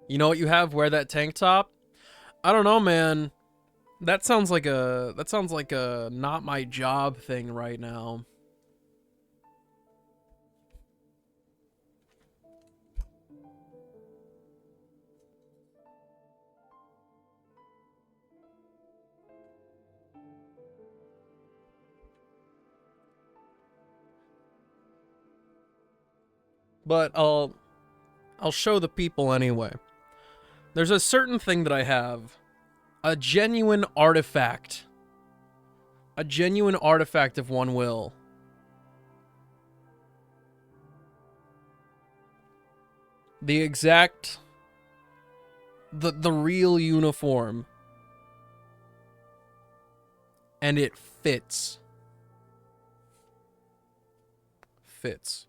A: You know what you have? Wear that tank top? I don't know, man. That sounds like a not my job thing right now. But I'll show the people anyway. There's a certain thing that I have. A genuine artifact. A genuine artifact, if one will. The exact... The real uniform. And it fits. Fits.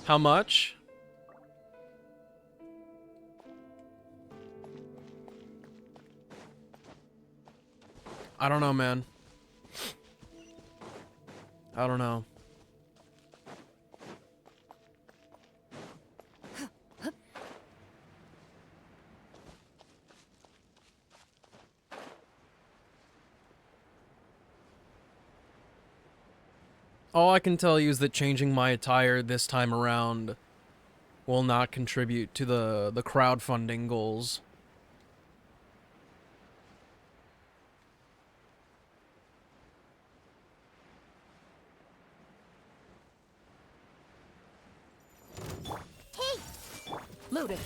A: How much? I don't know, man. I don't know. All I can tell you is that changing my attire this time around will not contribute to the crowdfunding goals.
B: Looted.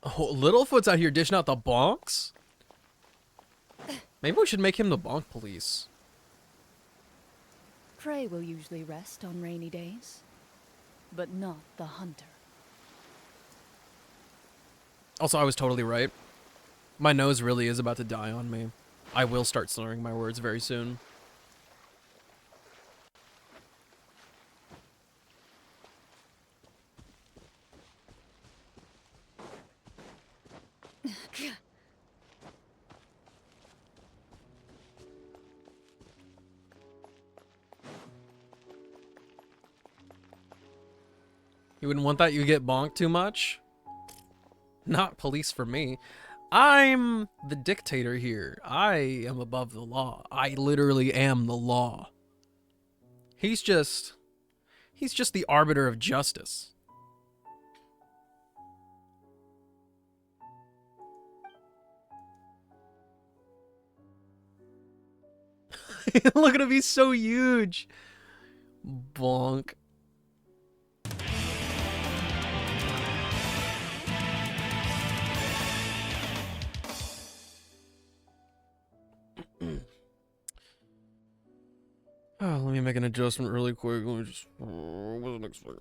A: Oh, Littlefoot's out here dishing out the bonks? Maybe we should make him the bonk police.
B: Prey will usually rest on rainy days, but not the hunter.
A: Also, I was totally right. My nose really is about to die on me. I will start slurring my words very soon. You wouldn't want that? You get bonked too much? Not police for me. I'm the dictator here. I am above the law. I literally am the law. He's just the arbiter of justice. Look at him, he's so huge. Bonk. Oh, let me make an adjustment really quick. Let me just wasn't expecting.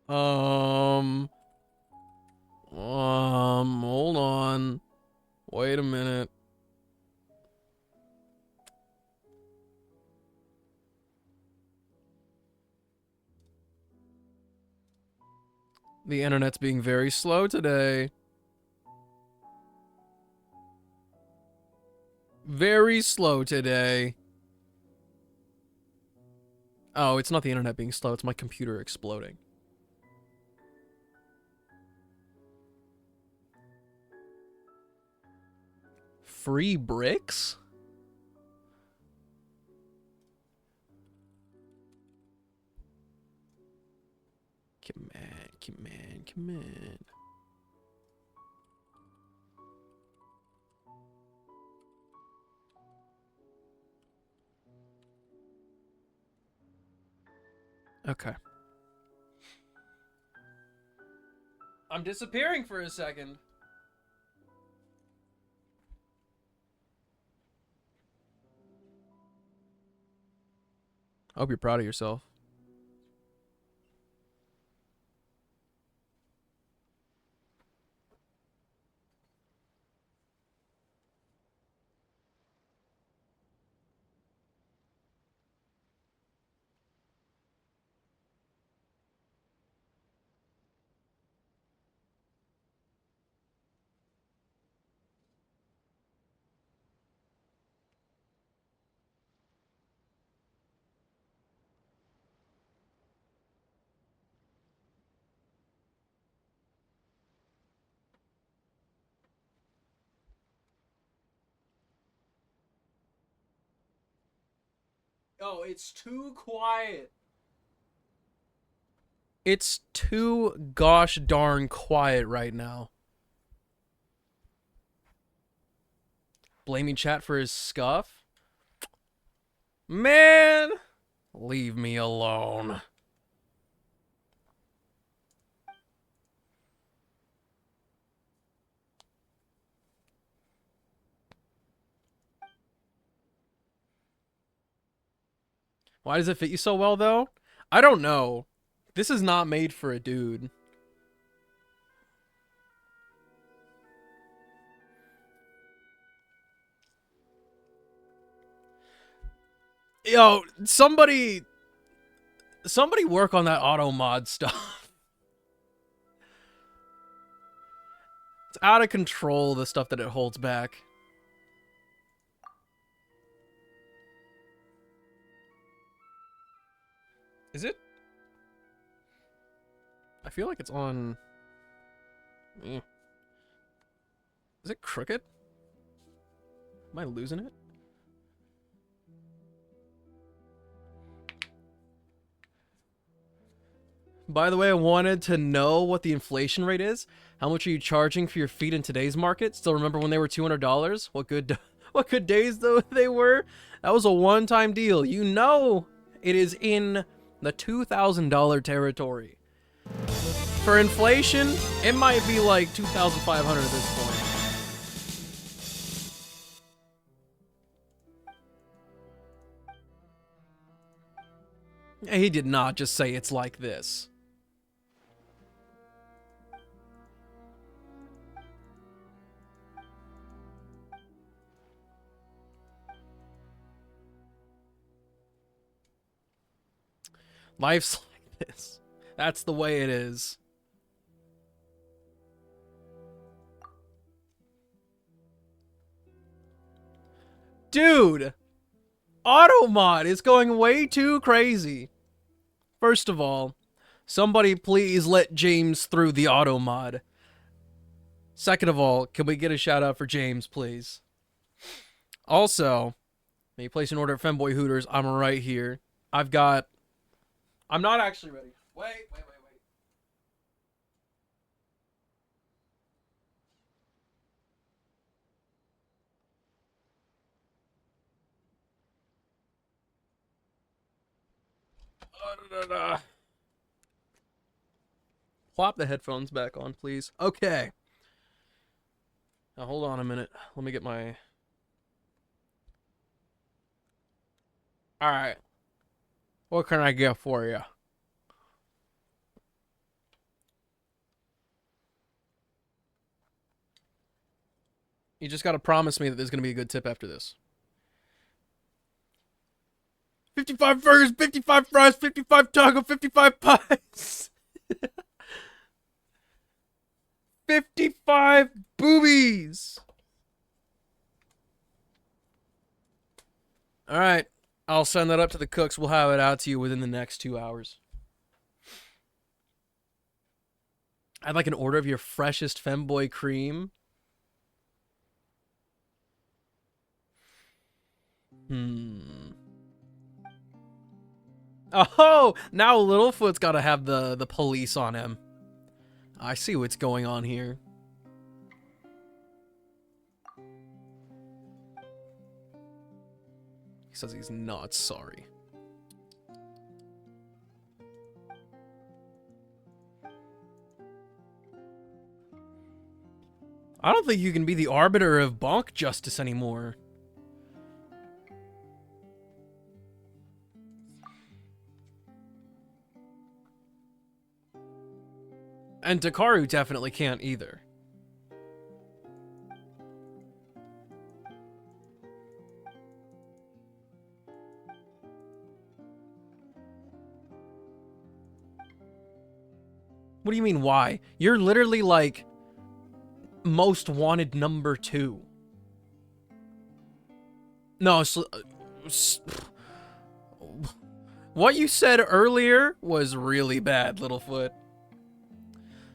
A: Hold on. Wait a minute. The internet's being very slow today. Very slow today. Oh, it's not the internet being slow, it's my computer exploding. Free bricks? Come on, come on, come on. Okay. I'm disappearing for a second. I hope you're proud of yourself. Oh, it's too quiet. It's too gosh darn quiet right now. Blaming chat for his scuff? Man! Leave me alone. Why does it fit you so well, though? I don't know. This is not made for a dude. Yo, somebody work on that auto mod stuff. It's out of control, the stuff that it holds back. Is it? I feel like it's on... Eh. Is it crooked? Am I losing it? By the way, I wanted to know what the inflation rate is. How much are you charging for your feet in today's market? Still remember when they were $200? What good days though they were? That was a one-time deal. You know it is in the $2,000 territory. For inflation, it might be like $2,500 at this point. He did not just say it's like this. Life's like this. That's the way it is. Dude! Automod is going way too crazy. First of all, somebody please let James through the Automod. Second of all, can we get a shout out for James, please? Also, when you place an order at Femboy Hooters, I'm right here. I'm not actually ready. Wait. Plop the headphones back on, please. Okay. Now, hold on a minute. Let me get my... Alright. What can I get for you? You just gotta promise me that there's gonna be a good tip after this. 55 burgers, 55 fries, 55 taco, 55 pies. 55 boobies. All right. I'll send that up to the cooks. We'll have it out to you within the next 2 hours. I'd like an order of your freshest femboy cream. Oh, now Littlefoot's got to have the police on him. I see what's going on here. He says he's not sorry. I don't think you can be the arbiter of bonk justice anymore. And Takaru definitely can't either. What do you mean, why? You're literally like most wanted number 2. No, what you said earlier was really bad, Littlefoot.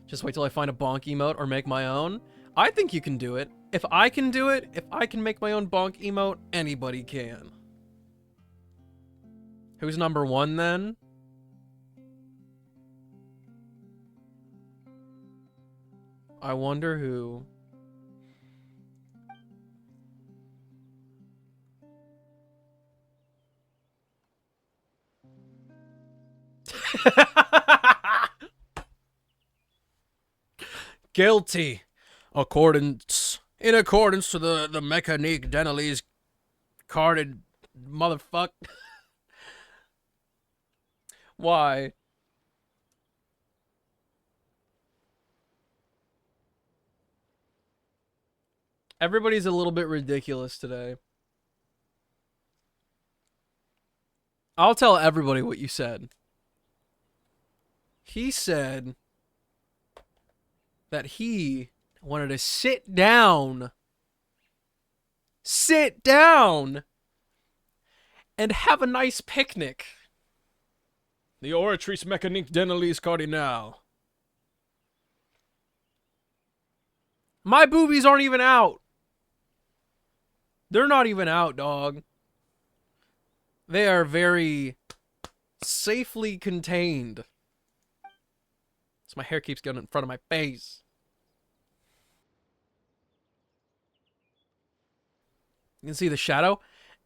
A: Just wait till I find a bonk emote or make my own. I think you can do it. If I can do it, if I can make my own bonk emote, anybody can. Who's number 1 then? I wonder who. Guilty. In accordance to the Mécanique d'analyse carded motherfuck. Why? Everybody's a little bit ridiculous today. I'll tell everybody what you said. He said that he wanted to sit down and have a nice picnic The Oratrice Mécanique d'Analyse Cardinale. My boobies aren't even out. They're not even out, dog. They are very safely contained. So my hair keeps getting in front of my face. You can see the shadow.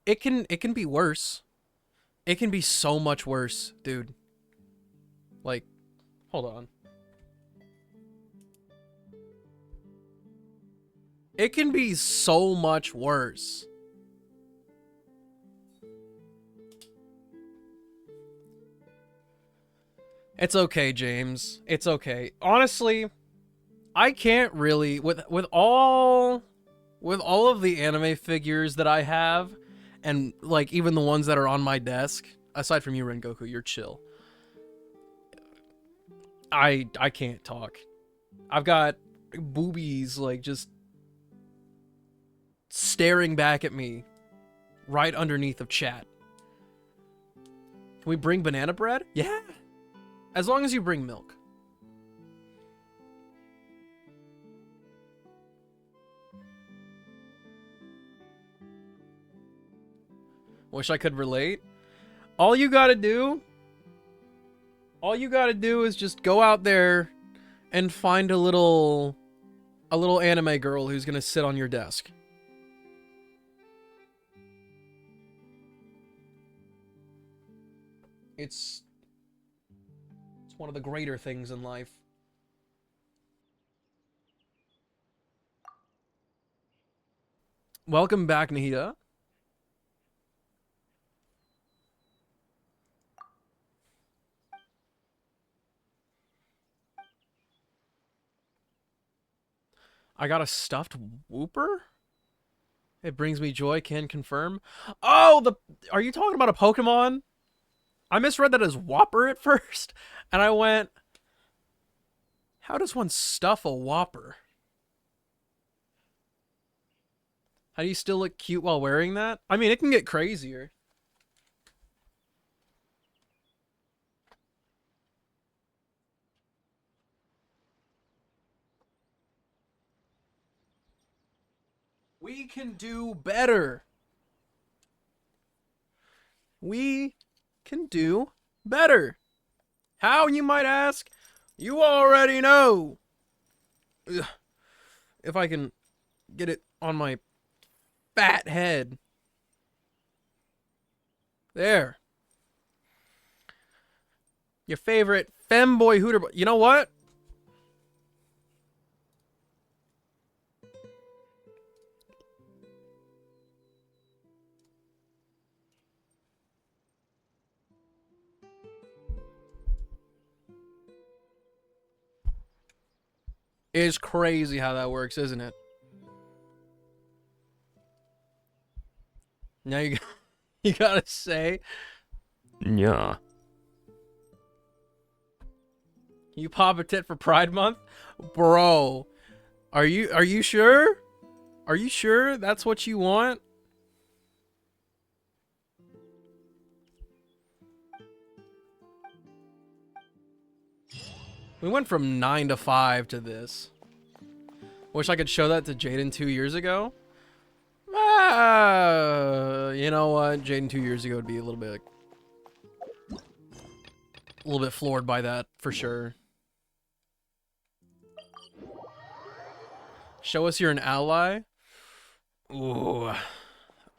A: It can be worse. It can be so much worse, dude. Like, hold on. It can be so much worse. It's okay, James. It's okay. Honestly, I can't really with all of the anime figures that I have, and like even the ones that are on my desk, aside from you, Rengoku, you're chill. I can't talk. I've got boobies like just staring back at me right underneath of chat. Can we bring banana bread? Yeah. As long as you bring milk. Wish I could relate. All you gotta do is just go out there and find a little anime girl who's gonna sit on your desk. It's one of the greater things in life. Welcome back, Nahida. I got a stuffed Whooper? It brings me joy, can confirm. Oh, are you talking about a Pokemon? I misread that as Whopper at first, and I went, how does one stuff a Whopper? How do you still look cute while wearing that? I mean, it can get crazier. We can do better. We can do better. How, you might ask? You already know. Ugh. If I can get it on my fat head. There. Your favorite femboy hooter. You know what? It's crazy how that works, isn't it? Now you gotta say,
H: Yeah.
A: you pop a tit for Pride Month? Bro, are you sure? Are you sure that's what you want? We went from 9 to 5 to this. Wish I could show that to Jaden 2 years ago. You know what? Jaden 2 years ago would be a little bit floored by that for sure. Show us you're an ally. Ooh.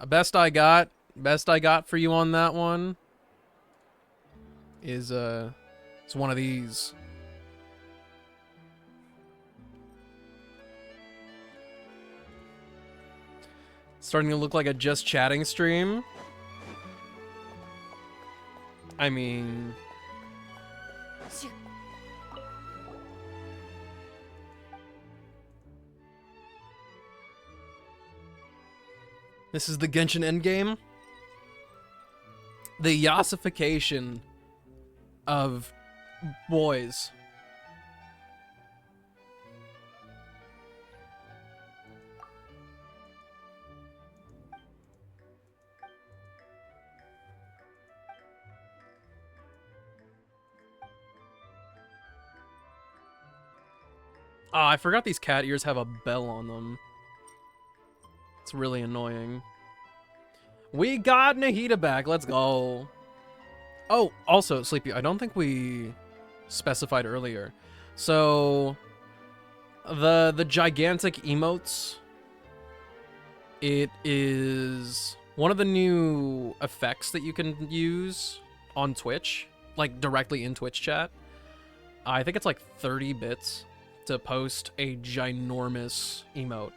A: Best I got for you on that one is it's one of these. Starting to look like a just chatting stream. I mean, this is the Genshin endgame. The yassification of boys. Ah, I forgot these cat ears have a bell on them. It's really annoying. We got Nahida back. Let's go. Oh, also, Sleepy, I don't think we specified earlier. So, the gigantic emotes, it is one of the new effects that you can use on Twitch, like directly in Twitch chat. I think it's like 30 bits to post a ginormous emote,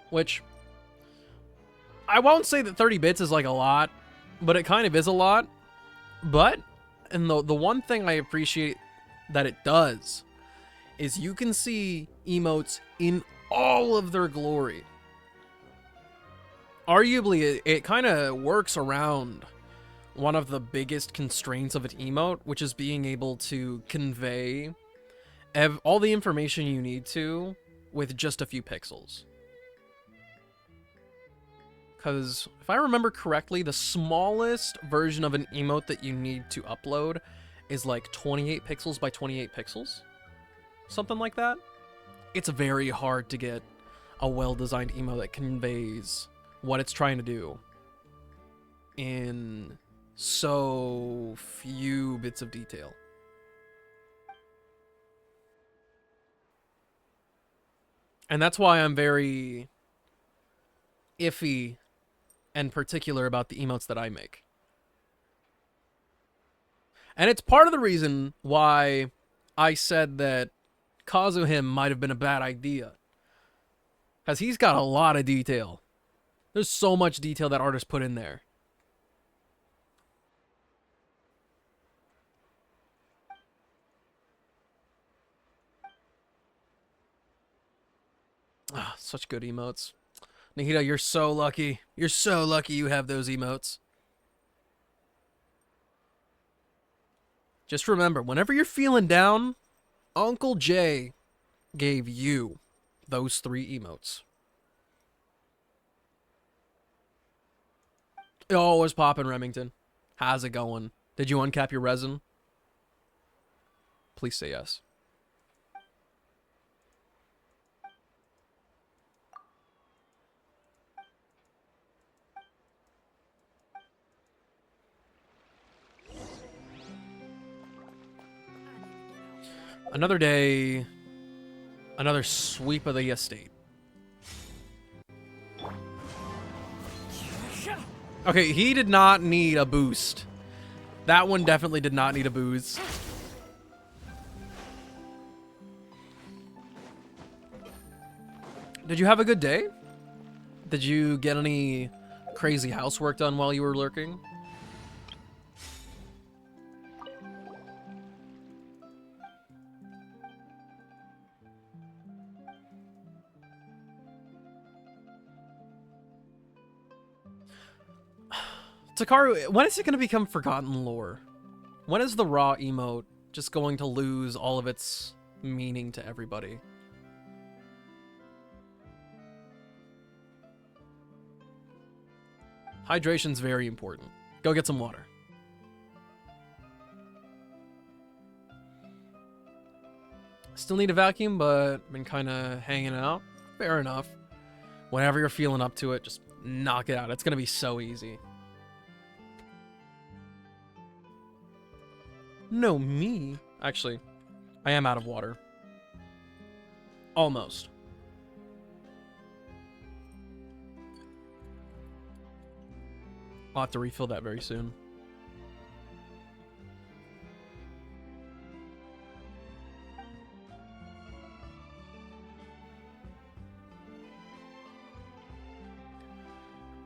A: which I won't say that 30 bits is like a lot, but it kind of is a lot. But, and the one thing I appreciate that it does is you can see emotes in all of their glory. Arguably, it kind of works around one of the biggest constraints of an emote, which is being able to convey all the information you need to with just a few pixels. Because if I remember correctly, the smallest version of an emote that you need to upload is like 28 pixels by 28 pixels. Something like that. It's very hard to get a well-designed emote that conveys what it's trying to do in so few bits of detail. And that's why I'm very iffy and particular about the emotes that I make. And it's part of the reason why I said that Kazuhim might have been a bad idea. Because he's got a lot of detail. There's so much detail that artists put in there. Ah, such good emotes. Nahida, you're so lucky. You're so lucky you have those emotes. Just remember, whenever you're feeling down, Uncle Jay gave you those 3 emotes. Oh, what's poppin', Remington? How's it going? Did you uncap your resin? Please say yes. Another day, another sweep of the estate. Okay, he did not need a boost. That one definitely did not need a boost. Did you have a good day? Did you get any crazy housework done while you were lurking? Takaru, when is it going to become forgotten lore? When is the raw emote just going to lose all of its meaning to everybody? Hydration's very important. Go get some water. Still need a vacuum, but been kind of hanging out. Fair enough. Whenever you're feeling up to it, just knock it out. It's going to be so easy. No, me. Actually, I am out of water. Almost. I'll have to refill that very soon.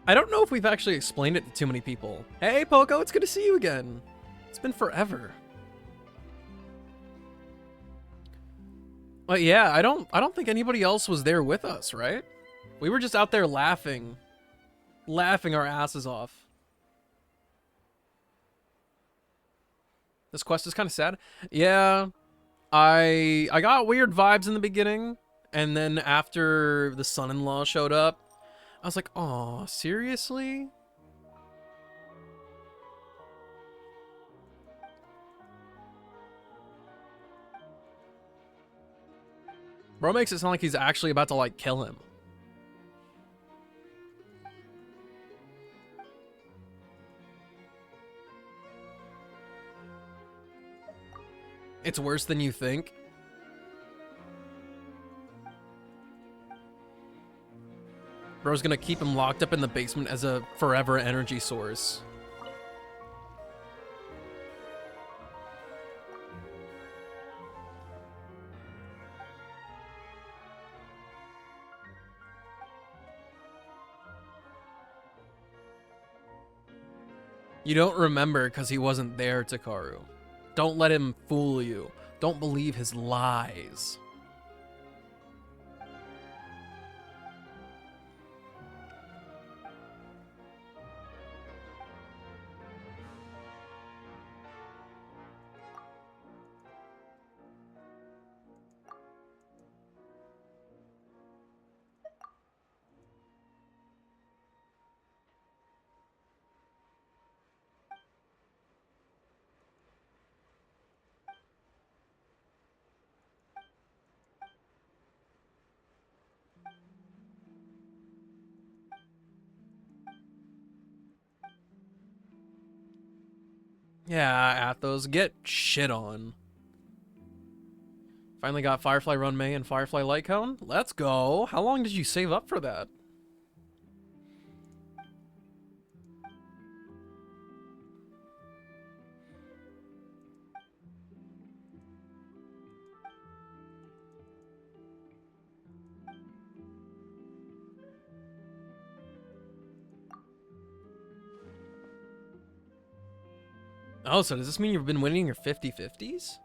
A: I don't know if we've actually explained it to too many people. Hey, Poco, it's good to see you again. It's been forever. But yeah, I don't think anybody else was there with us, right? We were just out there laughing our asses off. This quest is kind of sad. Yeah, I got weird vibes in the beginning, and then after the son-in-law showed up, I was like, "Oh, seriously?" Bro makes it sound like he's actually about to, like, kill him. It's worse than you think. Bro's gonna keep him locked up in the basement as a forever energy source. You don't remember because he wasn't there, Takaru. Don't let him fool you. Don't believe his lies. Yeah, Athos, get shit on. Finally got Firefly Run May and Firefly Light Cone? Let's go. How long did you save up for that? Oh, so does this mean you've been winning your 50-50s?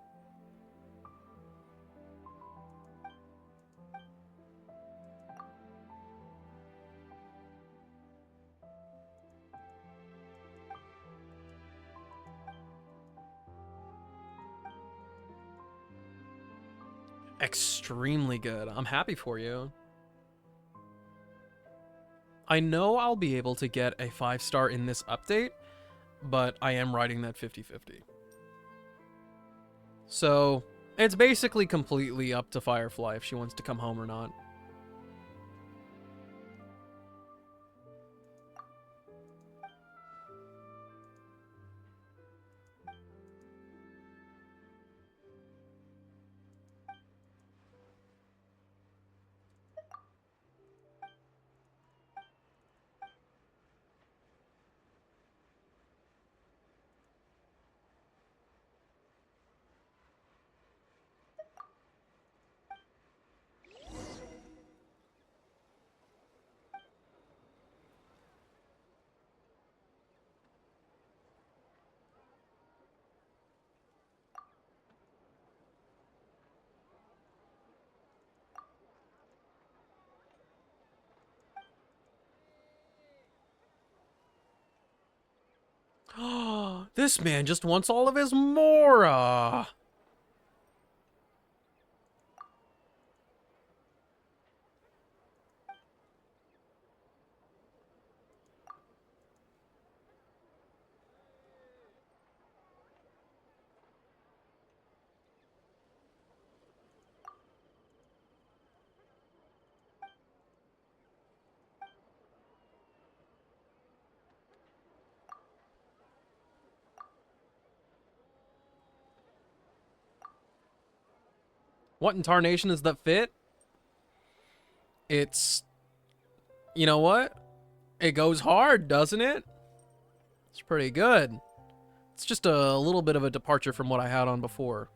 A: Extremely good. I'm happy for you. I know I'll be able to get a 5-star in this update, but I am riding that 50-50. So, it's basically completely up to Firefly if she wants to come home or not. This man just wants all of his Mora. What in tarnation is that fit? It's... You know what? It goes hard, doesn't it? It's pretty good. It's just a little bit of a departure from what I had on before.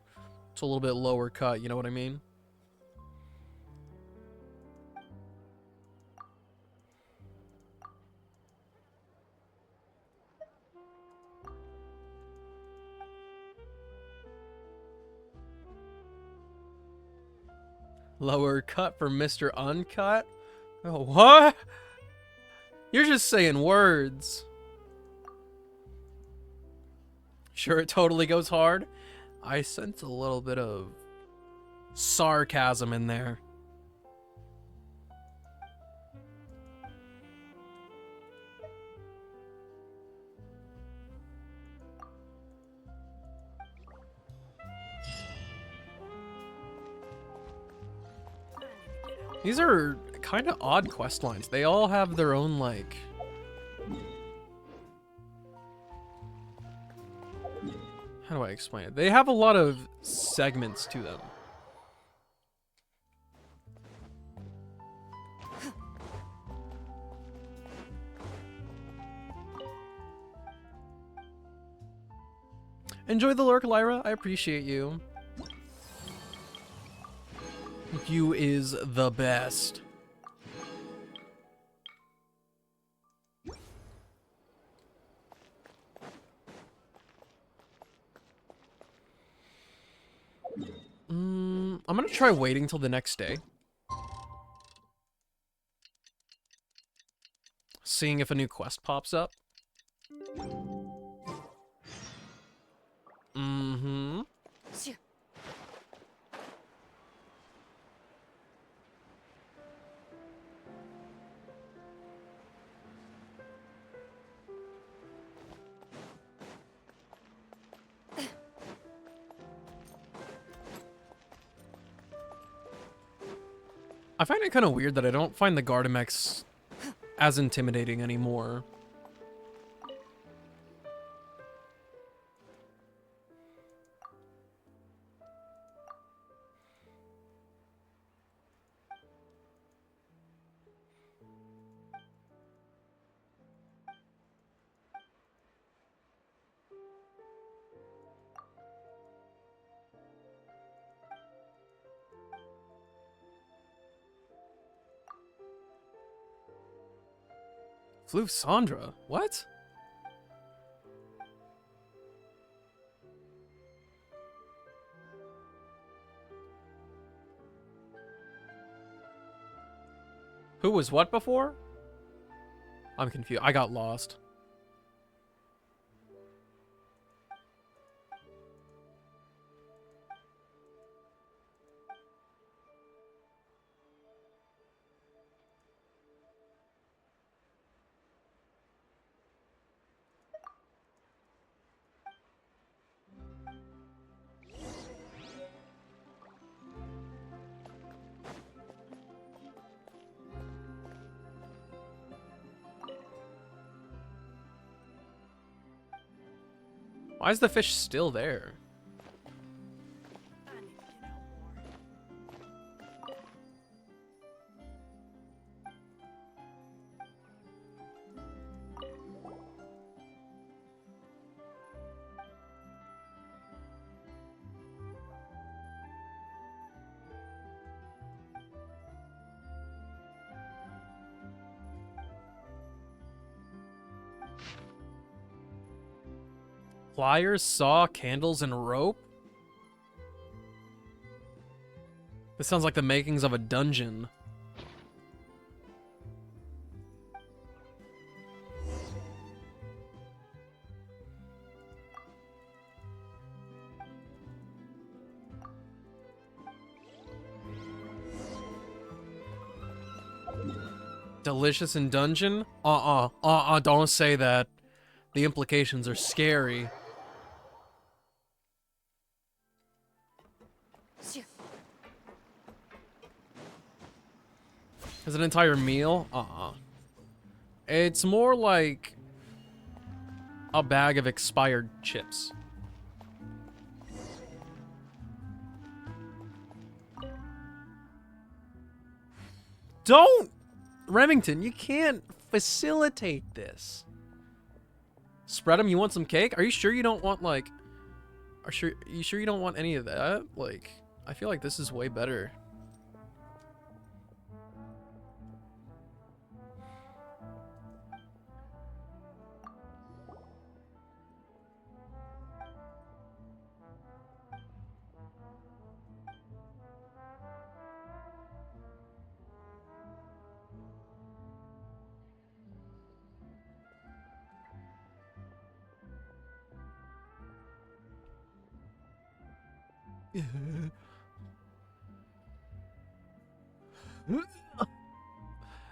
A: It's a little bit lower cut, you know what I mean? Lower cut for Mr. Uncut? Oh, what? You're just saying words. Sure, it totally goes hard. I sense a little bit of sarcasm in there. These are kind of odd quest lines. They all have their own, like... How do I explain it? They have a lot of segments to them. Enjoy the lurk, Lyra. I appreciate you. You is the best. I'm gonna try waiting till the next day. Seeing if a new quest pops up. Mm-hmm. I find it kind of weird that I don't find the Gardamex as intimidating anymore. Flew Sandra? What? Who was what before? I'm confused. I got lost. Why is the fish still there? Pliers, saw, candles, and rope? This sounds like the makings of a dungeon. Delicious in dungeon? Don't say that. The implications are scary. Is it an entire meal? It's more like a bag of expired chips. Don't! Remington, you can't facilitate this. Spread them, you want some cake? Are you sure you don't want, like... you sure you don't want any of that? Like, I feel like this is way better.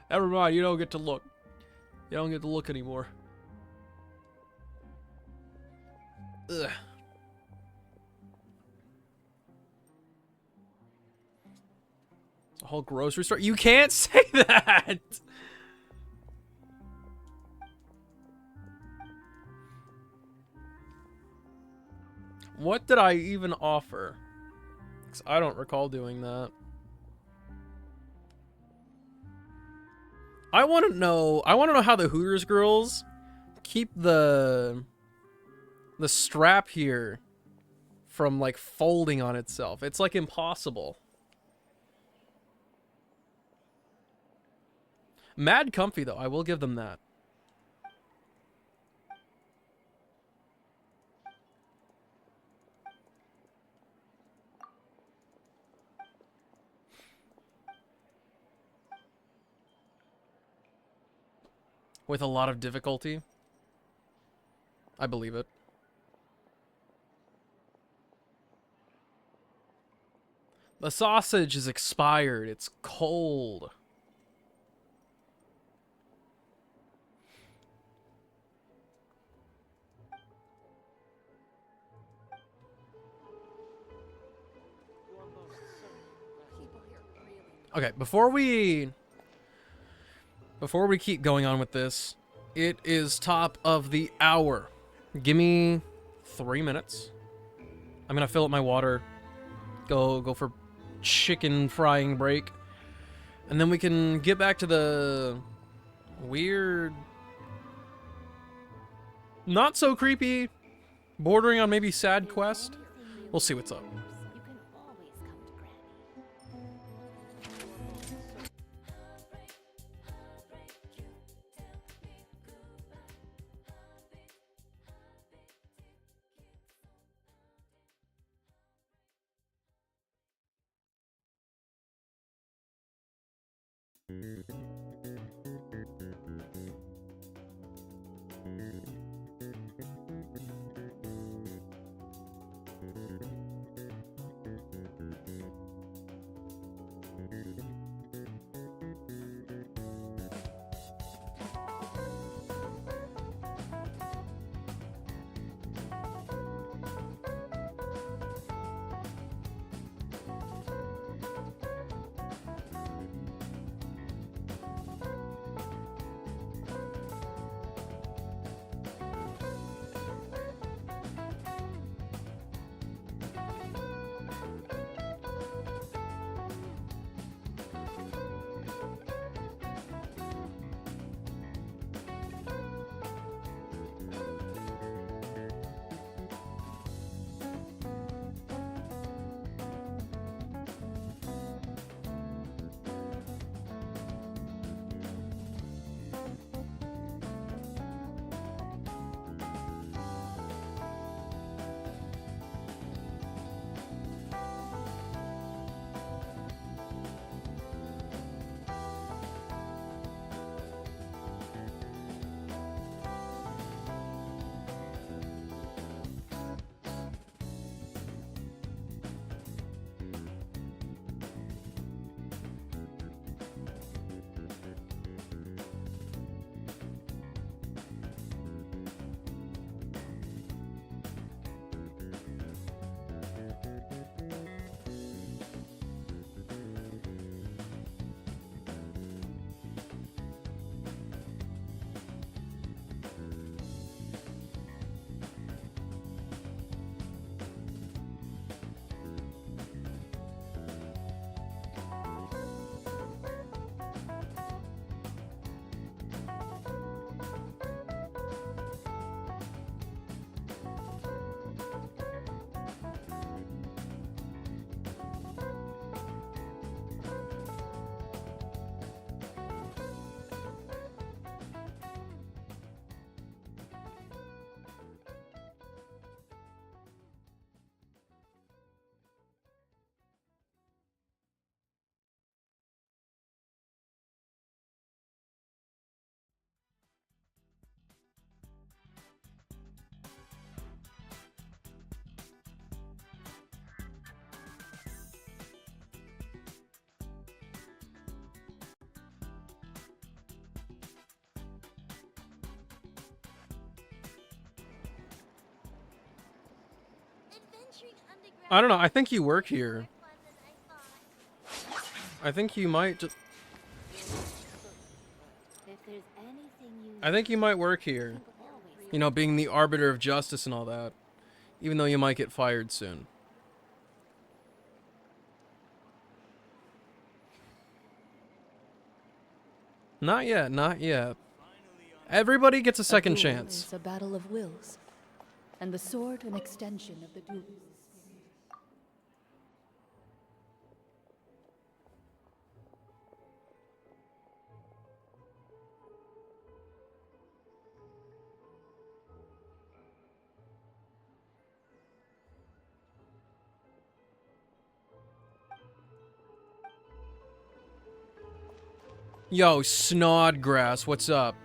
A: Never mind, you don't get to look. You don't get to look anymore. Ugh. whole grocery store. You can't say that. What did I even offer? 'Cause I don't recall doing that. I want to know how the Hooters girls keep the strap here from like folding on itself. It's like impossible. Mad comfy though, I will give them that. With a lot of difficulty. I believe it. The sausage is expired. It's cold. Okay, before we keep going on with this, it is top of the hour. Give me 3 minutes. I'm gonna fill up my water. Go for chicken frying break. And then we can get back to the weird, not so creepy, bordering on maybe sad quest. We'll see what's up. I don't know. I think you work here. I think you might just...
F: If there's anything you
A: I think you might work here. You know, being the arbiter of justice and all that. Even though you might get fired soon. Not yet, not yet. Everybody gets a second
B: duel
A: chance.
B: is a battle of wills, and the sword an extension of the duel.
A: Yo, Snodgrass, what's up?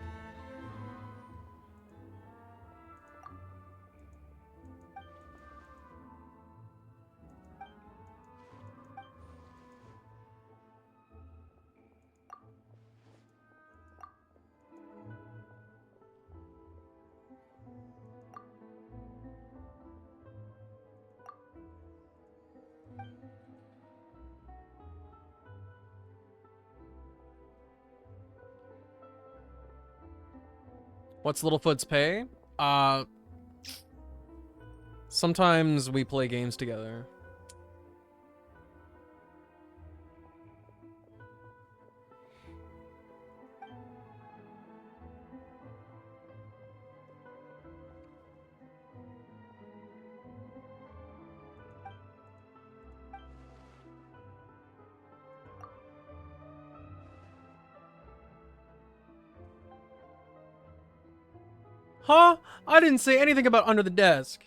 A: What's Littlefoot's pay? Sometimes we play games together. Huh? I didn't say anything about under the desk.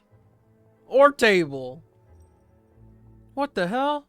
A: Or table. What the hell?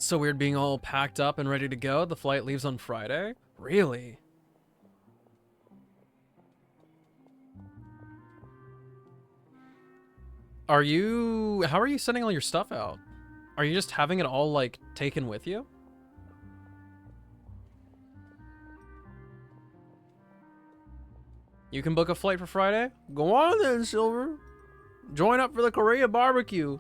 A: It's so weird being all packed up and ready to go. The flight leaves on Friday? Really? How are you sending all your stuff out? Are you just having it all, like, taken with you? You can book a flight for Friday? Go on then, Silver. Join up for the Korea barbecue.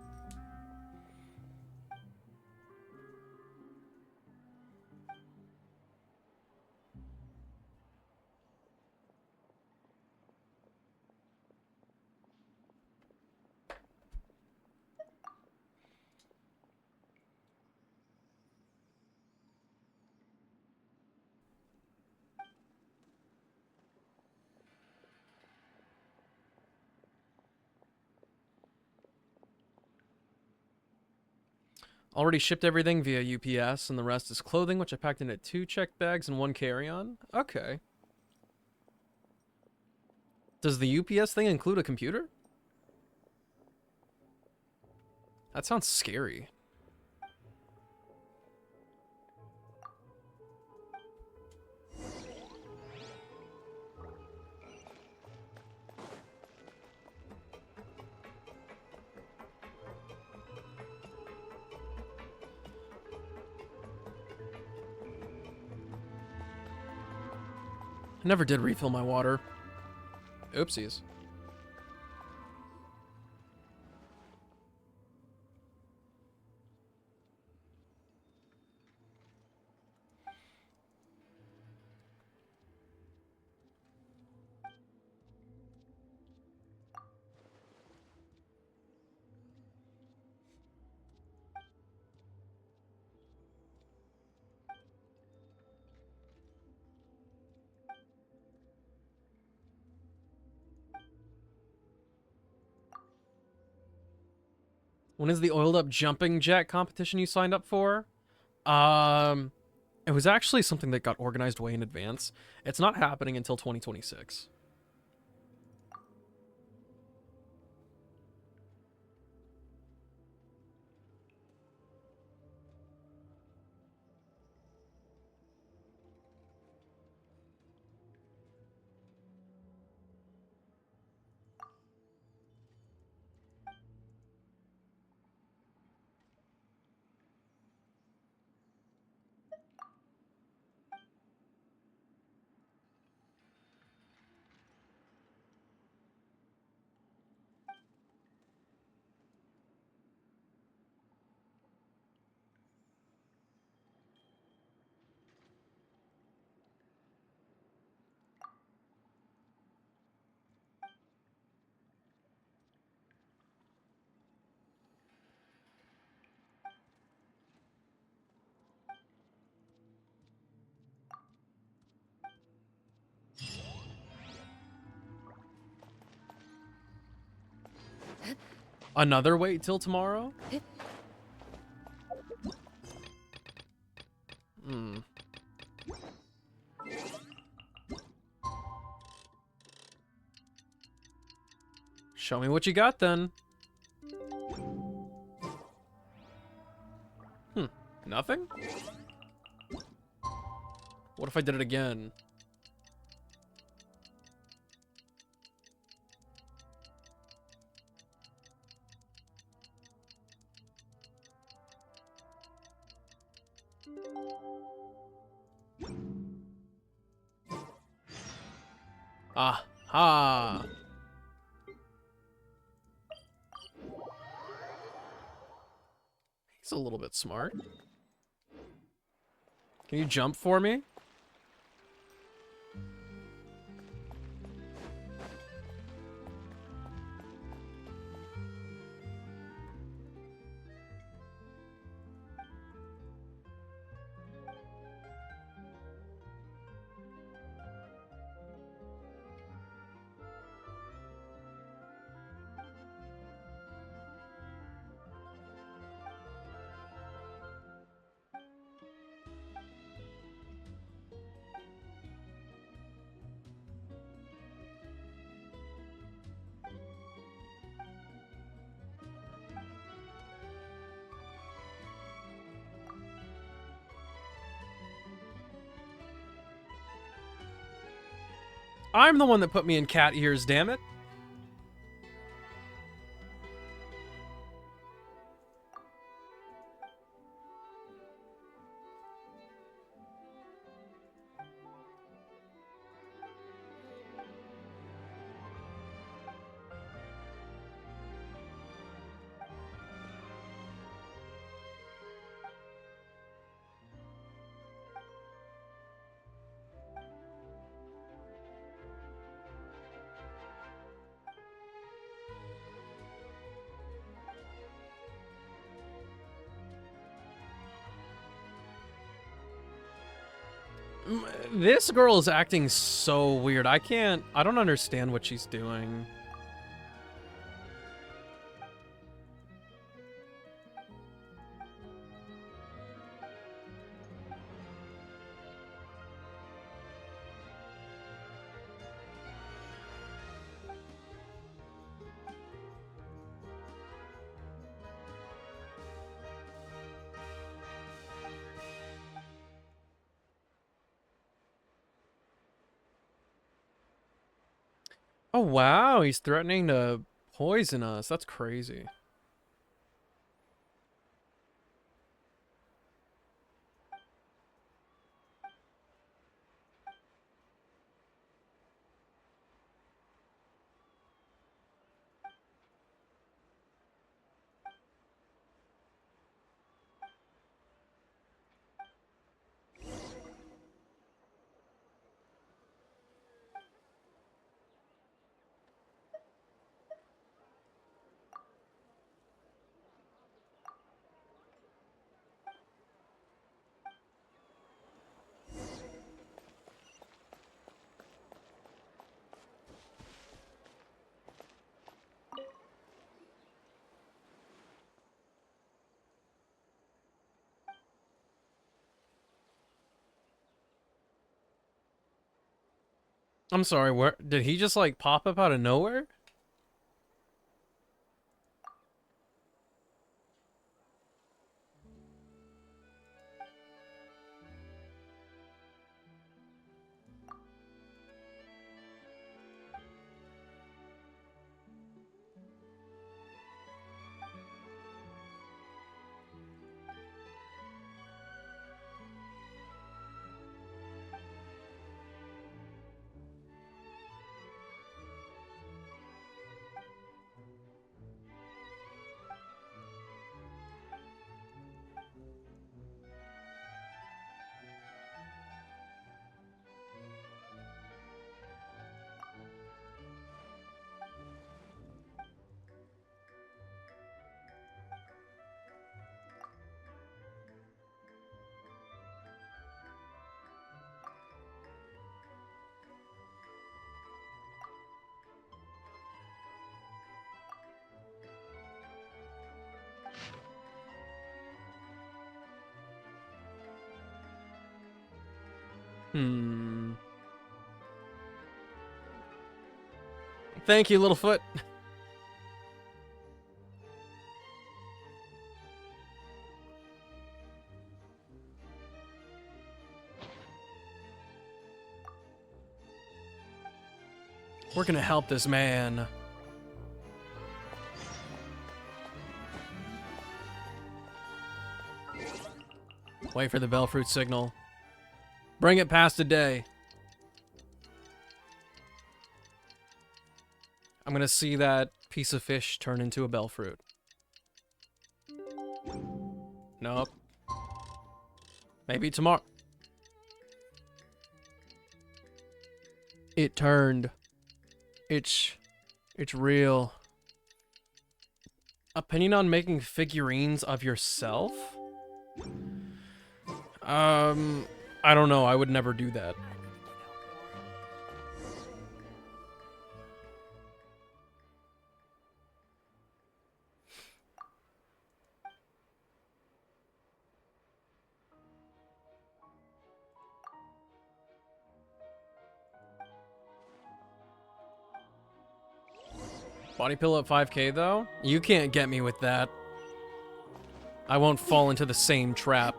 A: Already shipped everything via UPS, and the rest is clothing, which I packed into 2 checked bags and 1 carry-on. Okay. Does the UPS thing include a computer? That sounds scary. I never did refill my water. Oopsies. When is the oiled up jumping jack competition you signed up for? It was actually something that got organized way in advance. It's not happening until 2026. Another wait till tomorrow? Hmm. Show me what you got then. Nothing? What if I did it again? Aha! He's a little bit smart. Can you jump for me? I'm the one that put me in cat ears, damn it. This girl is acting so weird. I don't understand what she's doing. Oh wow, he's threatening to poison us. That's crazy. I'm sorry, where did he just like pop up out of nowhere? Hmm. Thank you, Littlefoot. We're gonna help this man. Wait for the Bellfruit signal. Bring it past a day. I'm gonna see that piece of fish turn into a Bellfruit. Nope. Maybe tomorrow. It turned. It's real. Opinion on making figurines of yourself? I don't know. I would never do that. Body pillow at 5K though? You can't get me with that. I won't fall into the same trap.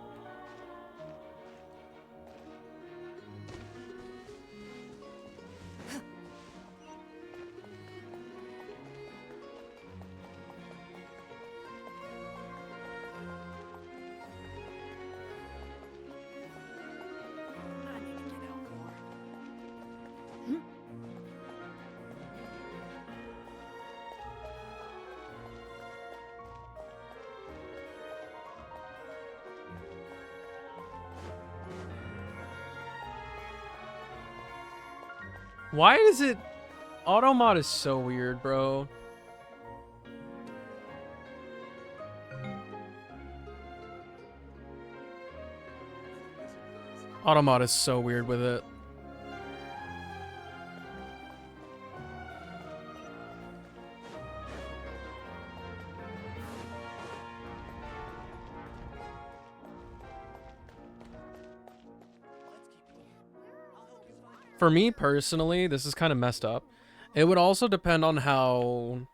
A: Why is it... Automod is so weird, bro. Automod is so weird with it. For me personally, this is kind of messed up. It would also depend on how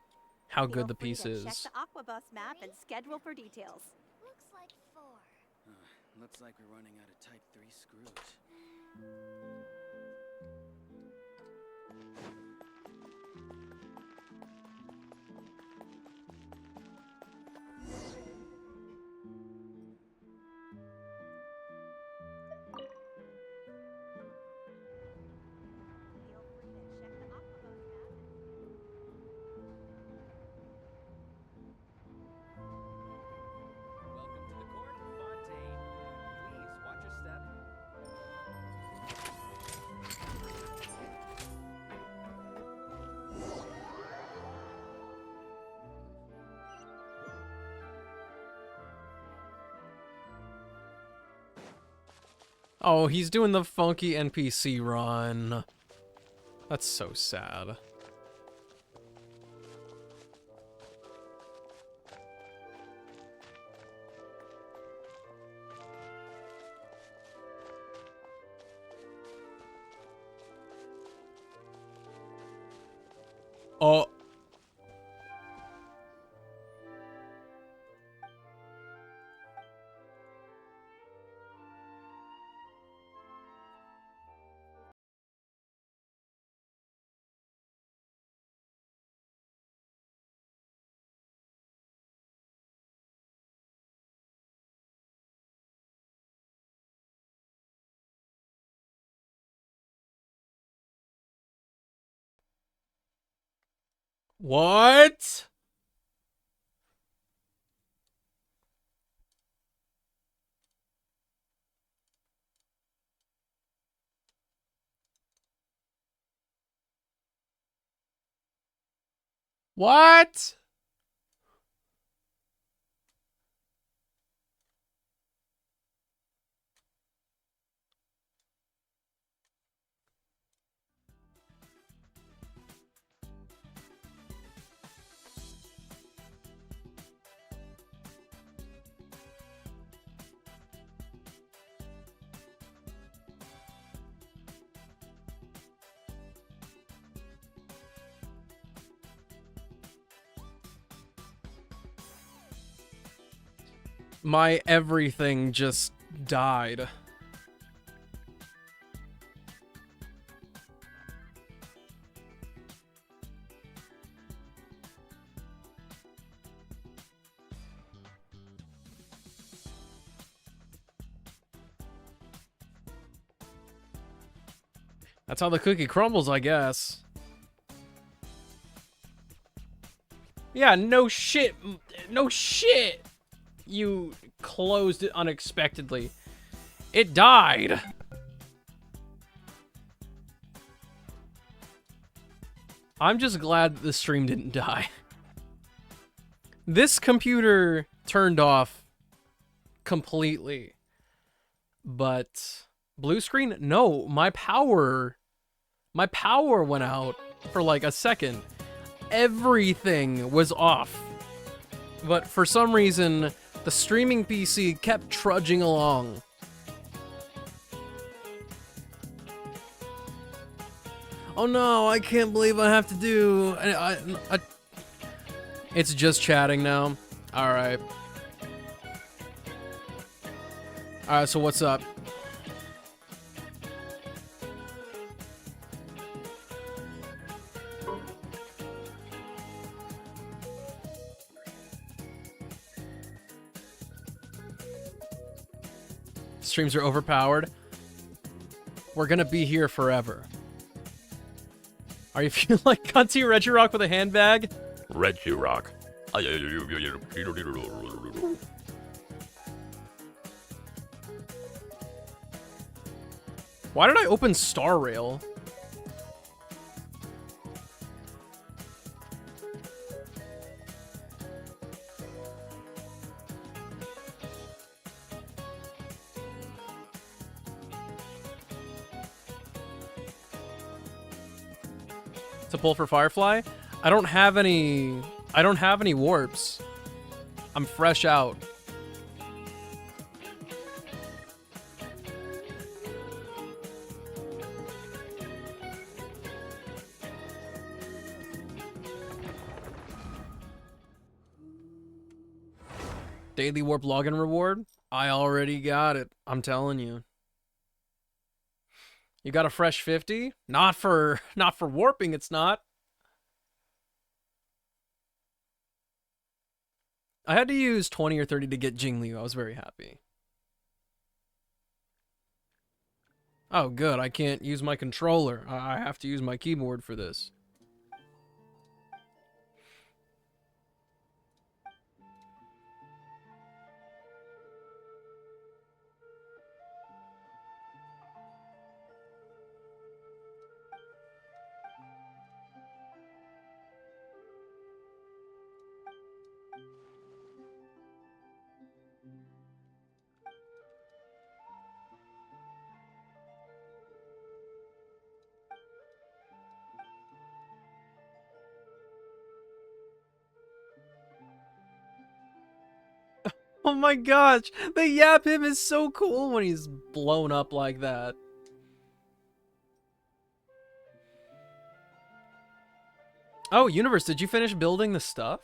A: good the piece is.
J: Check the Aquabus map and schedule for details.
I: Looks like 4.
K: Looks like we're running out of Type 3 screws. Oh, he's doing the funky NPC run. That's so sad. Oh. What? What? My everything just died. That's how the cookie crumbles, I guess. Yeah, no shit. No shit. You closed it unexpectedly. It died. I'm just glad that the stream didn't die. This computer turned off completely. But blue screen? No, my power went out for like a second. Everything was off. But for some reason, the streaming PC kept trudging along. Oh no, I can't believe I have to do... It's just chatting now. Alright. Alright, so what's up? Streams are overpowered. We're gonna be here forever. Are you feeling like cunty Regirock with a handbag?
H: Regirock.
K: Why did I open Star Rail? To pull for Firefly? I don't have any warps. I'm fresh out. Daily warp login reward? I already got it. I'm telling you. You got a fresh 50? Not for warping, it's not. I had to use 20 or 30 to get Jingliu. I was very happy. Oh, good. I can't use my controller. I have to use my keyboard for this. Oh my gosh, the Yap him is so cool when he's blown up like that. Oh, Universe, did you finish building the stuff?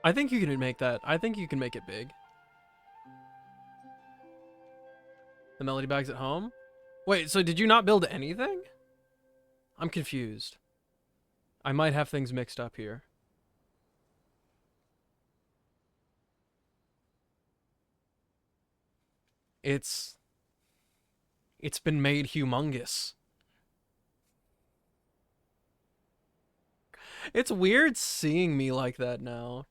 K: I think you can make that. I think you can make it big. The melody bag's at home? Wait, so did you not build anything? I'm confused. I might have things mixed up here. It's been made humongous. It's weird seeing me like that now.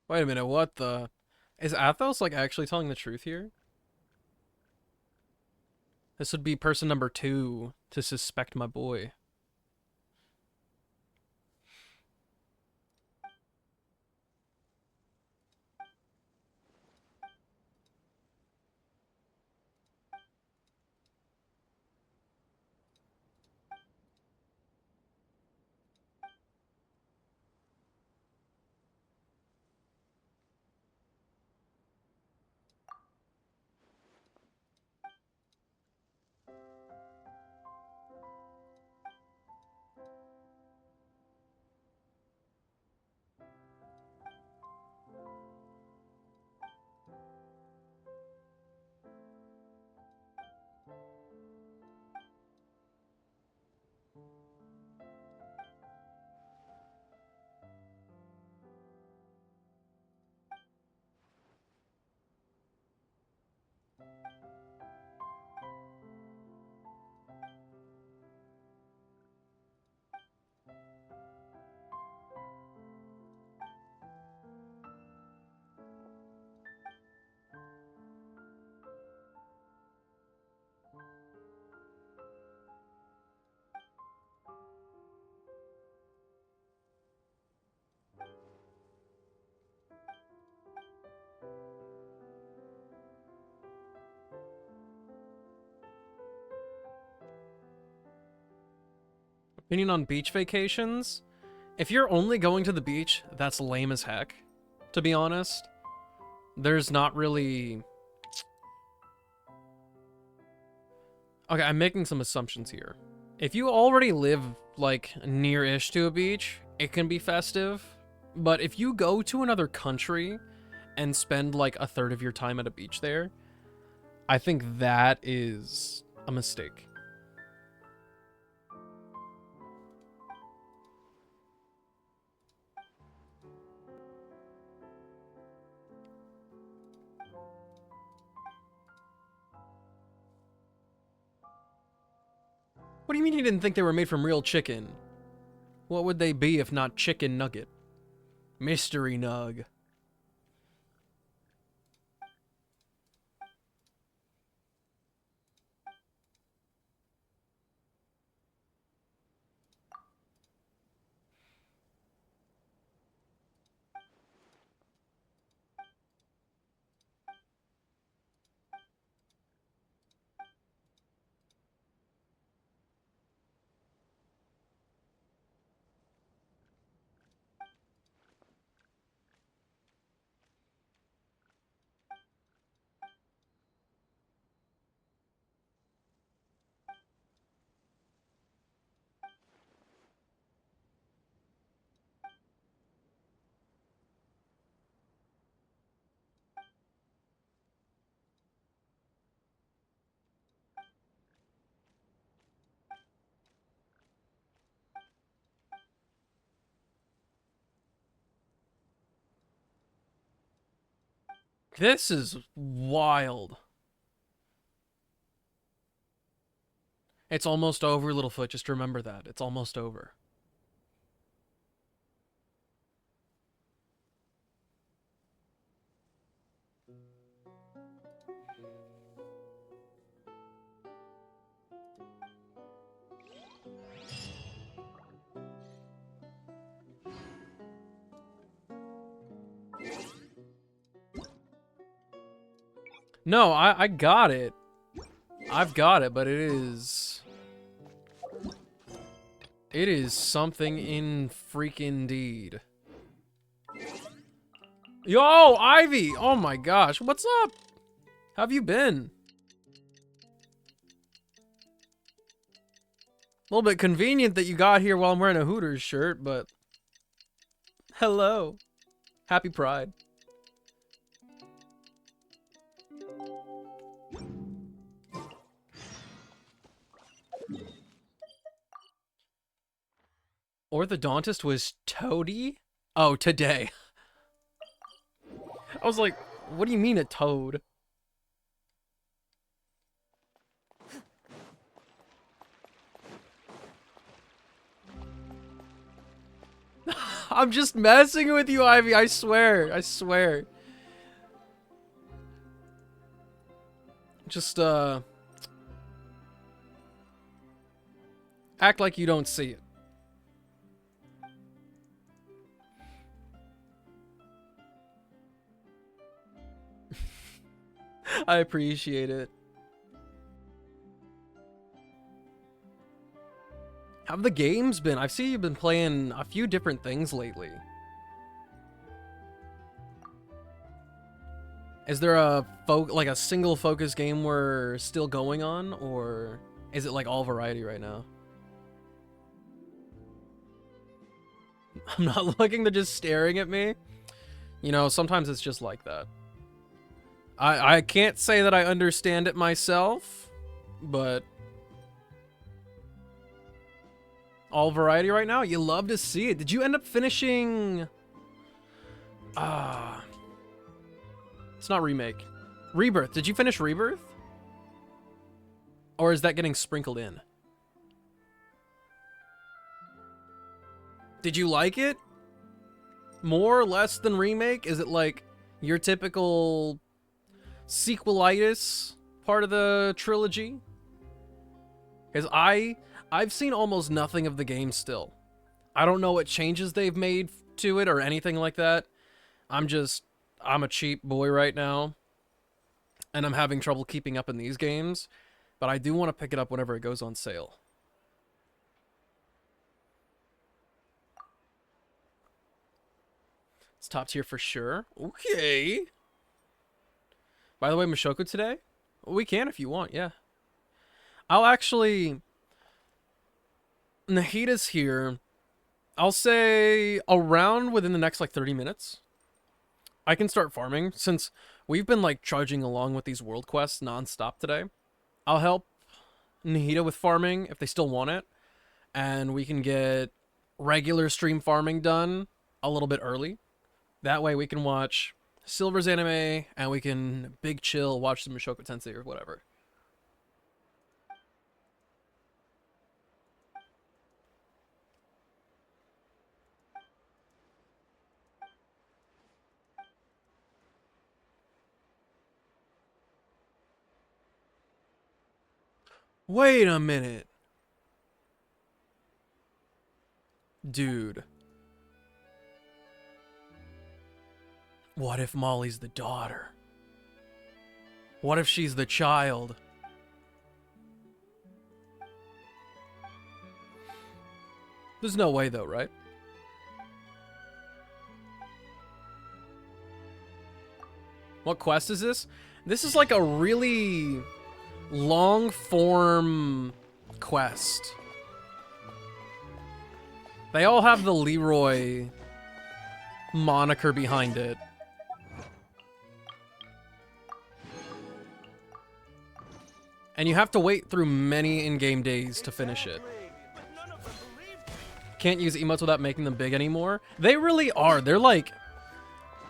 K: Wait a minute, what the? Is Athos like actually telling the truth here? This would be person number 2 to suspect my boy. Opinion on beach vacations? If you're only going to the beach, that's lame as heck, to be honest. There's not really... Okay, I'm making some assumptions here. If you already live, like, near-ish to a beach, it can be festive. But if you go to another country and spend, like, a third of your time at a beach there, I think that is a mistake. What do you mean you didn't think they were made from real chicken? What would they be if not chicken nugget? Mystery nug. This is wild. It's almost over, Littlefoot. Just remember that. It's almost over. No, I got it. I've got it, but it is something in freaking deed. Yo, Ivy! Oh my gosh, what's up? How have you been? A little bit convenient that you got here while I'm wearing a Hooters shirt, but hello. Happy Pride. Orthodontist was Toady? Oh, today. I was like, what do you mean a toad? I'm just messing with you, Ivy. I swear. I swear. Just, act like you don't see it. I appreciate it. How have the games been? I've seen you've been playing a few different things lately. Is there a like a single focus game we're still going on, or is it like all variety right now? I'm not looking, they're just staring at me. You know, sometimes it's just like that. I can't say that I understand it myself, but all variety right now? You love to see it. Did you end up finishing... it's not Remake. Rebirth. Did you finish Rebirth? Or is that getting sprinkled in? Did you like it? More or less than Remake? Is it like your typical sequelitis part of the trilogy? Because I've seen almost nothing of the game still. I don't know what changes they've made to it or anything like that. I'm a cheap boy right now, and I'm having trouble keeping up in these games, but I do want to pick it up whenever it goes on sale. It's top tier for sure. Okay. By the way, Mashoko today? We can if you want, yeah. I'll actually... Nahita's here. I'll say around within the next like 30 minutes. I can start farming since we've been like trudging along with these world quests nonstop today. I'll help Nahita with farming if they still want it. And we can get regular stream farming done a little bit early. That way we can watch Silver's anime and we can big chill, watch some Mushoku Tensei or whatever. Wait a minute. Dude. What if Molly's the daughter? What if she's the child? There's no way though, right? What quest is this? This is like a really long form quest. They all have the Leroy moniker behind it. And you have to wait through many in-game days to finish it. Can't use emotes without making them big anymore. They really are. They're like...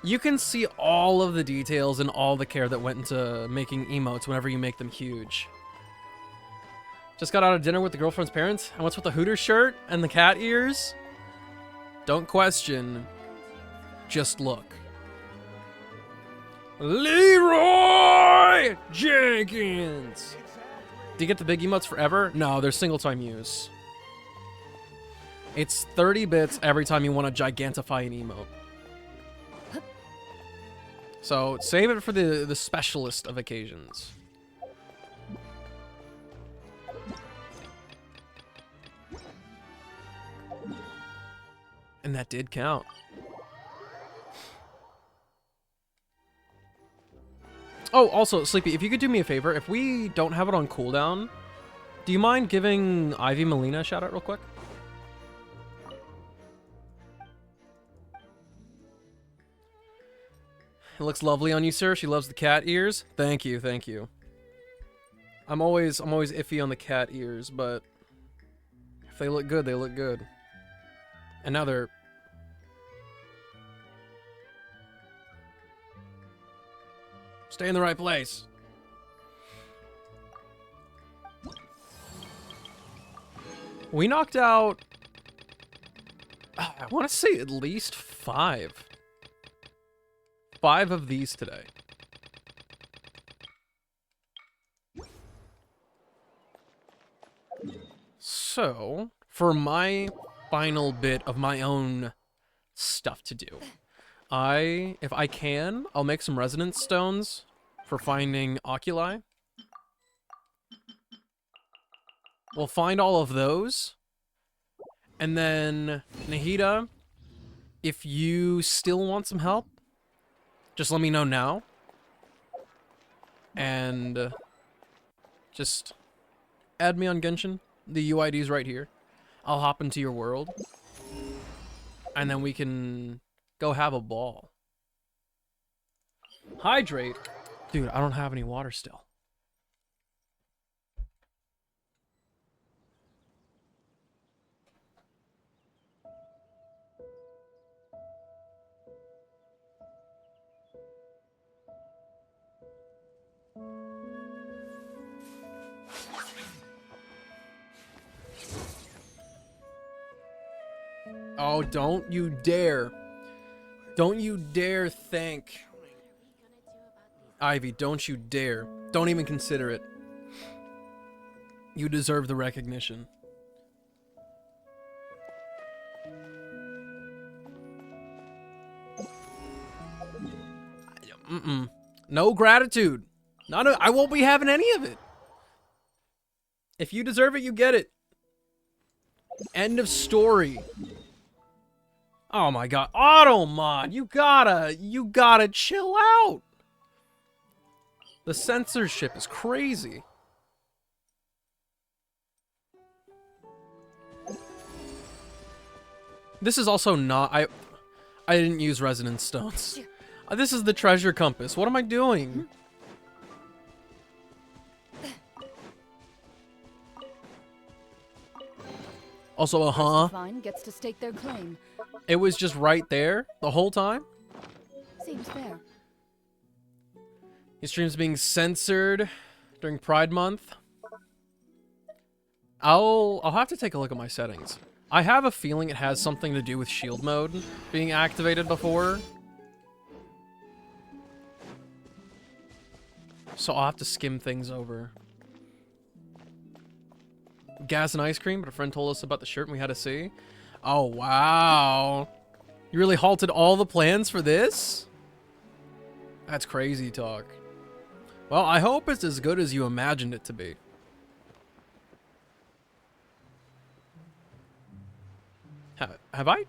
K: You can see all of the details and all the care that went into making emotes whenever you make them huge. Just got out of dinner with the girlfriend's parents, and what's with the Hooters shirt and the cat ears? Don't question. Just look. Leroy Jenkins! Do you get the big emotes forever? No, they're single-time use. It's 30 bits every time you want to gigantify an emote. So save it for the specialist of occasions. And that did count. Oh, also, Sleepy, if you could do me a favor, if we don't have it on cooldown, do you mind giving Ivy Melina a shout out real quick? It looks lovely on you, sir. She loves the cat ears. Thank you, thank you. I'm always iffy on the cat ears, but if they look good, they look good. And now they're... Stay in the right place. We knocked out... I want to say at least 5. 5 of these today. So, for my final bit of my own stuff to do, if I can, I'll make some resonance stones for finding oculi. We'll find all of those. And then, Nahida, if you still want some help, just let me know now. And just add me on Genshin. The UID's right here. I'll hop into your world. And then we can go have a ball. Hydrate. Dude, I don't have any water still. Oh, don't you dare. Don't you dare think. Ivy, don't you dare. Don't even consider it. You deserve the recognition. No gratitude. I won't be having any of it. If you deserve it, you get it. End of story. Oh my god. Automod, you gotta chill out. The censorship is crazy. This is also not... I didn't use resonance stones. This is the treasure compass. What am I doing? Also,
B: Fine gets to stake their claim.
K: It was just right there the whole time?
B: Seems fair.
K: Your stream's being censored during Pride Month. I'll have to take a look at my settings. I have a feeling it has something to do with shield mode being activated before. So I'll have to skim things over. Gas and ice cream, but a friend told us about the shirt and we had to see. Oh, wow. You really halted all the plans for this? That's crazy talk. Well, I hope it's as good as you imagined it to be. Have I?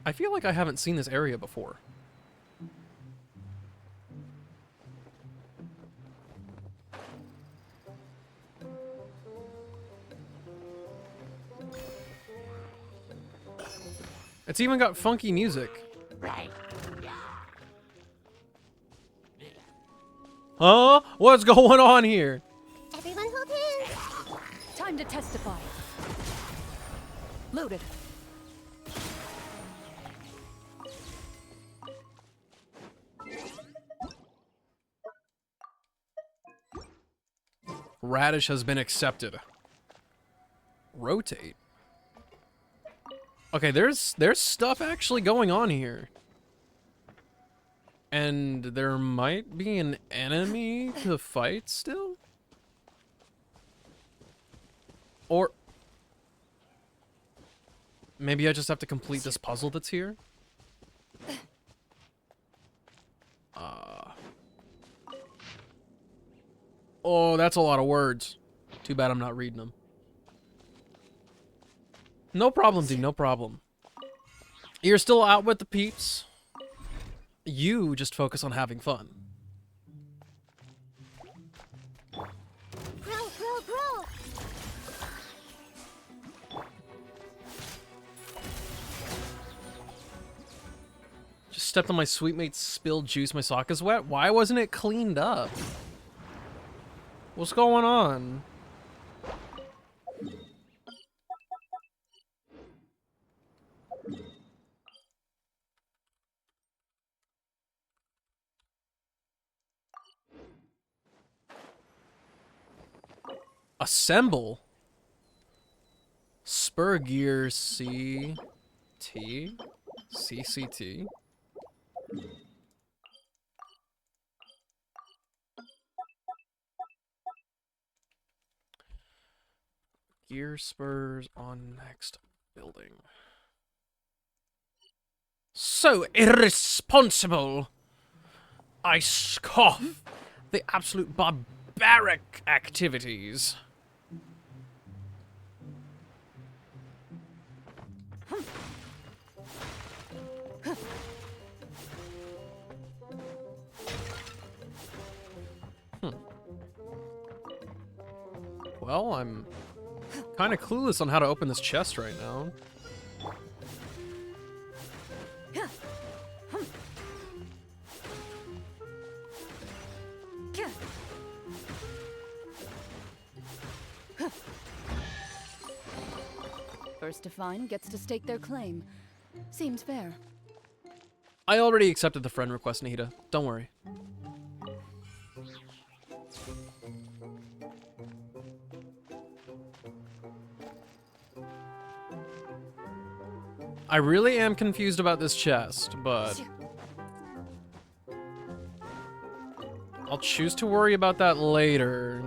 K: I feel like I haven't seen this area before. It's even got funky music. Huh? What's going on here?
I: Everyone hold hands.
B: Time to testify. Loaded.
K: Radish has been accepted. Rotate. Okay, there's stuff actually going on here. And there might be an enemy to fight still? Or maybe I just have to complete this puzzle that's here? Oh, that's a lot of words. Too bad I'm not reading them. No problem, dude. No problem. You're still out with the peeps. You just focus on having fun.
I: Bro.
K: Just stepped on my sweet mate's spilled juice. My sock is wet. Why wasn't it cleaned up? What's going on? Assemble. Spur gear CT. CCT. Gear spurs on next building. So irresponsible! I scoff the absolute barbaric activities. Well, I'm kind of clueless on how to open this chest right now.
B: First to find gets to stake their claim. Seems fair.
K: I already accepted the friend request, Nahida. Don't worry. I really am confused about this chest, but I'll choose to worry about that later.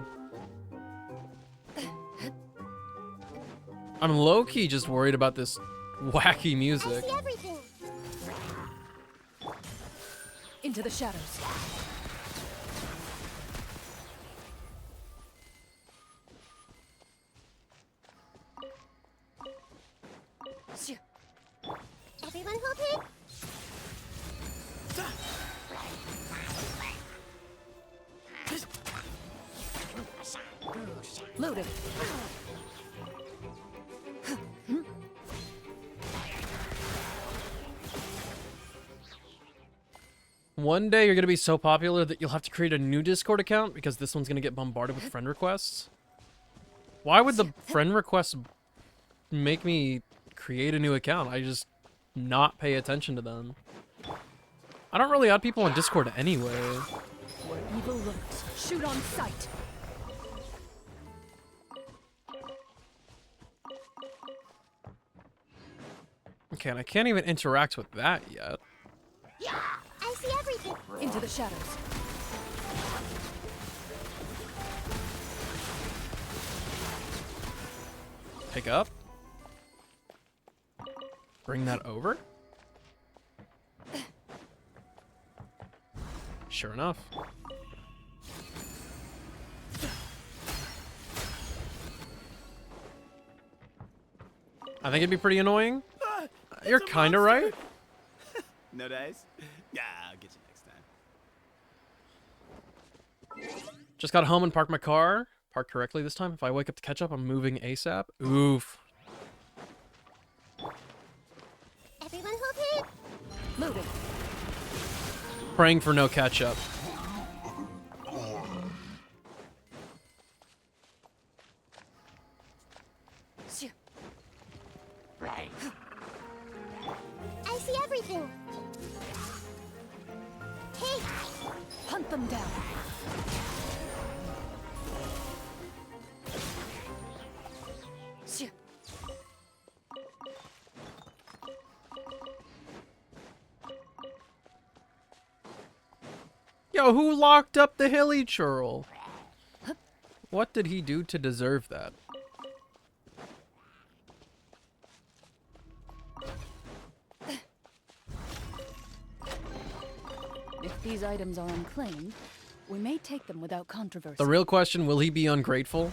K: I'm low-key just worried about this wacky music.
I: I see everything.
B: Into the shadows.
I: Everyone hold hands.
B: Loaded.
K: One day you're gonna be so popular that you'll have to create a new Discord account because this one's gonna get bombarded with friend requests. Why would the friend requests make me create a new account? I just not pay attention to them. I don't really add people on Discord anyway.
B: Where evil lurks, shoot on sight.
K: Okay, and I can't even interact with that yet.
I: I see everything.
B: Into the shadows.
K: Pick up. Bring that over. Sure enough. I think it'd be pretty annoying. You're kind of right.
G: No dice? Yeah, I'll get you next time.
K: Just got home and parked my car. Parked correctly this time. If I wake up to catch up, I'm moving ASAP. Oof.
I: Everyone hold hands.
B: Loaded.
K: Praying for no catch up.
I: I see everything. Hey,
B: Hunt them down.
K: Yo, who locked up the hilly churl? What did he do to deserve that?
B: If these items are unclaimed, We may take them without controversy.
K: The real question, will he be ungrateful?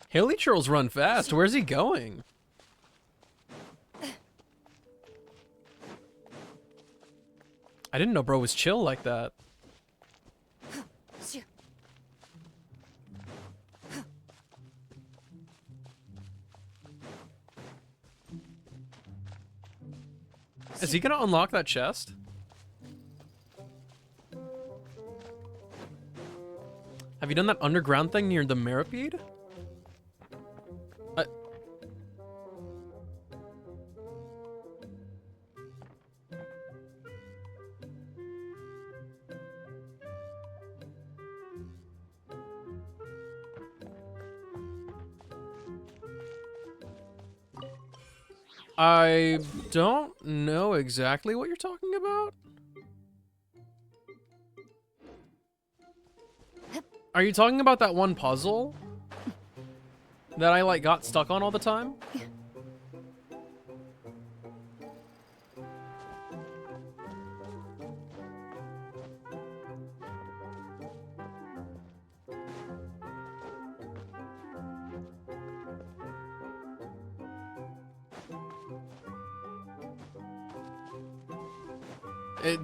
K: Hilly Churls run fast. Where's he going? I didn't know bro was chill like that. Is he gonna unlock that chest? Have you done that underground thing near the Meripede? I don't know exactly what you're talking about. Are you talking about that one puzzle that I like got stuck on all the time?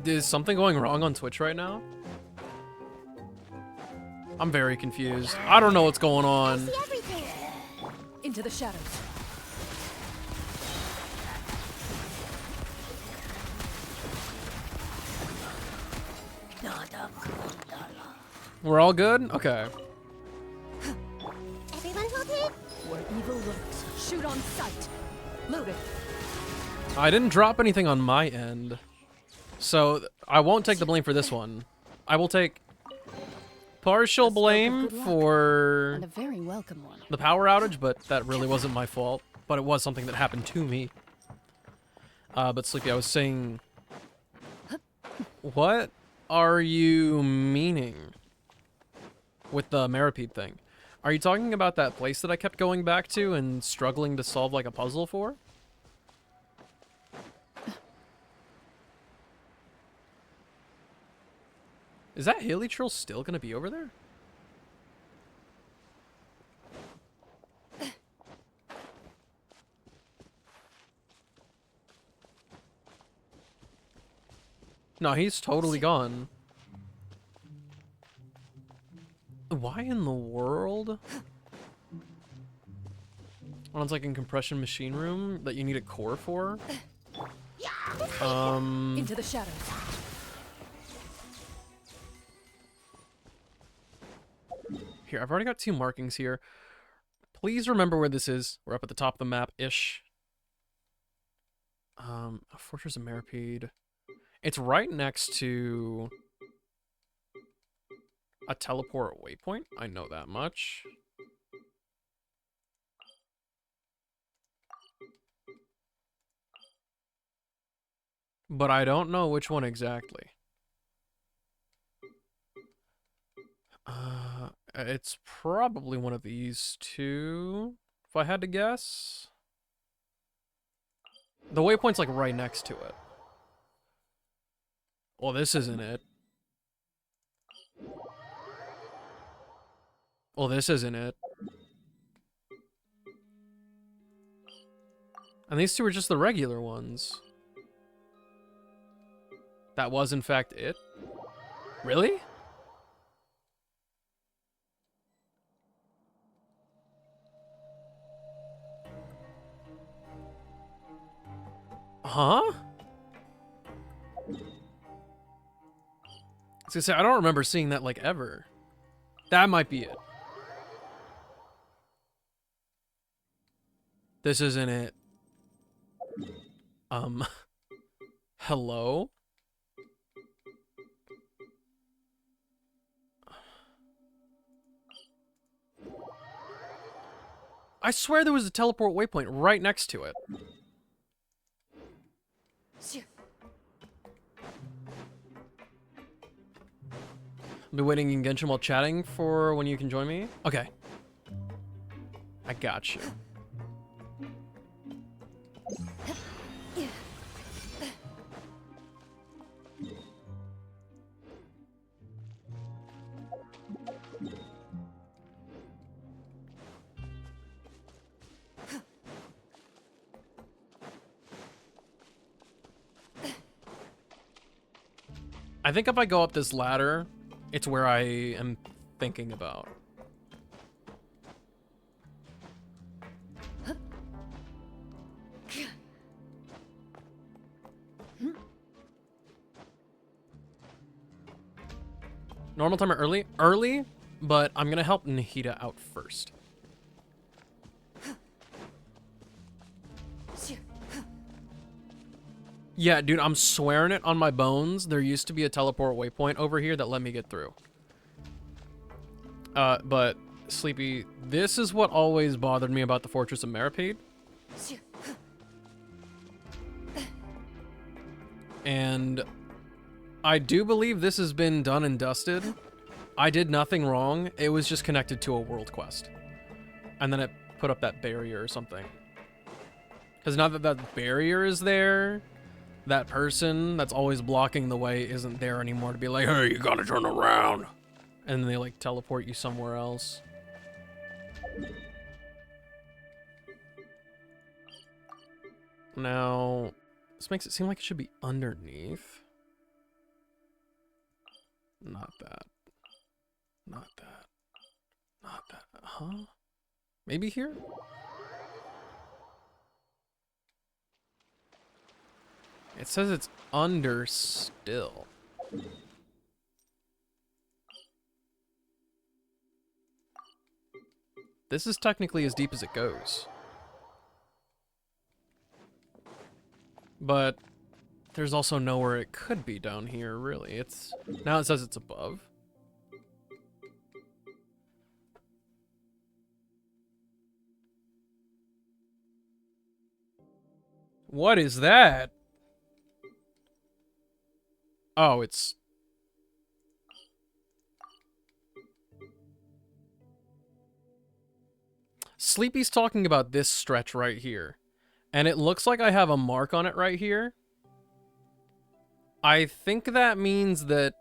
K: Is something going wrong on Twitch right now? I'm very confused. I don't know what's going on.
B: Into the shadows.
K: We're all good? Okay.
I: Everyone hold it.
B: Where evil lurks, shoot on sight. Loaded.
K: I didn't drop anything on my end. So I won't take the blame for this one. I will take partial blame for
B: And a very welcome one.
K: the power outage, but that really wasn't my fault. But it was something that happened to me. But Sleepy, I was saying, what are you meaning with the Meripede thing? Are you talking about that place that I kept going back to and struggling to solve like a puzzle for? Is that Haley Trill still gonna be over there? No, he's totally gone. Why in the world? One's like in compression machine room that you need a core for.
B: Into the shadows.
K: Here, I've already got 2 markings here. Please remember where this is. We're up at the top of the map-ish. Fortress of Meripede. It's right next to a teleport waypoint. I know that much. But I don't know which one exactly. It's probably one of these 2, if I had to guess. The waypoint's like right next to it. Well, this isn't it. Well, this isn't it. And these 2 are just the regular ones. That was, in fact, it? Really? Huh? I was gonna say, I don't remember seeing that, like, ever. That might be it. This isn't it. Hello? I swear there was a teleport waypoint right next to it. Be waiting in Genshin while chatting for when you can join me. Okay. I got you. I think if I go up this ladder, it's where I am thinking about. Normal timer early? Early, but I'm gonna help Nahida out first. Yeah, dude, I'm swearing it on my bones. There used to be a teleport waypoint over here that let me get through. But, Sleepy, this is what always bothered me about the Fortress of Meripede. And I do believe this has been done and dusted. I did nothing wrong. It was just connected to a world quest. And then it put up that barrier or something. Because now that that barrier is there, that person that's always blocking the way isn't there anymore to be like, hey, you gotta turn around. And then they like teleport you somewhere else. Now, this makes it seem like it should be underneath. Not that. Not that. Not that. Huh? Maybe here? It says it's under still. This is technically as deep as it goes. But there's also nowhere it could be down here, really. It's now it says it's above. What is that? Oh, it's... Sleepy's talking about this stretch right here. And it looks like I have a mark on it right here. I think that means that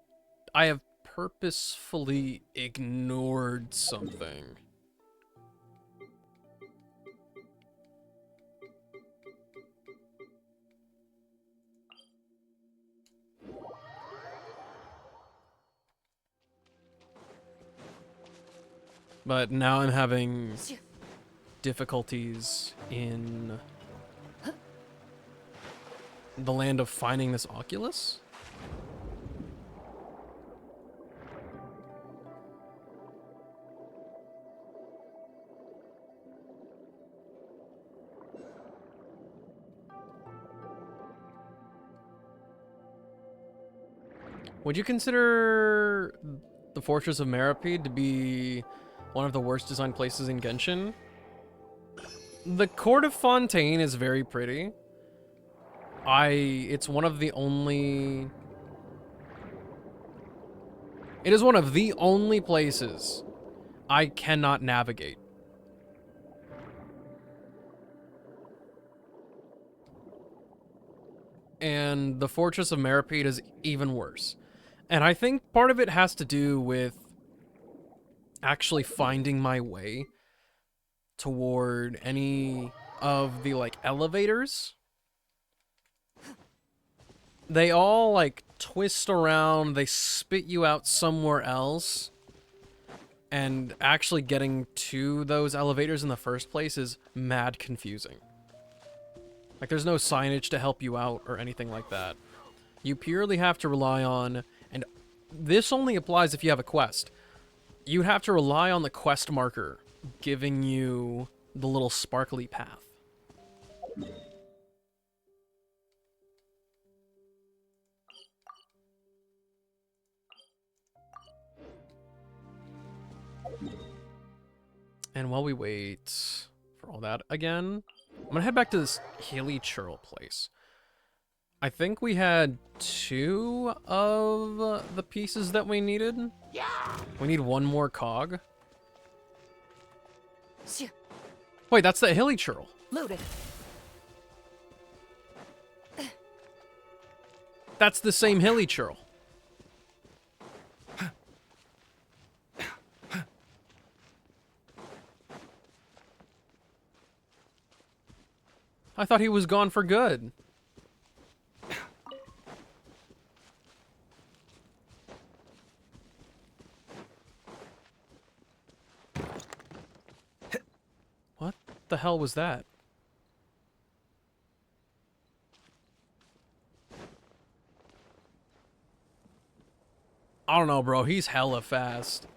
K: I have purposefully ignored something. But now I'm having difficulties in the land of finding this Oculus. Would you consider the Fortress of Meripede to be one of the worst designed places in Genshin? The Court of Fontaine is very pretty. It's one of the only... It is one of the only places I cannot navigate. And the Fortress of Meripede is even worse. And I think part of it has to do with actually finding my way toward any of the, like, elevators. They all, like, twist around, they spit you out somewhere else. And actually getting to those elevators in the first place is mad confusing. Like, there's no signage to help you out or anything like that. You purely have to rely on, and this only applies if you have a quest. You have to rely on the quest marker giving you the little sparkly path. And while we wait for all that again, I'm gonna head back to this Hilly Churl place. I think we had 2 of the pieces that we needed.
D: Yeah!
K: We need 1 more cog.
B: Shoo.
K: Wait, that's the hilly churl.
B: Loaded.
K: That's the same hilly churl. I thought he was gone for good. What the hell was that? I don't know, bro. He's hella fast.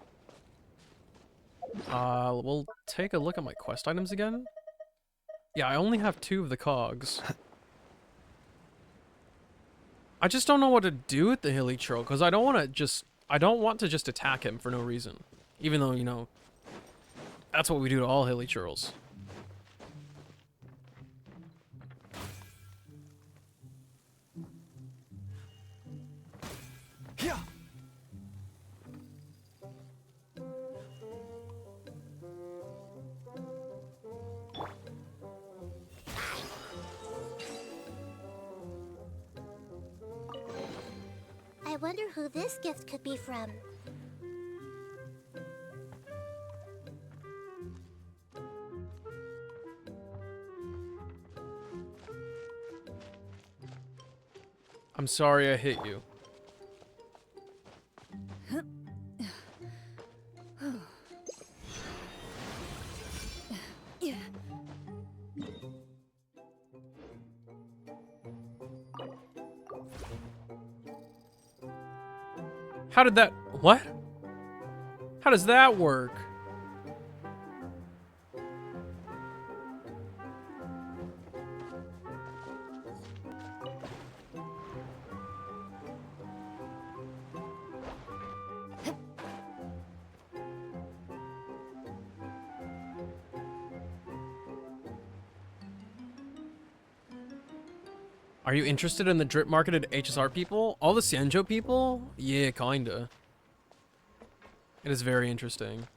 K: We'll take a look at my quest items again. Yeah, I only have 2 of the cogs. I just don't know what to do with the hilly churl, because I don't want to just attack him for no reason. Even though, you know, that's what we do to all hilly churls.
G: Yeah.
I: I wonder who this gift could be from.
K: I'm sorry I hit you. How did that... What? How does that work? Are you interested in the drip marketed HSR people? All the Sanjo people? Yeah, kinda. It is very interesting.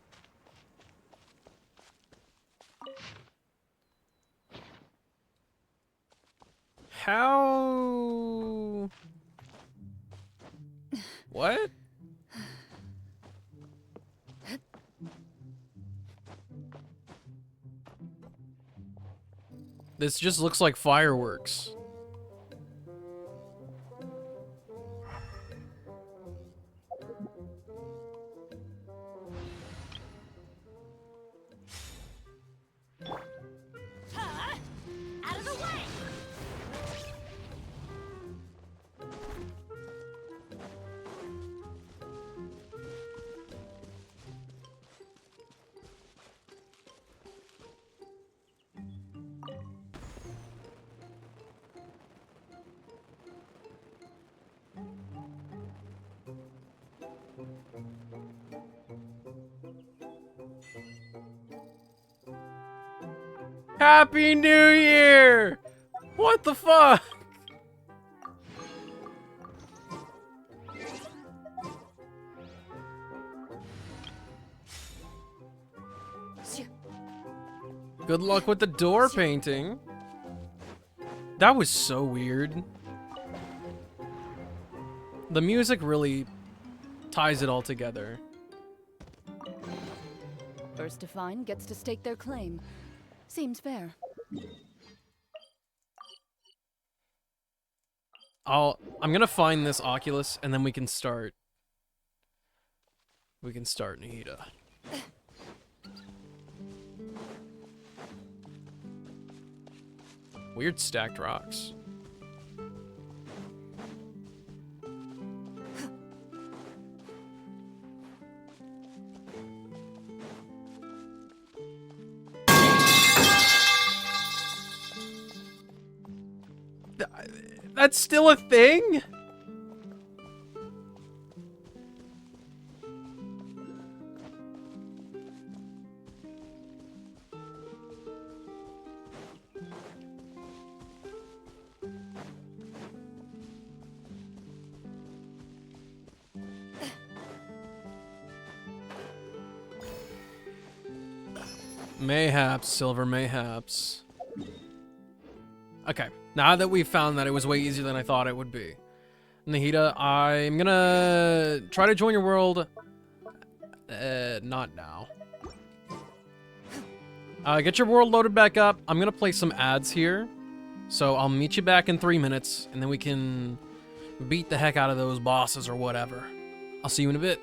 K: How... What? This just looks like fireworks.
C: Out of the way!
K: Happy New Year! What the fuck? Good luck with the door painting. That was so weird. The music really ties it all together.
B: First to find gets to stake their claim. Seems fair.
K: I'm gonna find this Oculus and then we can start. We can start Nihida. Weird stacked rocks. That's still a thing? Mayhaps, Silver, mayhaps. Okay, now that we've found that it was way easier than I thought it would be. Nahida, I'm gonna try to join your world. Not now. Get your world loaded back up. I'm gonna play some ads here. So I'll meet you back in 3 minutes, and then we can beat the heck out of those bosses or whatever. I'll see you in a bit.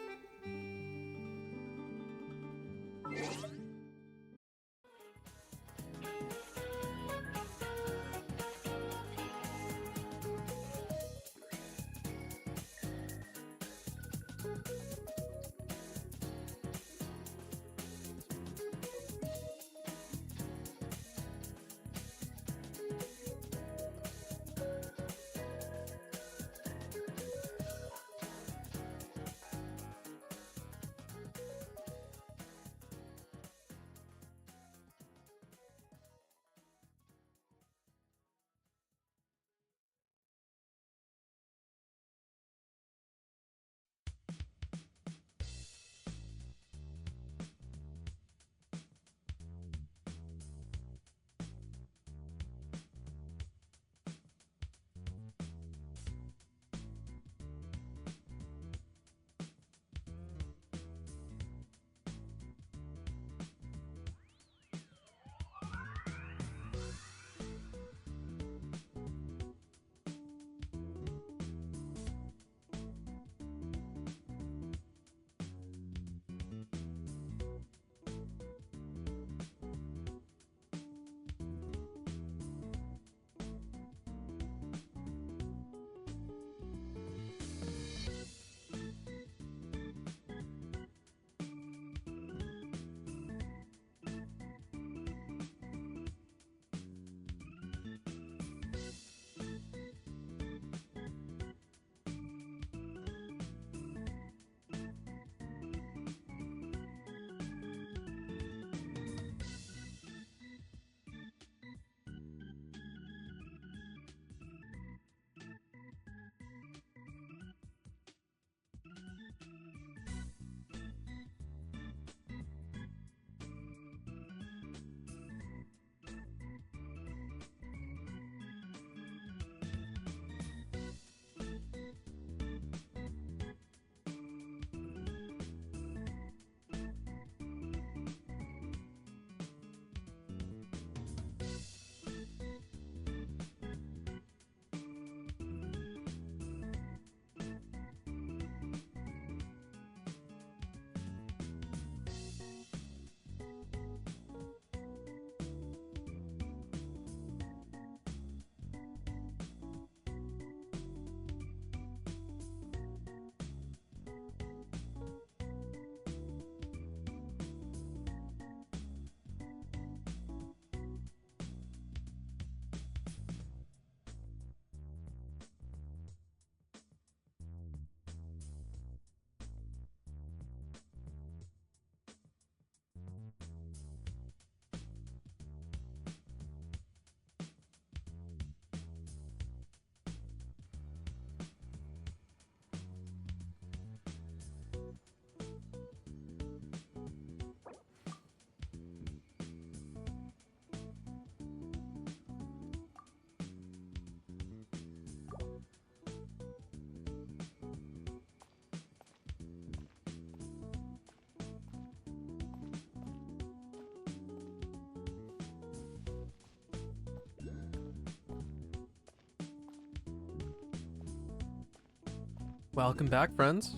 K: Welcome back, friends.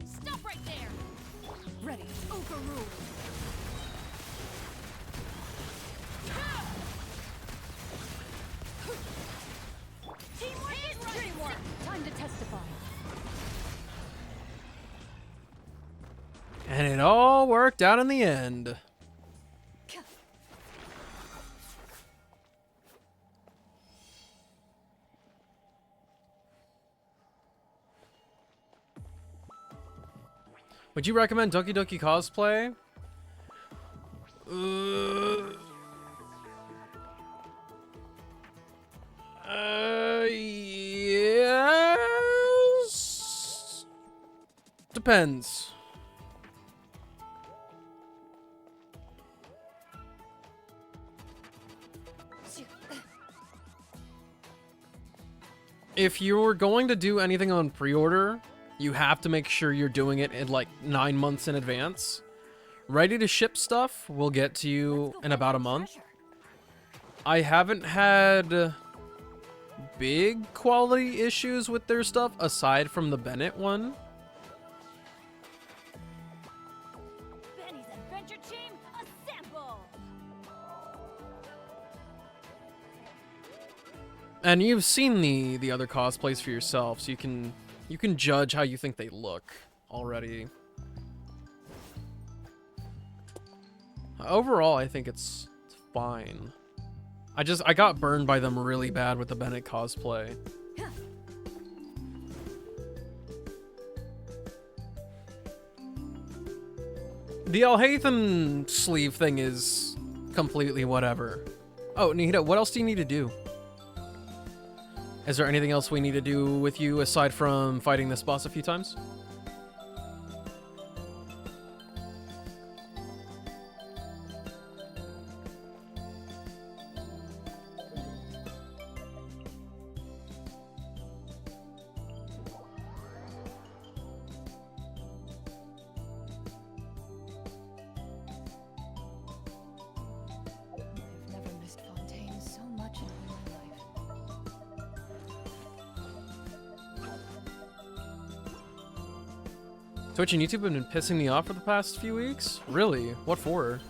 C: Stop right there!
B: Ready. Overruled.
C: Teamwork is dreamwork!
B: Time to testify.
K: And it all worked out in the end. Would you recommend Doki Doki cosplay? Yes. Depends. If you're going to do anything on pre-order, you have to make sure you're doing it in like 9 months in advance. Ready to ship stuff will get to you in about a month. I haven't had big quality issues with their stuff aside from the Bennett one.
C: Benny's Adventure Team, assemble!
K: And you've seen the other cosplays for yourself, so you can judge how you think they look already. Overall, I think it's fine. I got burned by them really bad with the Bennett cosplay. The Alhaitham sleeve thing is completely whatever. Oh, Nita, what else do you need to do? Is there anything else we need to do with you aside from fighting this boss a few times?
B: I've never missed Fontaine so much in all my life.
K: Twitch and YouTube have been pissing me off for the past few weeks? Really? What for?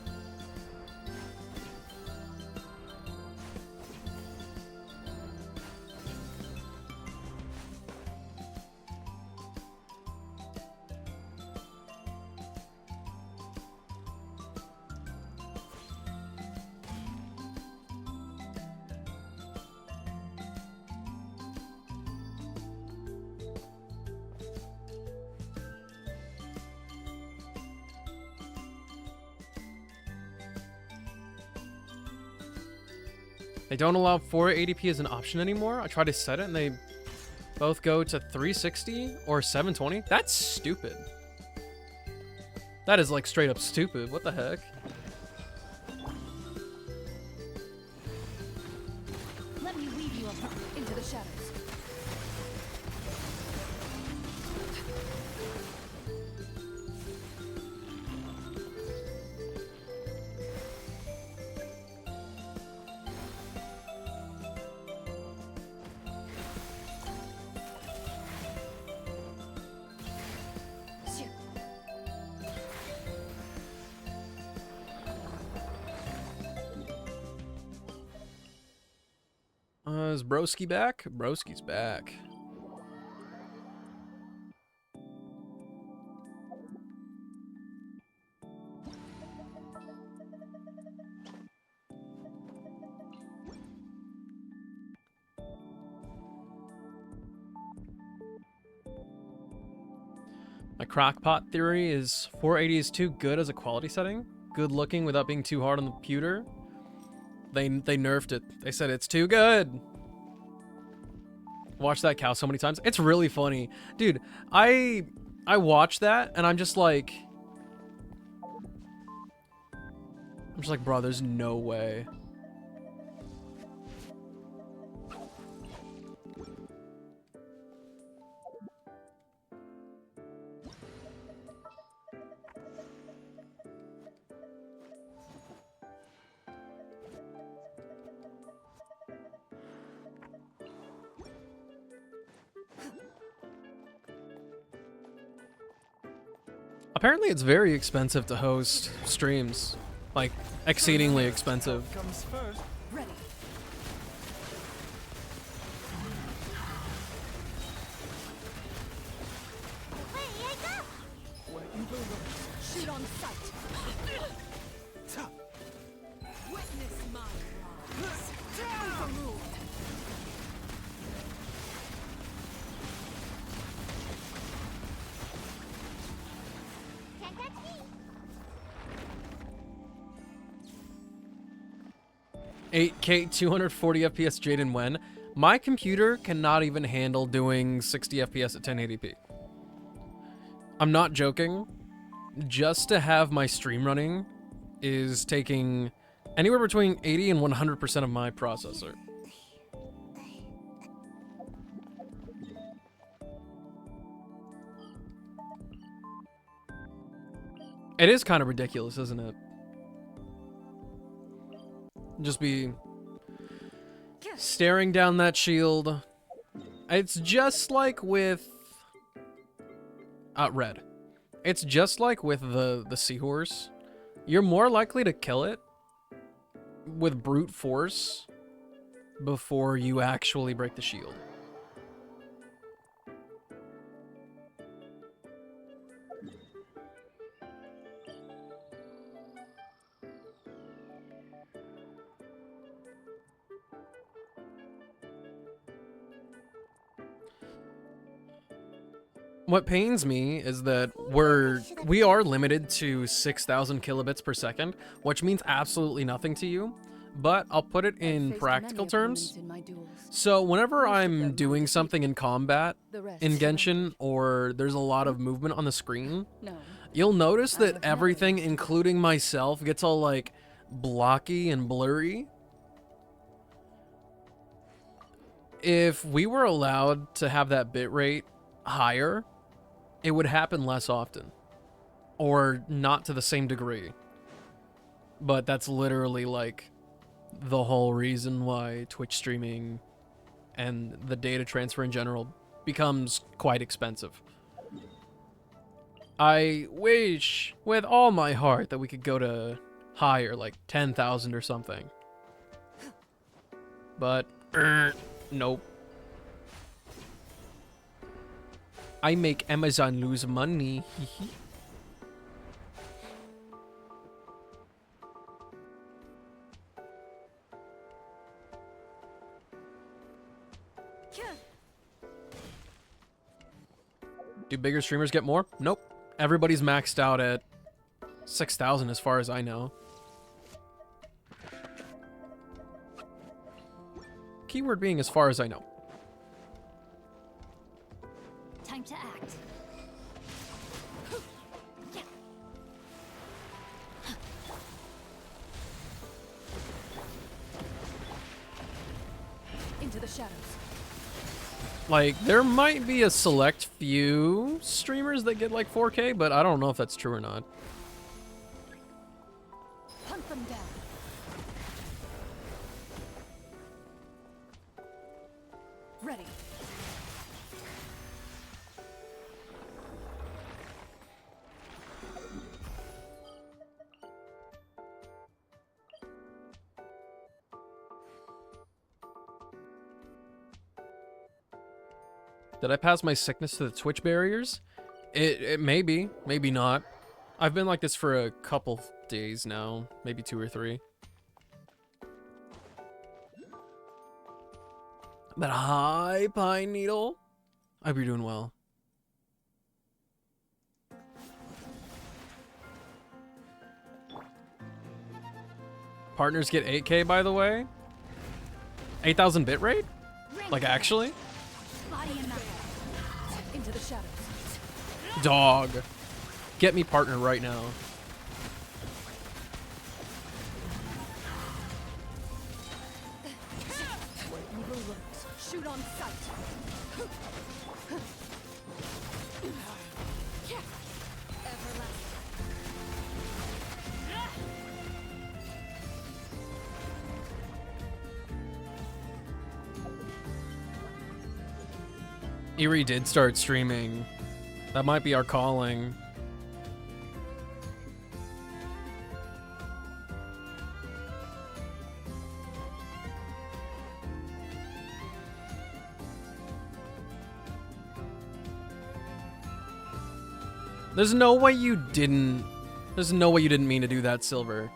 K: They don't allow 480p as an option anymore. I tried to set it and they both go to 360 or 720. That's stupid. That is like straight up stupid. What the heck?
B: Let me lead you up into the shadows.
K: Is Broski back? Broski's back. My crackpot theory is 480 is too good as a quality setting. Good looking without being too hard on the computer. They nerfed it. They said it's too good. Watched that cow so many times. It's really funny. Dude, I watch that and I'm just like, bro, there's no way. Apparently it's very expensive to host streams. Like, exceedingly expensive.
D: Comes first.
B: Ready.
I: Away I go!
D: Where evil lurks.
C: Shoot on sight. Witness my rise. Overruled.
I: Can't catch me!
K: 8K 240 FPS Jaden when? My computer cannot even handle doing 60 FPS at 1080p. I'm not joking. Just to have my stream running is taking anywhere between 80 and 100% of my processor. It is kind of ridiculous, isn't it? Just be staring down that shield. It's just like with Red. It's just like with the seahorse. You're more likely to kill it with brute force before you actually break the shield. What pains me is that we are limited to 6,000 kilobits per second, which means absolutely nothing to you. But I'll put it in practical terms. So whenever I'm doing something in combat in Genshin, or there's a lot of movement on the screen, you'll notice that everything, including myself, gets all like blocky and blurry. If we were allowed to have that bitrate higher, it would happen less often, or not to the same degree. But that's literally like the whole reason why Twitch streaming and the data transfer in general becomes quite expensive. I wish with all my heart that we could go to higher, like 10,000 or something. But nope. I make Amazon lose money. Do bigger streamers get more? Nope. Everybody's maxed out at 6,000 as far as I know. Keyword being as far as I know.
C: Time to act.
B: Into the shadows.
K: Like, there might be a select few streamers that get like 4K, but I don't know if that's true or not.
B: Hunt them down. Ready.
K: Did I pass my sickness to the Twitch barriers? It may be, maybe not. I've been like this for a couple days now, maybe 2 or 3. But hi, Pine Needle. I hope you're doing well. Partners get 8K, by the way. 8,000 bitrate? Like, actually?
C: Body and mind.
B: Into the shadows.
K: Dog. Get me partner right now.
B: Where evil lurks, shoot on sight.
K: Eerie did start streaming. That might be our calling. There's no way you didn't mean to do that, Silver.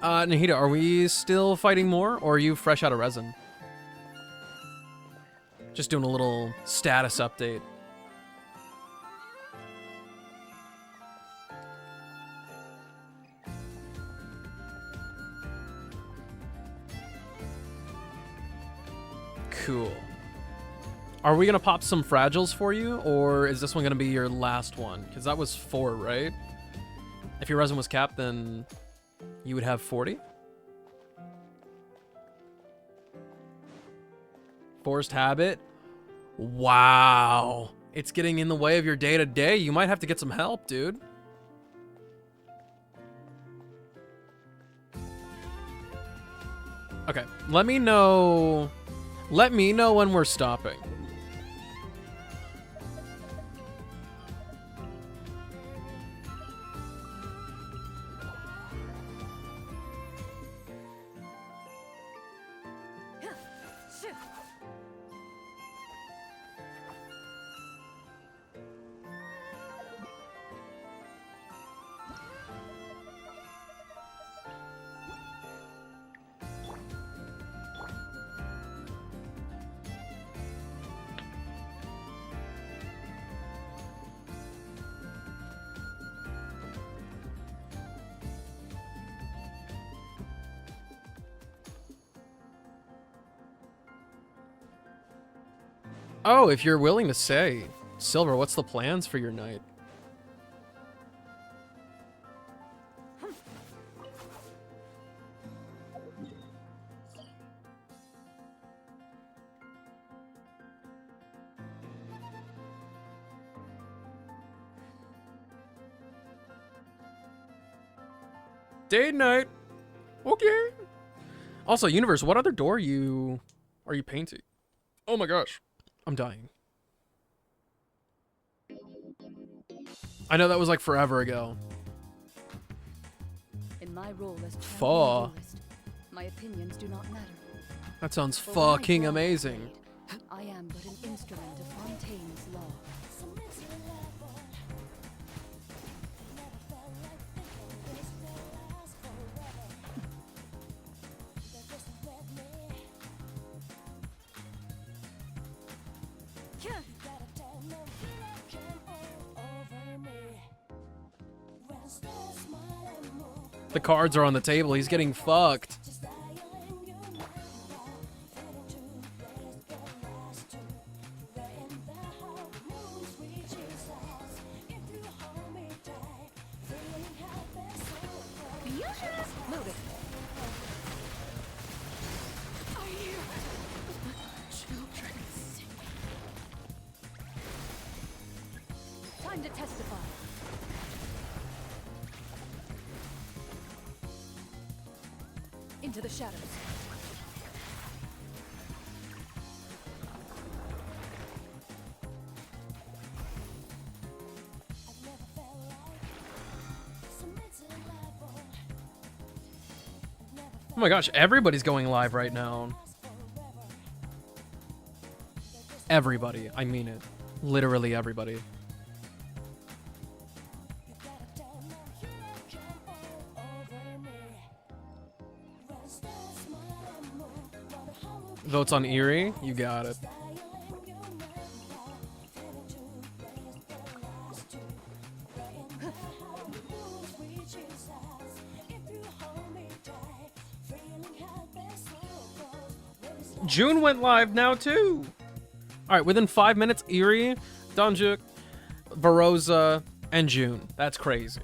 K: Nahida, are we still fighting more, or are you fresh out of resin? Just doing a little status update. Cool. Are we gonna pop some fragiles for you, or is this one gonna be your last one? Because that was 4, right? If your resin was capped, then you would have 40. Forced habit. Wow. It's getting in the way of your day-to-day. You might have to get some help, dude. Okay, let me know when we're stopping. Oh, if you're willing to say. Silver, what's the plans for your night? Day night. Okay. Also, Universe, what other door are you painting? Oh my gosh. I'm dying. I know that was like forever ago.
B: In my role as
K: Faw.
B: champion duelist, my opinions do not matter.
K: That sounds
B: For when I
K: fucking
B: draw
K: amazing.
B: blade, I am but an instrument of Fontaine's law.
K: The cards are on the table. He's getting fucked.
B: Loaded. Time to testify. Into the shadows.
K: Oh my gosh, everybody's going live right now. Everybody. I mean it. Literally everybody. Votes on Eerie? You got it. June went live now too. All right, within 5 minutes, Eerie, Dunjuk, Barossa, and June. That's crazy.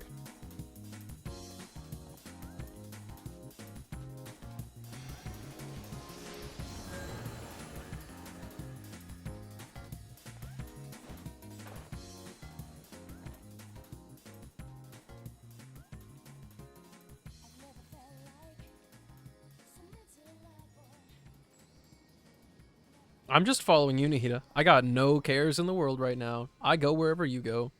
K: I'm just following you, Nihita. I got no cares in the world right now. I go wherever you go.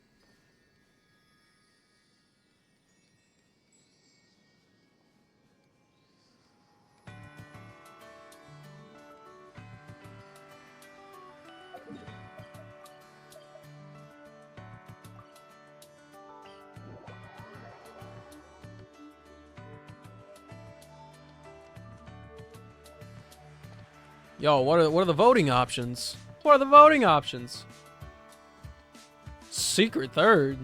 K: Yo, what are the voting options? What are the voting options? Secret third.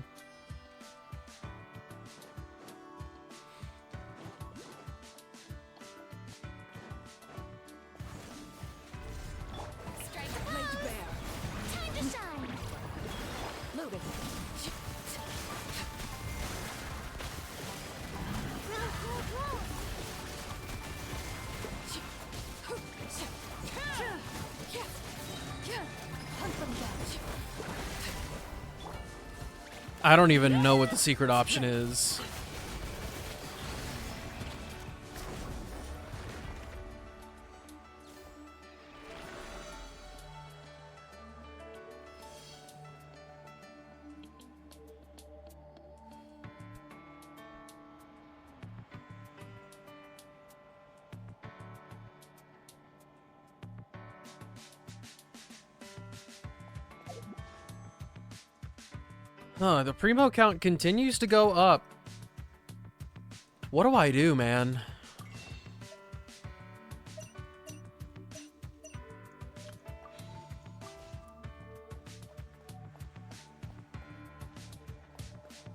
K: I don't even know what the secret option is. The primo count continues to go up. What do I do, man?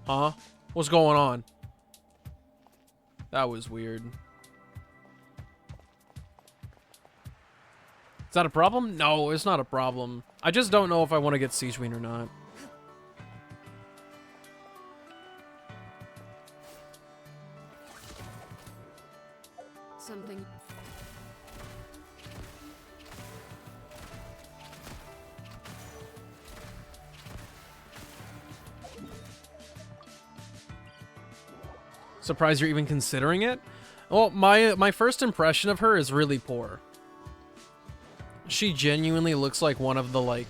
K: Huh? What's going on? That was weird. Is that a problem? No, it's not a problem. I just don't know if I want to get Siege Queen or not.
B: Something.
K: Surprised you're even considering it? Well, my first impression of her is really poor. She genuinely looks like one of the, like,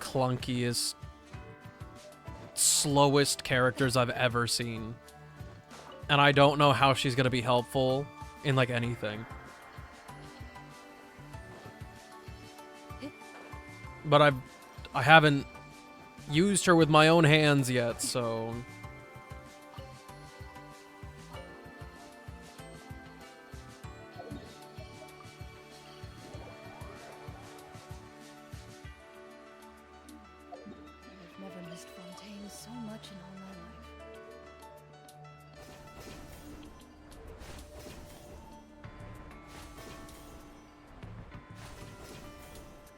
K: clunkiest, slowest characters I've ever seen. And I don't know how she's gonna be helpful in, like, anything. But I haven't used her with my own hands yet, so...
B: I've never missed Fontaine so much in all my life.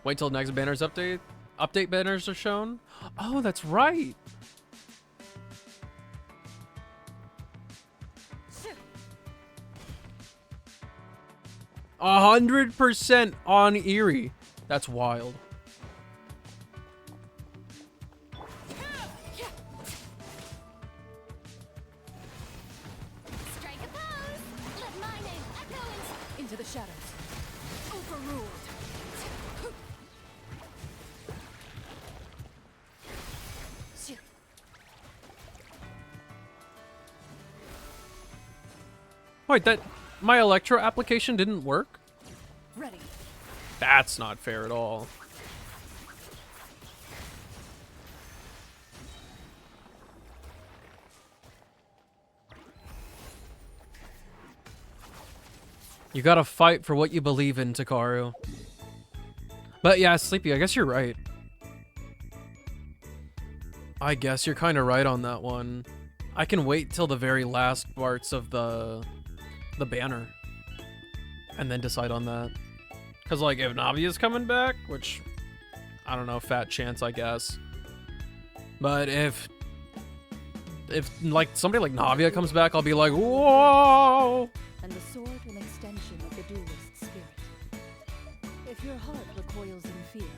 K: Wait till next banner's update. Update banners are shown. Oh, that's right. A 100% on Eerie. That's wild.
C: Strike a pose. Let my name echo
B: Into the shadows.
C: overruled.
K: Wait, my Electro application didn't work?
B: Ready.
K: That's not fair at all. You gotta fight for what you believe in, Takaru. But yeah, Sleepy, I guess you're right. I guess you're kind of right on that one. I can wait till the very last parts of the banner and then decide on that. Because, like, if Navia's coming back, which, I don't know, fat chance, I guess. But if like, somebody like Navia comes back, I'll be like, whoa!
B: And the sword an extension of the duelist's spirit. If your heart recoils in fear,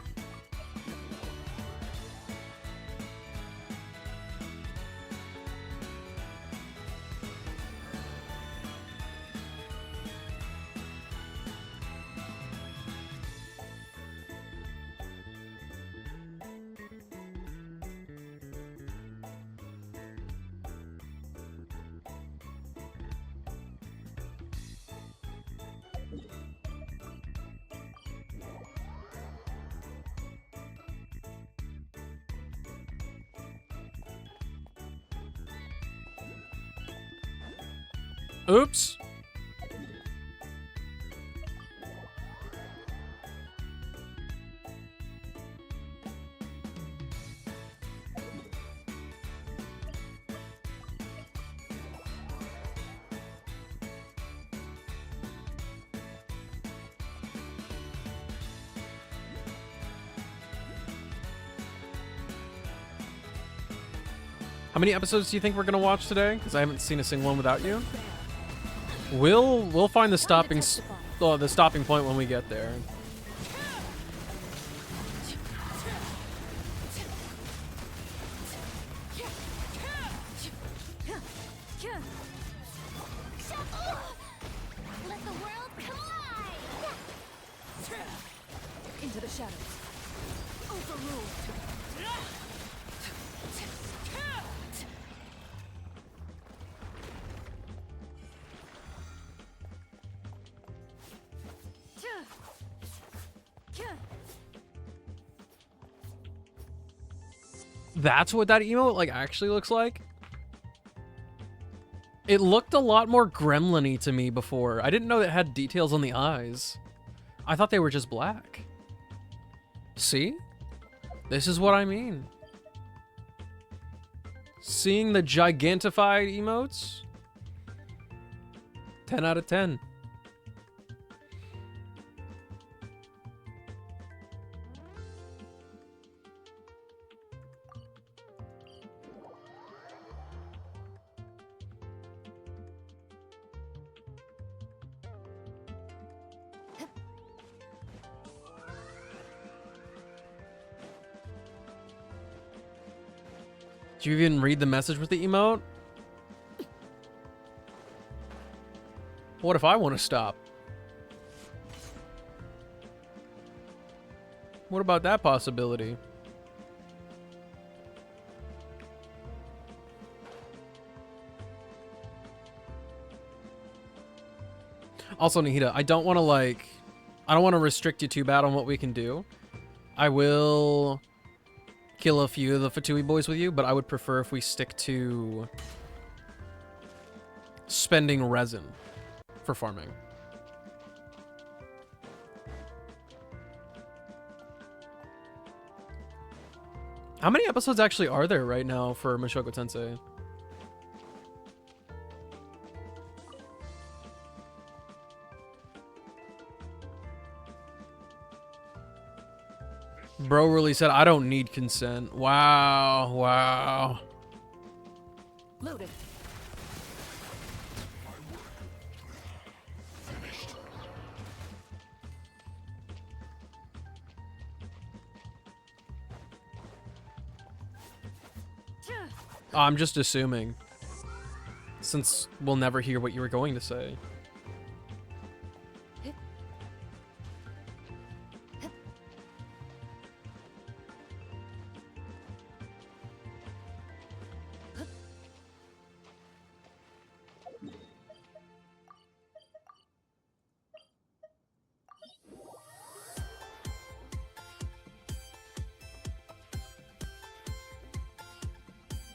K: Oops. How many episodes do you think we're gonna watch today? Because I haven't seen a single one without you. We'll find the stopping point when we get there.
C: Let the world collide!
B: Into the shadows.
C: Overruled.
K: That's what that emote like actually looks like. It looked a lot more gremlin-y to me before. I didn't know it had details on the eyes. I thought they were just black. See? This is what I mean. Seeing the gigantified emotes? 10 out of 10. Did you even read the message with the emote? What if I want to stop? What about that possibility? Also, Nahida, I don't want to restrict you too bad on what we can do. I will kill a few of the Fatui boys with you, but I would prefer if we stick to spending resin for farming. How many episodes actually are there right now for Mushoku Tensei? Bro really said, I don't need consent. Wow, wow.
B: Loaded.
K: I'm just assuming, since we'll never hear what you were going to say.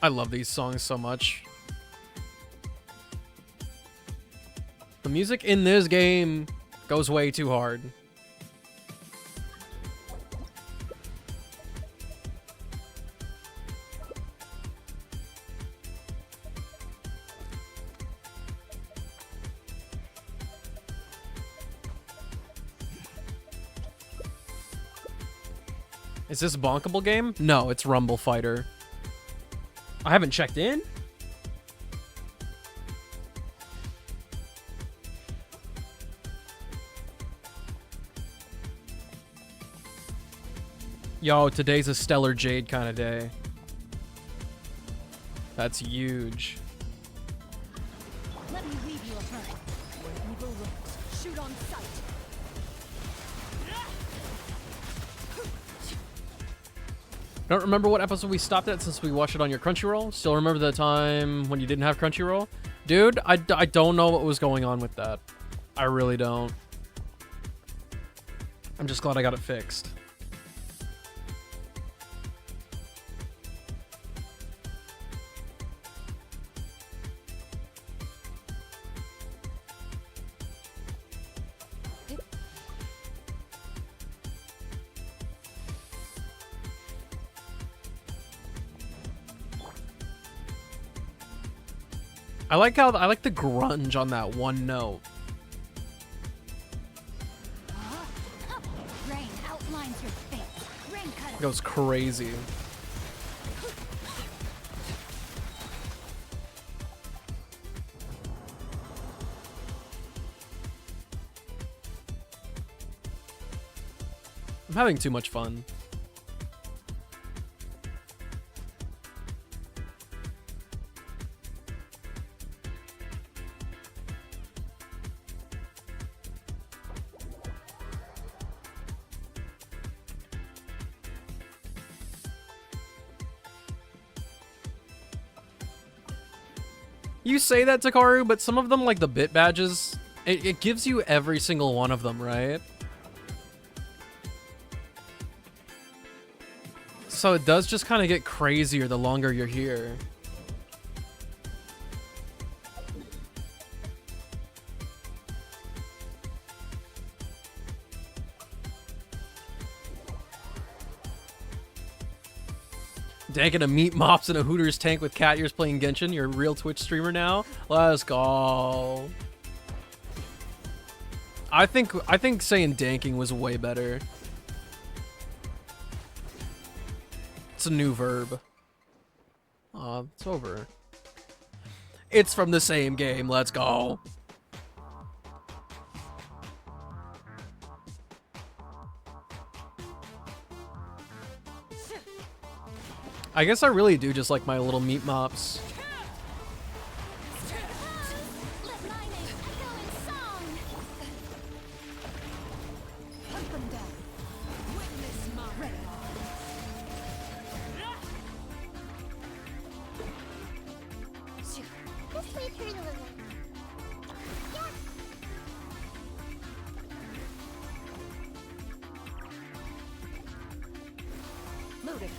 K: I love these songs so much. The music in this game goes way too hard. Is this a bonkable game? No, it's Rumble Fighter. I haven't checked in. Yo, today's a Stellar Jade kind of day. That's huge.
B: Let me leave you a friend. Where evil lurks, shoot on sight.
K: Don't remember what episode we stopped at since we watched it on your Crunchyroll. Still remember the time when you didn't have Crunchyroll? Dude, I don't know what was going on with that. I really don't. I'm just glad I got it fixed. I like the grunge on that one note.
C: Rain outlines your face. Rain cutter.
K: It goes crazy. I'm having too much fun. You say that, Takaru, but some of them, like the bit badges, it gives you every single one of them, right? So it does just kind of get crazier the longer you're here. Danking a meat mops in a Hooters tank with cat ears playing Genshin. You're a real Twitch streamer now. Let's go. I think saying danking was way better. It's a new verb. Aw, it's over. It's from the same game. Let's go. I guess I really do just like my little meat mops.
C: Let my name echo in song.
B: Hunt them down.
C: Witness my
I: This way through the living.
B: Loading.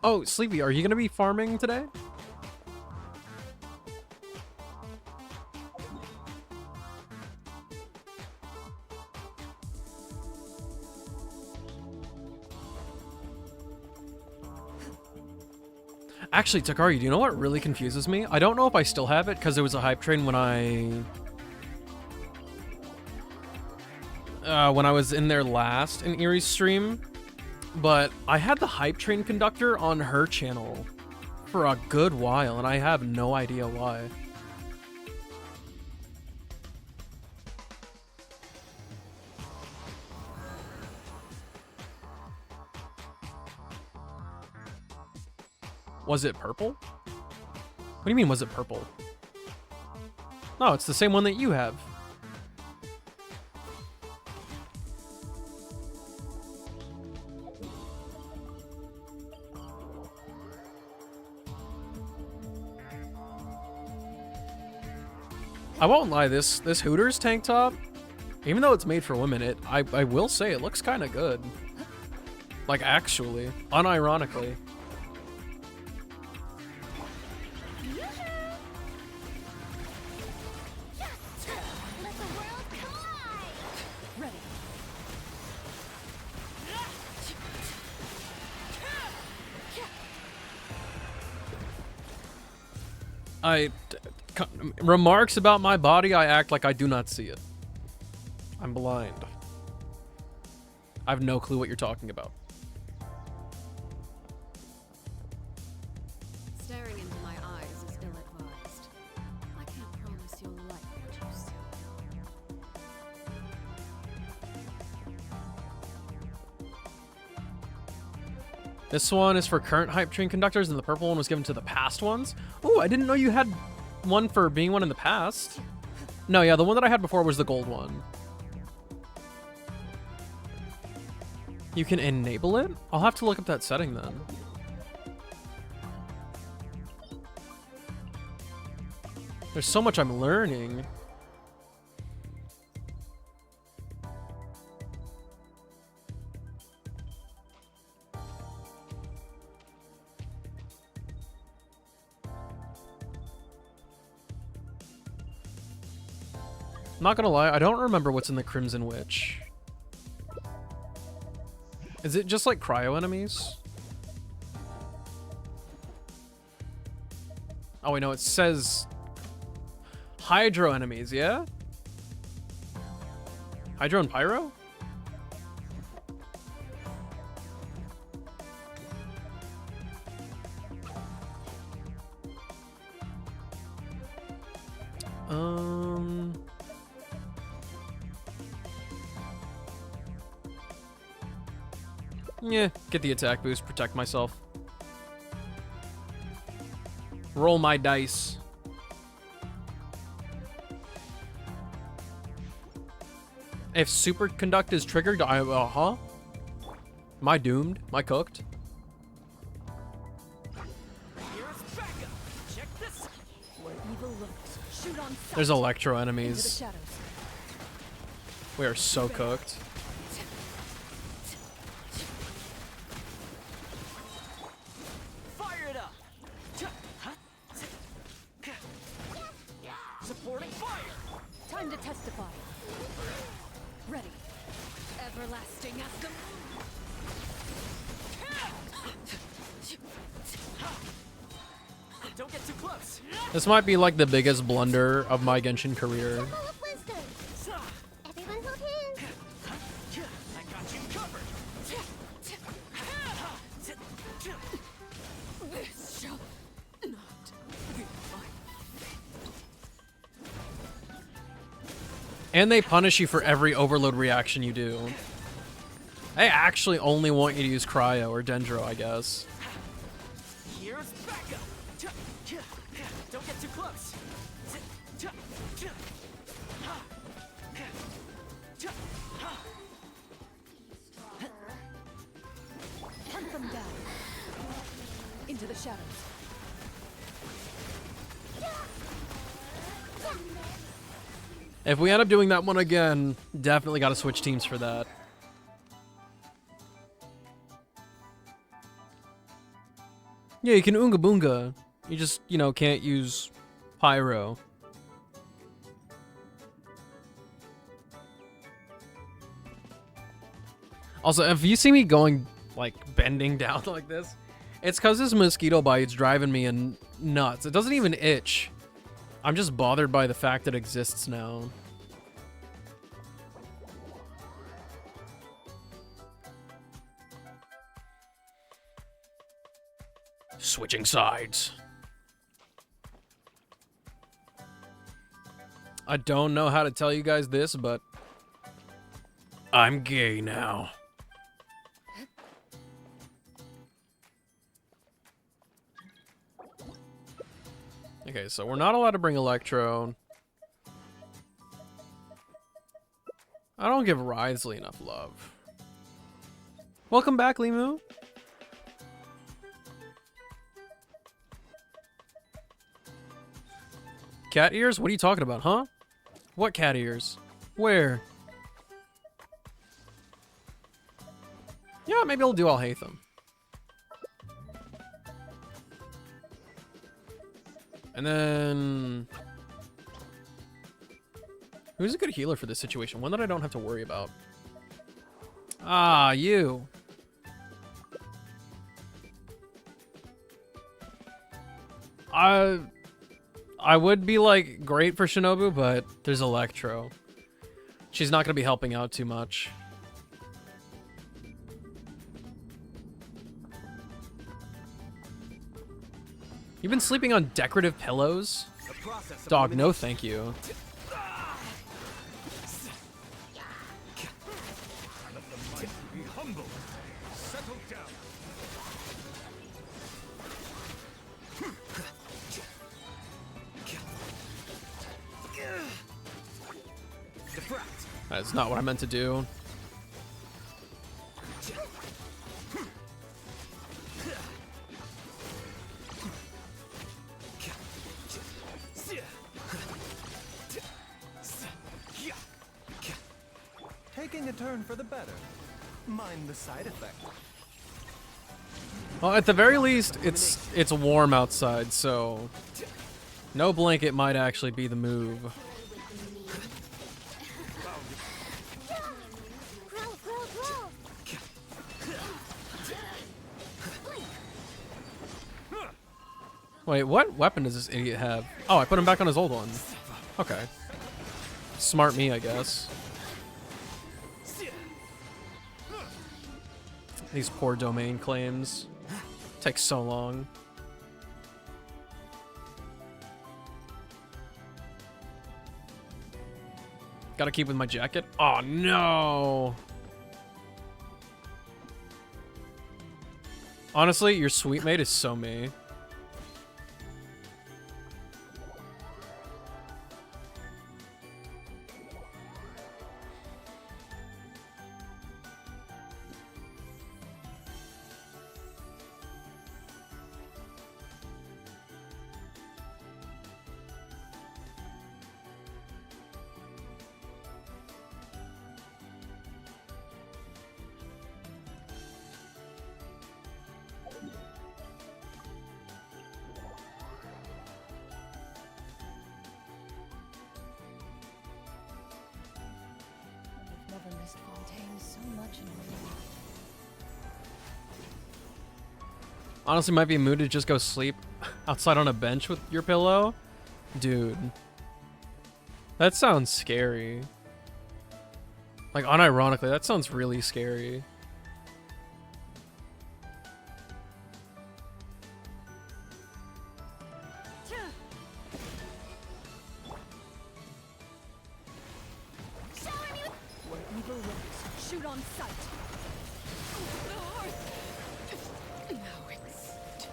K: Oh, Sleepy, are you gonna be farming today? Actually, Takaru, do you know what really confuses me? I don't know if I still have it because it was a hype train when I was in there last in Erie's stream, but I had the hype train conductor on her channel for a good while, and I have no idea why. Was it purple? What do you mean, was it purple? No, it's the same one that you have. I won't lie, this Hooters tank top, even though it's made for women, I will say it looks kind of good. Like, actually, unironically.
C: Let the world collide.
B: Ready.
K: Remarks about my body, I act like I do not see it. I'm blind. I have no clue what you're talking about.
B: Staring into my eyes is ill-advised. I can't promise you'll like what you see.
K: This one is for current hype train conductors, and the purple one was given to the past ones. Ooh, I didn't know you had one for being one in the past. No, yeah, the one that I had before was the gold one. You can enable it? I'll have to look up that setting then. There's so much I'm learning. Not gonna lie, I don't remember what's in the Crimson Witch. Is it just like cryo enemies? Oh wait, no, it says hydro enemies, yeah? Hydro and pyro? Yeah, get the attack boost, protect myself. Roll my dice. If superconduct is triggered, huh? Am I doomed? Am I cooked?
B: Where evil lurks, shoot on sight.
K: There's electro
B: Into the
K: enemies.
B: shadows.
K: We are so cooked.
D: Fire it up! Supporting fire!
B: Time to testify. Ready.
C: Everlasting as the
D: Don't get too close!
K: This might be like the biggest blunder of my Genshin career.
I: Full of wisdom. Everyone hold hands.
D: I got you covered!
C: this shall not be mine.
K: And they punish you for every overload reaction you do. They actually only want you to use Cryo or Dendro, I guess.
D: Here's backup! Don't get too close!
B: Hunt them down. Into the shadows.
K: If we end up doing that one again, definitely got to switch teams for that. Yeah, you can Oonga Boonga. You just, you know, can't use Pyro. Also, if you see me going, like, bending down like this, it's because this mosquito bite's driving me nuts. It doesn't even itch. I'm just bothered by the fact it exists now. Switching sides. I don't know how to tell you guys this, but I'm gay now. Okay, so we're not allowed to bring Electro. I don't give Wriothesley enough love. Welcome back, Limu. Cat ears? What are you talking about, huh? What cat ears? Where? Yeah, maybe I'll do Alhaitham. And then... who's a good healer for this situation? One that I don't have to worry about. Ah, you. I would be, like, great for Shinobu, but there's Electro. She's not going to be helping out too much. You've been sleeping on decorative pillows? Dog, no thank you.
E: Be humble. Settle down.
K: That's not what I meant to do.
L: Taking a turn for the better. Mind the side effect.
K: Well, at the very least, it's warm outside, so no blanket might actually be the move. Wait, what weapon does this idiot have? Oh, I put him back on his old one. Okay. Smart me, I guess. These poor domain claims. Take so long. Gotta keep with my jacket. Oh no. Honestly, your sweet mate is so me.
B: I've never missed Fontaine so much in my life.
K: Honestly, might be a mood to just go sleep outside on a bench with your pillow. Dude. That sounds scary. Like, unironically, that sounds really scary.
B: Where evil lurks, shoot on sight.
C: Now extinguished.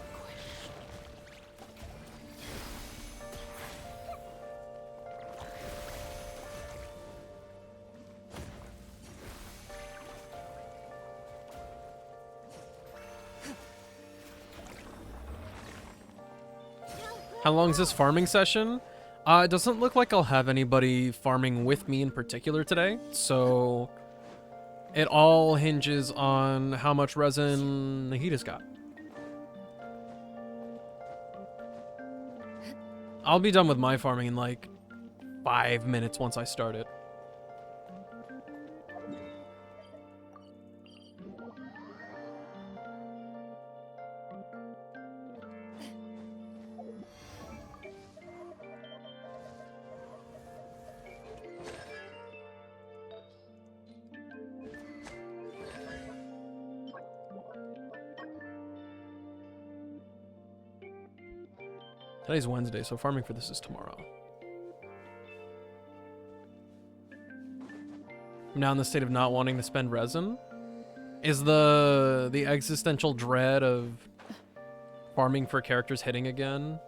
K: How long is this farming session? It doesn't look like I'll have anybody farming with me in particular today, so it all hinges on how much resin Nahita's got. I'll be done with my farming in like 5 minutes once I start it. Today's Wednesday, so farming for this is tomorrow. I'm now in the state of not wanting to spend resin. Is the existential dread of farming for characters hitting again?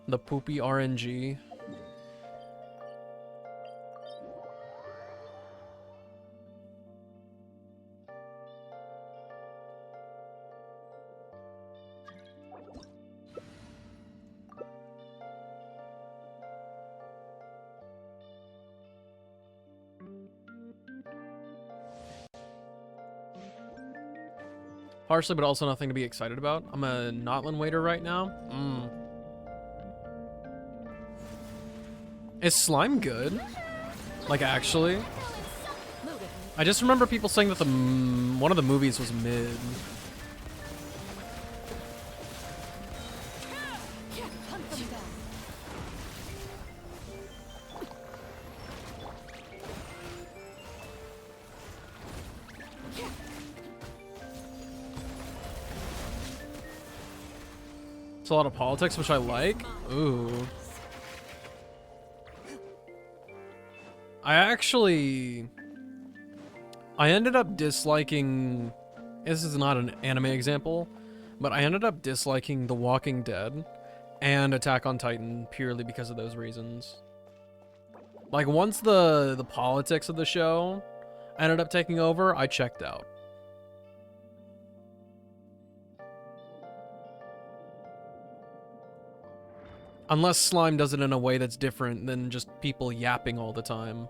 K: The poopy RNG. Partially, but also nothing to be excited about. I'm a Notland waiter right now. Is slime good? Like, actually? I just remember people saying that one of the movies was mid.
B: Hunt them down.
K: It's a lot of politics, which I like. Ooh. I ended up disliking, this is not an anime example, but I ended up disliking The Walking Dead and Attack on Titan purely because of those reasons. Like, once the politics of the show ended up taking over, I checked out. Unless slime does it in a way that's different than just people yapping all the time.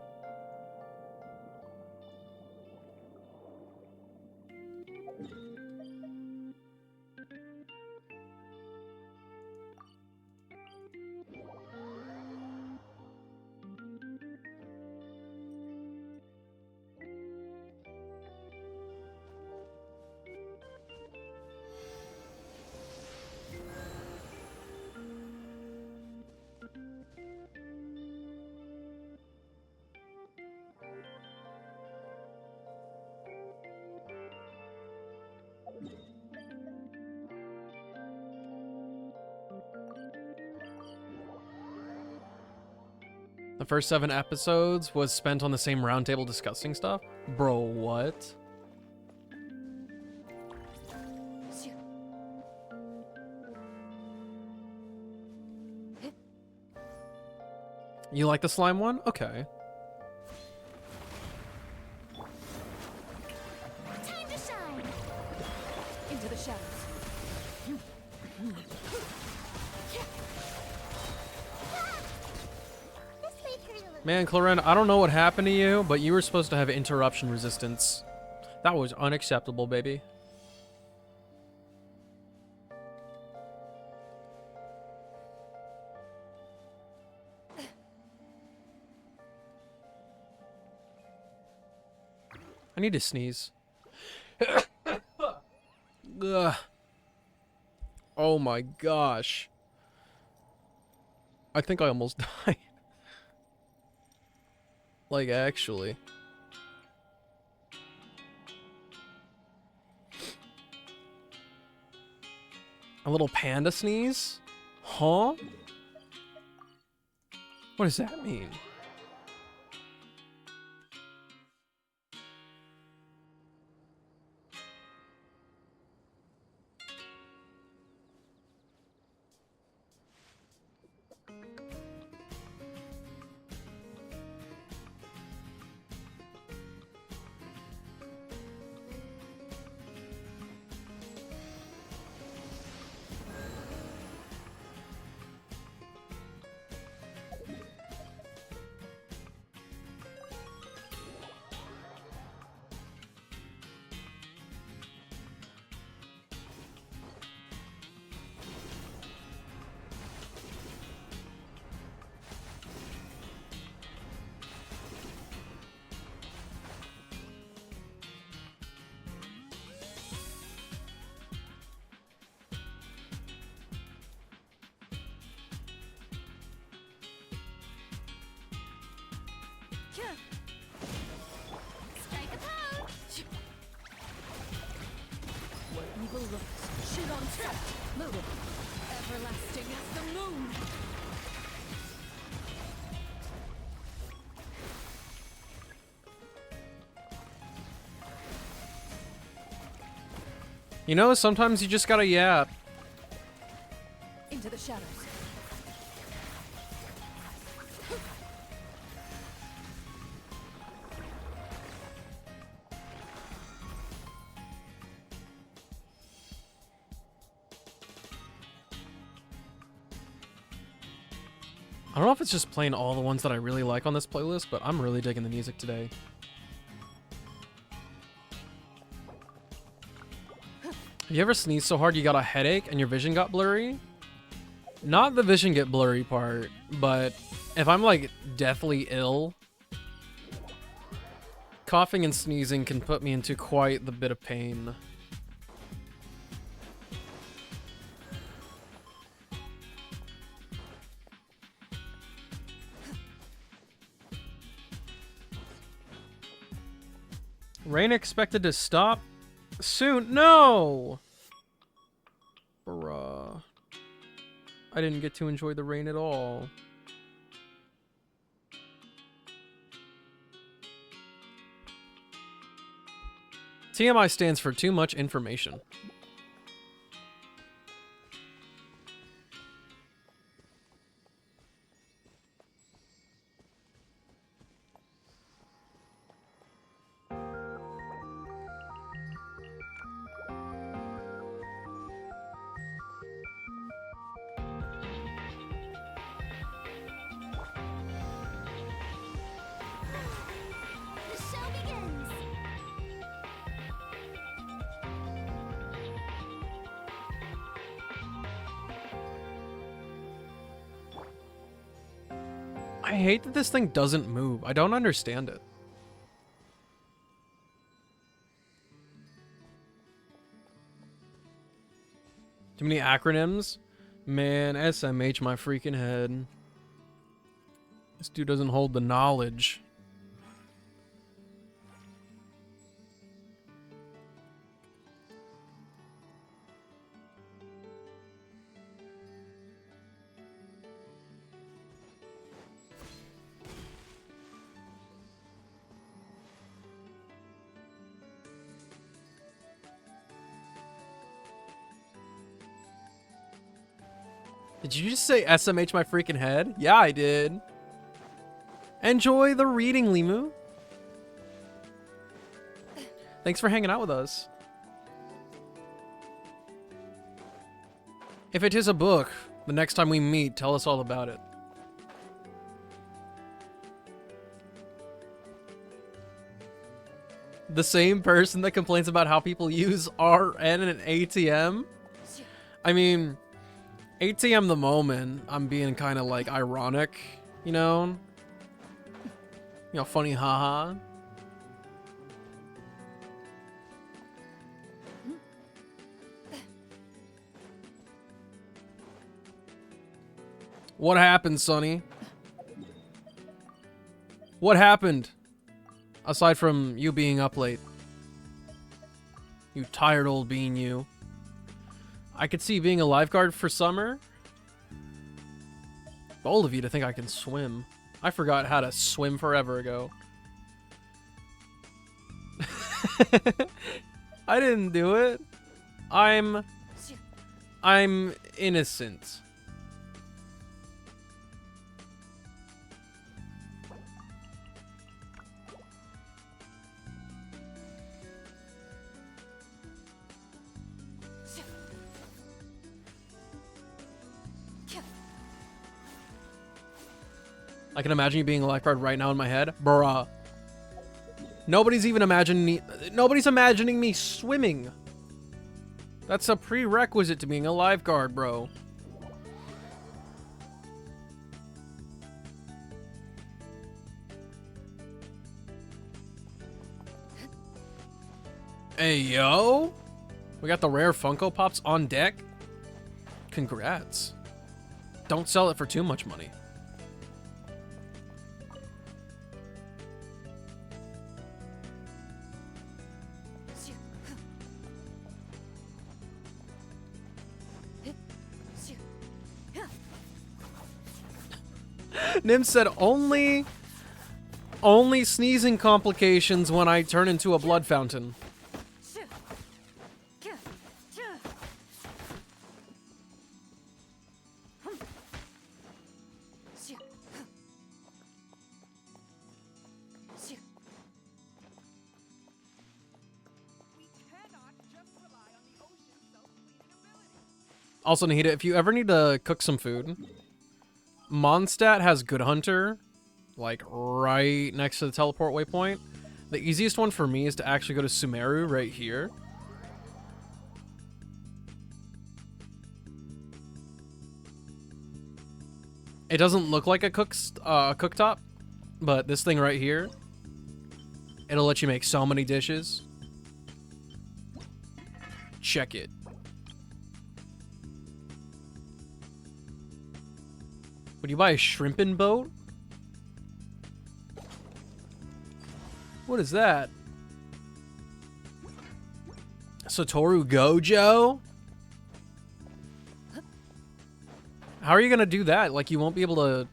K: The first 7 episodes was spent on the same roundtable discussing stuff? Bro, what? You like the slime one? Okay.
I: Time to shine.
B: Into the shadows.
I: This may hurt a little.
K: Man, Claren, I don't know what happened to you, but you were supposed to have interruption resistance. That was unacceptable, baby. I need to sneeze. Ugh. Oh my gosh. I think I almost died. Like, actually. A little panda sneeze? Huh? What does that mean?
I: Strike a pose.
B: Where evil looks, shoot on sight. Move it.
C: Everlasting as the moon.
K: You know, sometimes you just gotta yap.
B: Into the shadows.
K: I don't know if it's just playing all the ones that I really like on this playlist, but I'm really digging the music today. Have you ever sneezed so hard you got a headache and your vision got blurry? Not the vision get blurry part, but if I'm like deathly ill, coughing and sneezing can put me into quite the bit of pain. Rain expected to stop soon. No! Bruh. I didn't get to enjoy the rain at all. TMI stands for too much information.
I: The show begins.
K: I hate that this thing doesn't move. I don't understand it. Too many acronyms? Man, SMH my freaking head. This dude doesn't hold the knowledge. Did you just say SMH my freaking head? Yeah, I did. Enjoy the reading, Limu. Thanks for hanging out with us. If it is a book, the next time we meet, tell us all about it. The same person that complains about how people use RN and ATM? I mean, ATM the moment, I'm being kind of like ironic, you know? You know, funny haha. What happened, Sonny? What happened? Aside from you being up late. You tired old bean, you. I could see being a lifeguard for summer. Bold of you to think I can swim. I forgot how to swim forever ago. I didn't do it. I'm innocent. I can imagine you being a lifeguard right now in my head. Bruh. Nobody's even imagining me. Nobody's imagining me swimming. That's a prerequisite to being a lifeguard, bro. Hey, yo. We got the rare Funko Pops on deck. Congrats. Don't sell it for too much money. Nim said only sneezing complications when I turn into a blood fountain. Also, Nahida, if you ever need to cook some food, Mondstadt has Good Hunter, like right next to the teleport waypoint. The easiest one for me is to actually go to Sumeru right here. It doesn't look like a cooktop, but this thing right here, it'll let you make so many dishes. Check it. Would you buy a shrimping boat? What is that? Satoru Gojo? How are you gonna do that? Like you won't be able to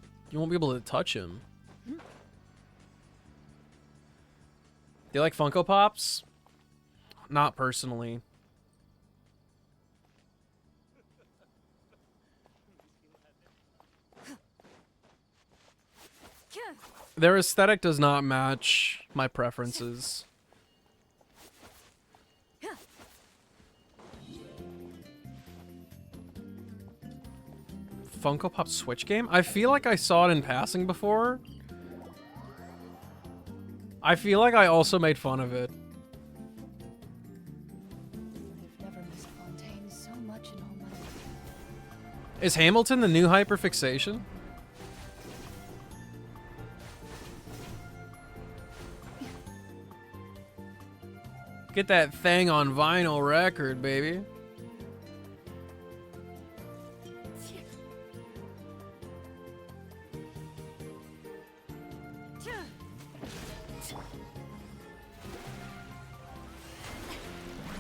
K: touch him. Do you like Funko Pops? Not personally. Their aesthetic does not match my preferences. Funko Pop Switch game? I feel like I saw it in passing before. I feel like I also made fun of it.
B: Never missed Fontaine so much in all my life.
K: Is Hamilton the new hyperfixation? Get that thing on vinyl record, baby.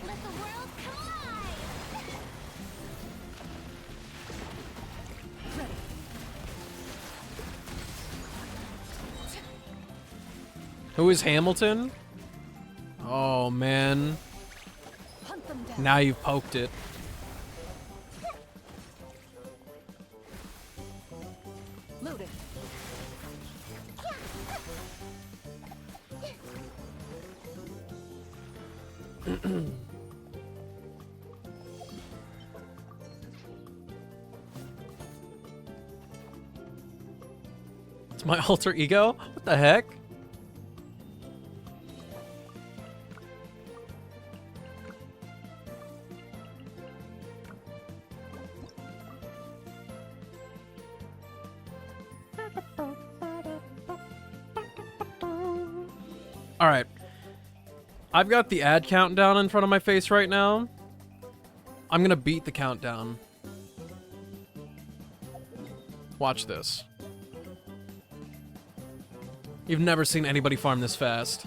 I: Let the world collide!
K: Who is Hamilton? Oh, man.
B: Hunt them down.
K: Now you've poked it. It's my alter ego? What the heck? Alright. I've got the ad countdown in front of my face right now. I'm gonna beat the countdown. Watch this. You've never seen anybody farm this fast.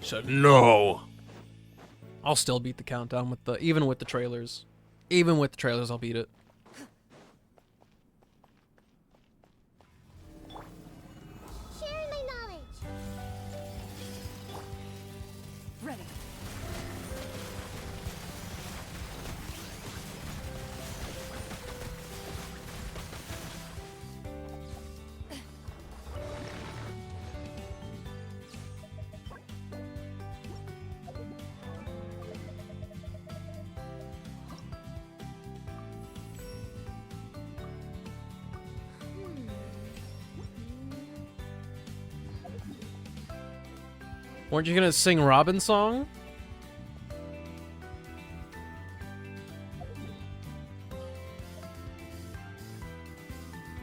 H: Said no.
K: I'll still beat the countdown with the even with the trailers. Even with the trailers, I'll beat it.
I: Sharing my knowledge.
B: Ready.
K: Weren't you gonna sing Robin's song?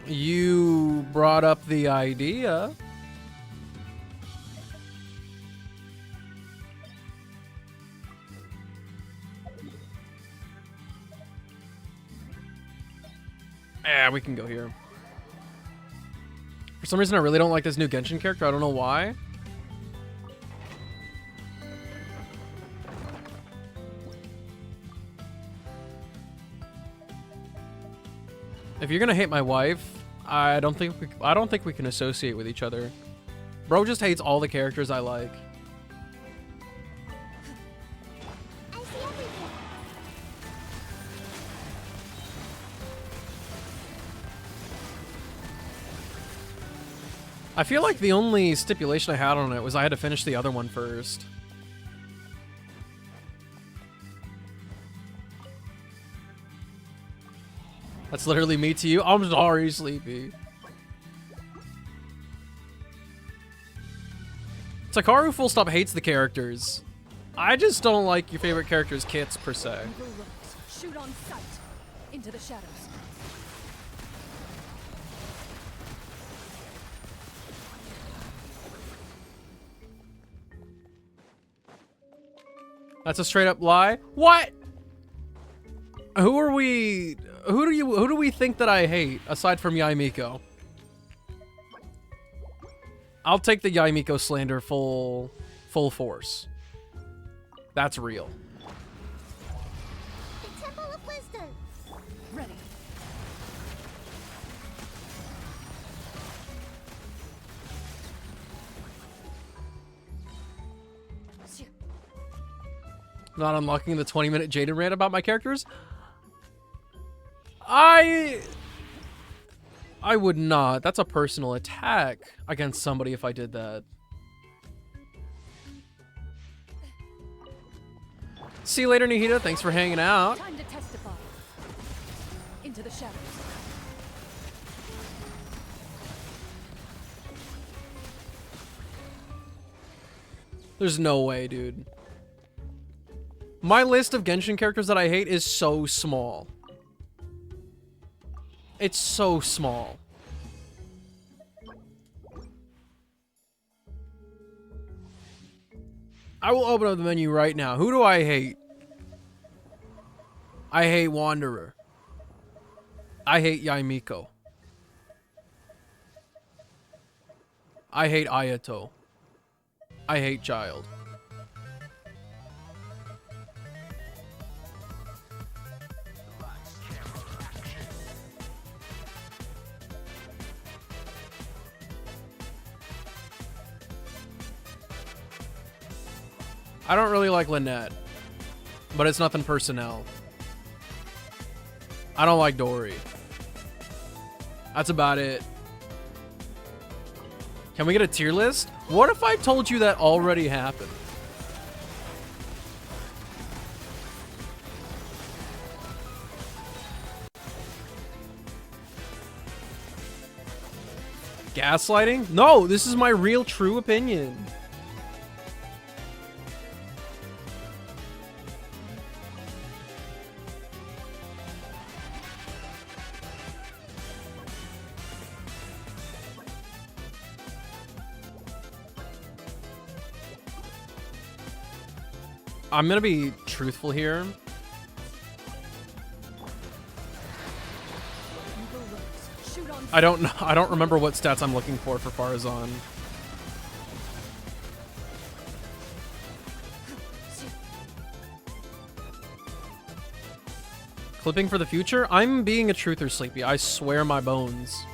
K: You brought up the idea. We can go here. For some reason, I really don't like this new Genshin character. I don't know why. If you're gonna hate my wife, I don't think we can associate with each other. Bro just hates all the characters I like.
I: I see everything.
K: I feel like the only stipulation I had on it was I had to finish the other one first. That's literally me to you. I'm sorry, Sleepy. Takaru full stop hates the characters. I just don't like your favorite character's kits per se.
B: Evil rogues, shoot on sight. Into the shadows.
K: That's a straight up lie. What? Who are we? Who do we think that I hate aside from Yaimiko? I'll take the Yaimiko slander full force. That's real.
I: The Temple of Wisdom.
B: Ready.
K: Not unlocking the 20-minute Jaden rant about my characters. I would not. That's a personal attack against somebody if I did that. See you later, Nihita. Thanks for hanging out.
B: Time to testify. Into the shadows.
K: There's no way, dude. My list of Genshin characters that I hate is so small. It's so small. I will open up the menu right now. Who do I hate? I hate Wanderer. I hate Yaimiko. I hate Ayato. I hate Child. I don't really like Lynette, but it's nothing personnel. I don't like Dory. That's about it. Can we get a tier list? What if I told you that already happened? Gaslighting? No, this is my real true opinion. I'm gonna be truthful here. I don't remember what stats I'm looking for Farazan. Clipping for the future? I'm being a truther, Sleepy. I swear my bones.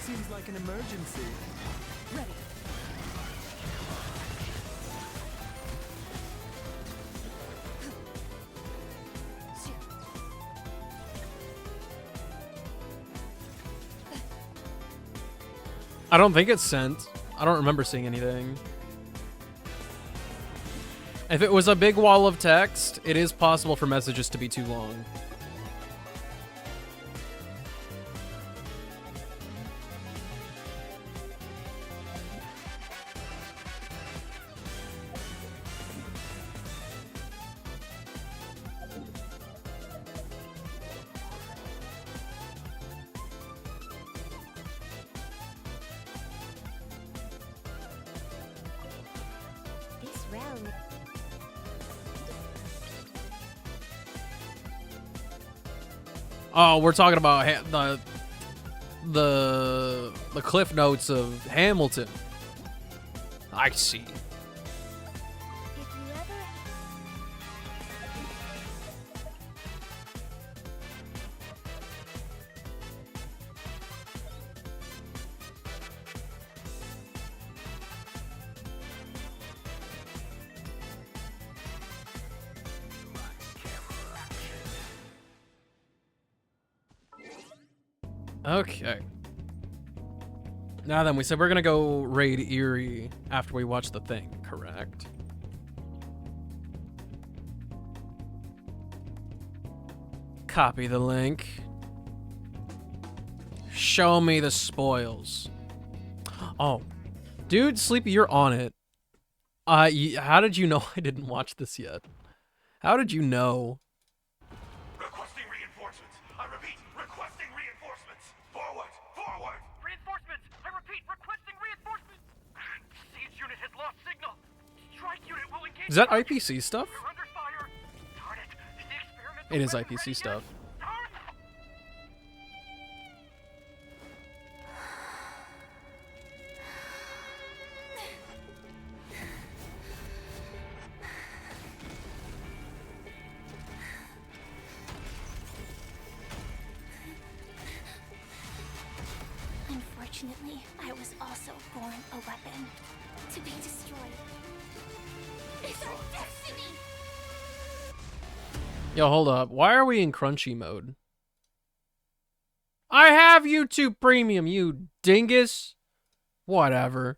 L: Seems like an emergency.
B: Ready.
K: I don't think it's sent. I don't remember seeing anything. If it was a big wall of text, it is possible for messages to be too long.
I: This realm.
K: Oh, we're talking about the cliff notes of Hamilton. I see.
I: If you ever
K: Okay. Now then, we said we're gonna go raid Erie after we watch the thing, correct? Copy the link. Show me the spoils. Oh. Dude, Sleepy, you're on it. How did you know I didn't watch this yet? How did you know?
E: Requesting reinforcements. I repeat, requesting reinforcements. Forward, forward.
D: Reinforcements! I repeat, requesting reinforcements! Siege unit has lost signal. Strike unit will engage.
K: Is that IPC stuff?
D: We're under fire. Darn it. Is the experimental
K: It is
D: weapon
K: IPC
D: ready
K: stuff.
D: yet?
I: Unfortunately, I was also born a weapon to be destroyed. It's our destiny!
K: Yo, hold up. Why are we in crunchy mode? I have YouTube Premium, you dingus. Whatever.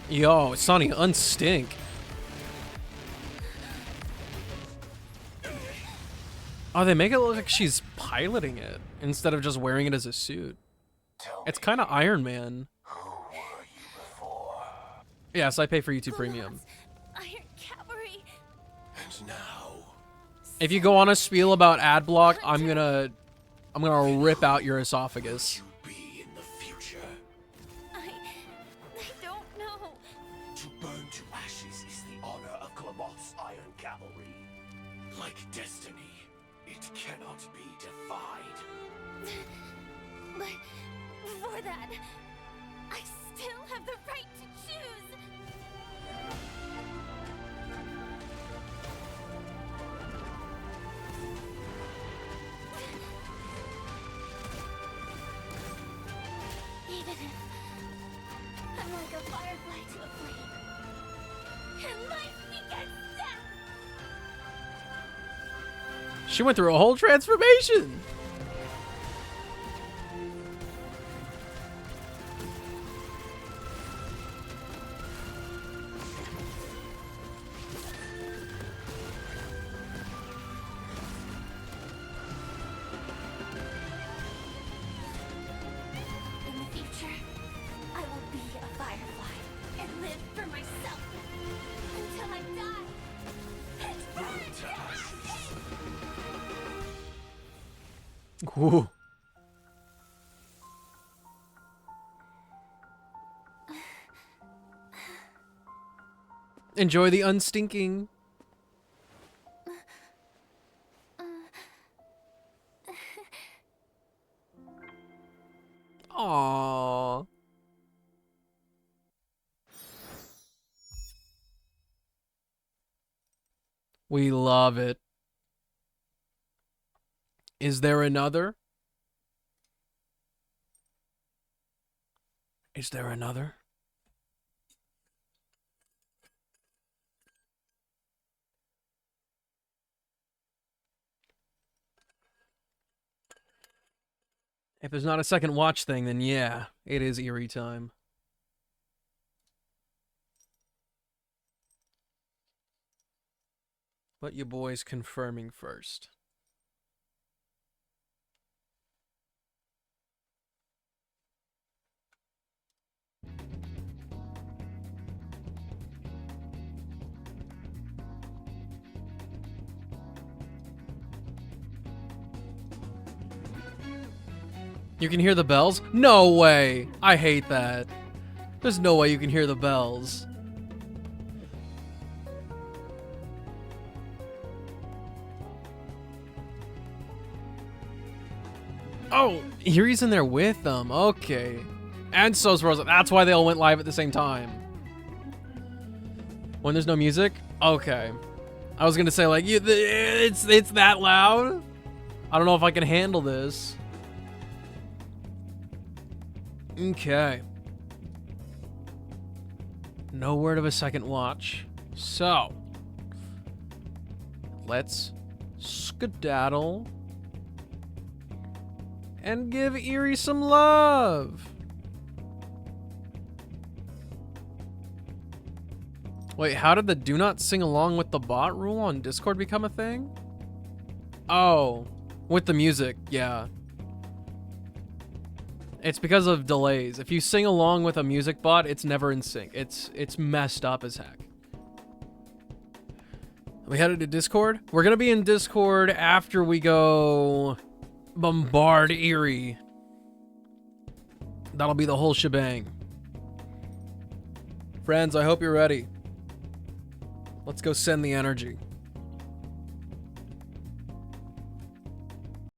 K: Yo, Sonny, unstink. Oh, they make it look like she's piloting it instead of just wearing it as a suit. It's kind of Iron Man.
E: Who were you before?
K: Yes, I pay for YouTube Premium.
I: Iron Cavalry.
E: And now,
K: If you go on a spiel about ad block, I'm gonna rip out your esophagus.
E: you be in the future.
I: I don't know.
E: To burn to ashes is the honor of Klamoth's Iron Cavalry. Like destiny, it cannot be defied.
I: But for that, a firefly to a flame. And life begets death.
K: She went through a whole transformation.
I: In the future, I will be a firefly and live for myself until I die and burn to ashes.
K: Ooh. Enjoy the unstinking. Aww. We love it. Is there another? Is there another? If there's not a second watch thing, then yeah, it is eerie time. But you boys confirming first. You can hear the bells? No way! I hate that. There's no way you can hear the bells. Oh, Erie's in there with them. Okay. And so's Rosa. That's why they all went live at the same time. When there's no music? Okay. I was gonna say, like, it's that loud? I don't know if I can handle this. Okay. No word of a second watch. So, let's skedaddle and give Erie some love. Wait, how did the do not sing along with the bot rule on Discord become a thing? Oh, with the music, yeah. It's because of delays. If you sing along with a music bot, it's never in sync. It's messed up as heck. We headed to Discord? We're gonna be in Discord after we go bombard Erie. That'll be the whole shebang. Friends, I hope you're ready. Let's go send the energy.